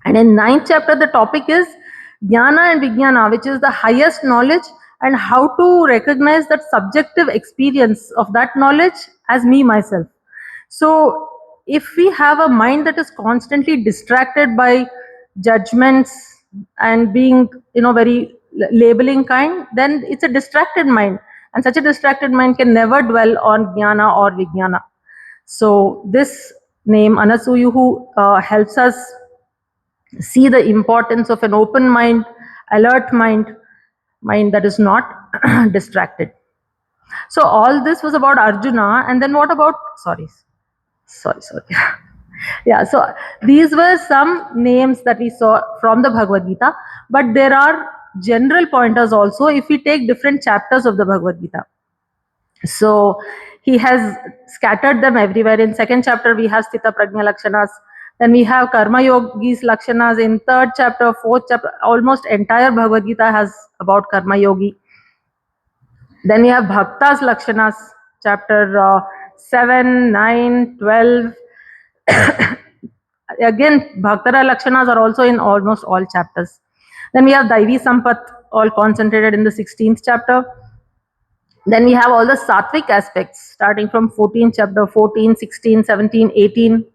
And in 9th chapter, the topic is Jnana and Vijnana, which is the highest knowledge, and how to recognize that subjective experience of that knowledge as me, myself. So if we have a mind that is constantly distracted by judgments and being, very labeling kind, then it's a distracted mind. And such a distracted mind can never dwell on Jnana or Vijnana. So this name, Anasuyuhu, helps us see the importance of an open mind, alert mind that is not distracted. So all this was about Arjuna, and then what about, sorry. Yeah, so these were some names that we saw from the Bhagavad Gita, but there are general pointers also if we take different chapters of the Bhagavad Gita. So he has scattered them everywhere. In second chapter, we have Sthita Prajna Lakshanas. Then we have Karma Yogis Lakshanas in third chapter, fourth chapter. Almost entire Bhagavad Gita has about Karma Yogi. Then we have Bhaktas Lakshanas, chapter 7, 9, 12. Again, Bhaktara Lakshanas are also in almost all chapters. Then we have Daivi Sampat, all concentrated in the 16th chapter. Then we have all the sattvic aspects, starting from 14th chapter, 14, 16, 17, 18.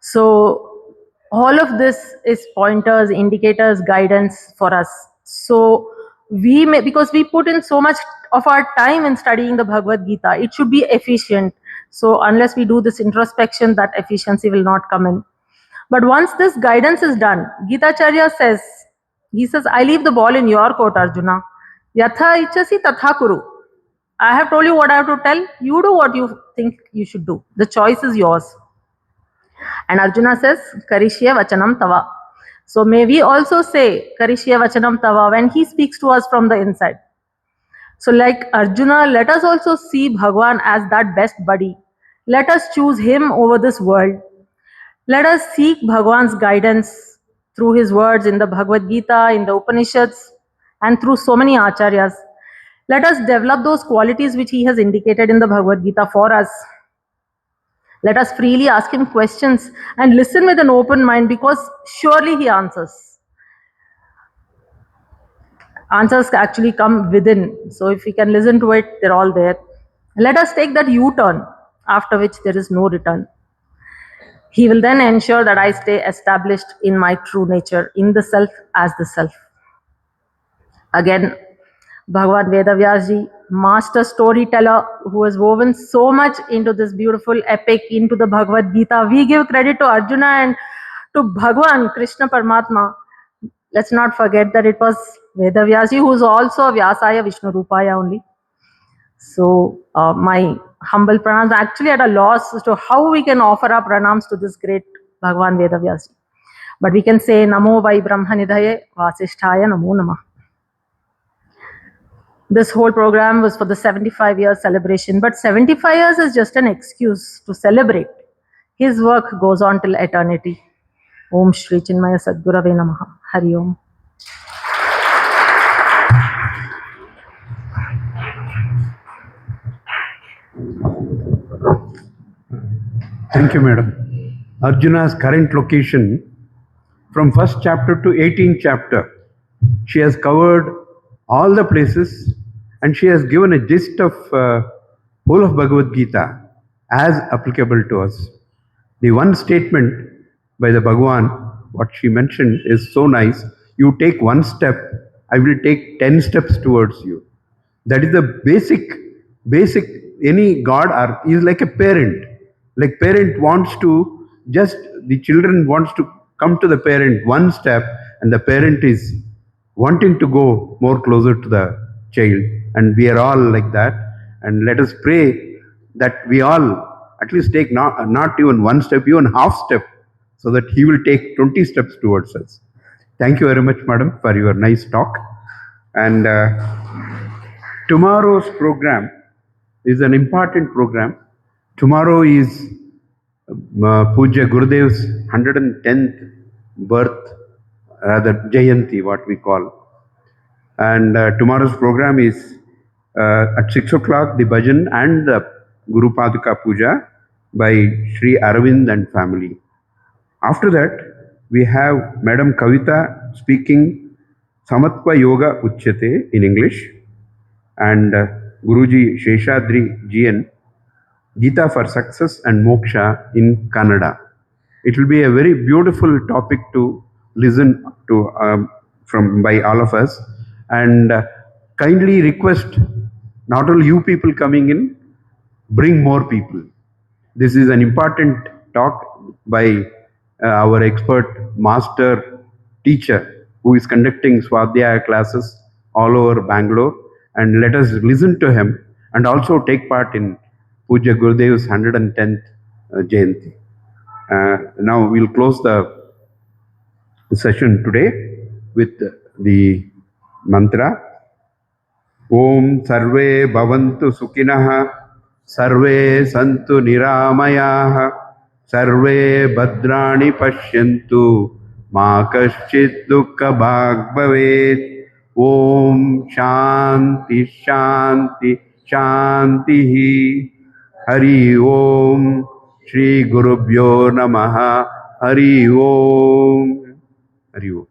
So all of this is pointers, indicators, guidance for us. So we may, because we put in so much of our time in studying the Bhagavad Gita, it should be efficient. So unless we do this introspection, that efficiency will not come in. But once this guidance is done, Gitacharya says, he says, I leave the ball in your court, Arjuna. Yatha ichasi tatha kuru. I have told you what I have to tell. You do what you think you should do. The choice is yours. And Arjuna says, Karishya Vachanam Tava. So may we also say Karishya Vachanam Tava when he speaks to us from the inside. So like Arjuna, let us also see Bhagwan as that best buddy. Let us choose him over this world. Let us seek Bhagwan's guidance through his words in the Bhagavad Gita, in the Upanishads, and through so many acharyas. Let us develop those qualities which he has indicated in the Bhagavad Gita for us. Let us freely ask him questions and listen with an open mind, because surely he answers. Answers actually come within. So if we can listen to it, they're all there. Let us take that U-turn, after which there is no return. He will then ensure that I stay established in my true nature, in the self as the self. Again, Bhagwan Vedavyasji, master storyteller who has woven so much into this beautiful epic, into the Bhagavad Gita. We give credit to Arjuna and to Bhagwan, Krishna Paramatma. Let's not forget that it was Vedavyasji who is also Vyasaya Vishnu Rupaya only. So my humble pranams, actually at a loss as to how we can offer our pranams to this great Bhagwan Vedavyasji. But we can say Namo Vai Brahmanidhaye Vasisthaya Namo Namah. This whole program was for the 75-year celebration, but 75 years is just an excuse to celebrate. His work goes on till eternity. Om Shri Chinmaya Sadgurave Namaha. Hari Om. Thank you, madam. Arjuna's current location, from first chapter to 18th chapter, she has covered all the places and she has given a gist of whole of Bhagavad Gita as applicable to us. The one statement by the Bhagwan, what she mentioned is so nice. You take one step, I will take 10 steps towards you. That is the basic, any God is like a parent. Like parent wants to, just the children wants to come to the parent one step, and the parent is wanting to go more closer to the child. And we are all like that. And let us pray that we all at least take not even one step, even half step, so that he will take 20 steps towards us. Thank you very much, madam, for your nice talk. And tomorrow's program is an important program. Tomorrow is Puja Gurudev's 110th birth, rather Jayanti, what we call. And tomorrow's program is at 6 o'clock, the bhajan and the Guru Paduka Puja by Sri Aravind and family. After that, we have Madam Kavita speaking Samatva Yoga Uchyate in English, and Guruji Sheshadri GN, Gita for Success and Moksha in Kannada. It will be a very beautiful topic to listen to from by all of us, and kindly request not only you people coming in, bring more people. This is an important talk by our expert master teacher who is conducting Swadhyaya classes all over Bangalore, and let us listen to him and also take part in Puja Gurudev's 110th Jayanti. Now we'll close the session today with the ಮಂತ್ರ ಓಂ ಸರ್ವೇ ಭವಂತು ಸುಖಿನಃ ಸರ್ವೇ ಸಂತು ನಿರಾಮಯಾಃ ಸರ್ವೇ ಭದ್ರಾಣಿ ಪಶ್ಯಂತು ಮಾ ಕಶ್ಚಿತ್ ದುಃಖ ಭಾಗ್ ಭವೇತ್. ಓಂ ಶಾಂತಿ ಶಾಂತಿ ಶಾಂತಿ. ಹರಿ ಓಂ. ಶ್ರೀ ಗುರುಭ್ಯೋ ನಮಃ. ಹರಿ ಓಂ. ಹರಿ ಓಂ.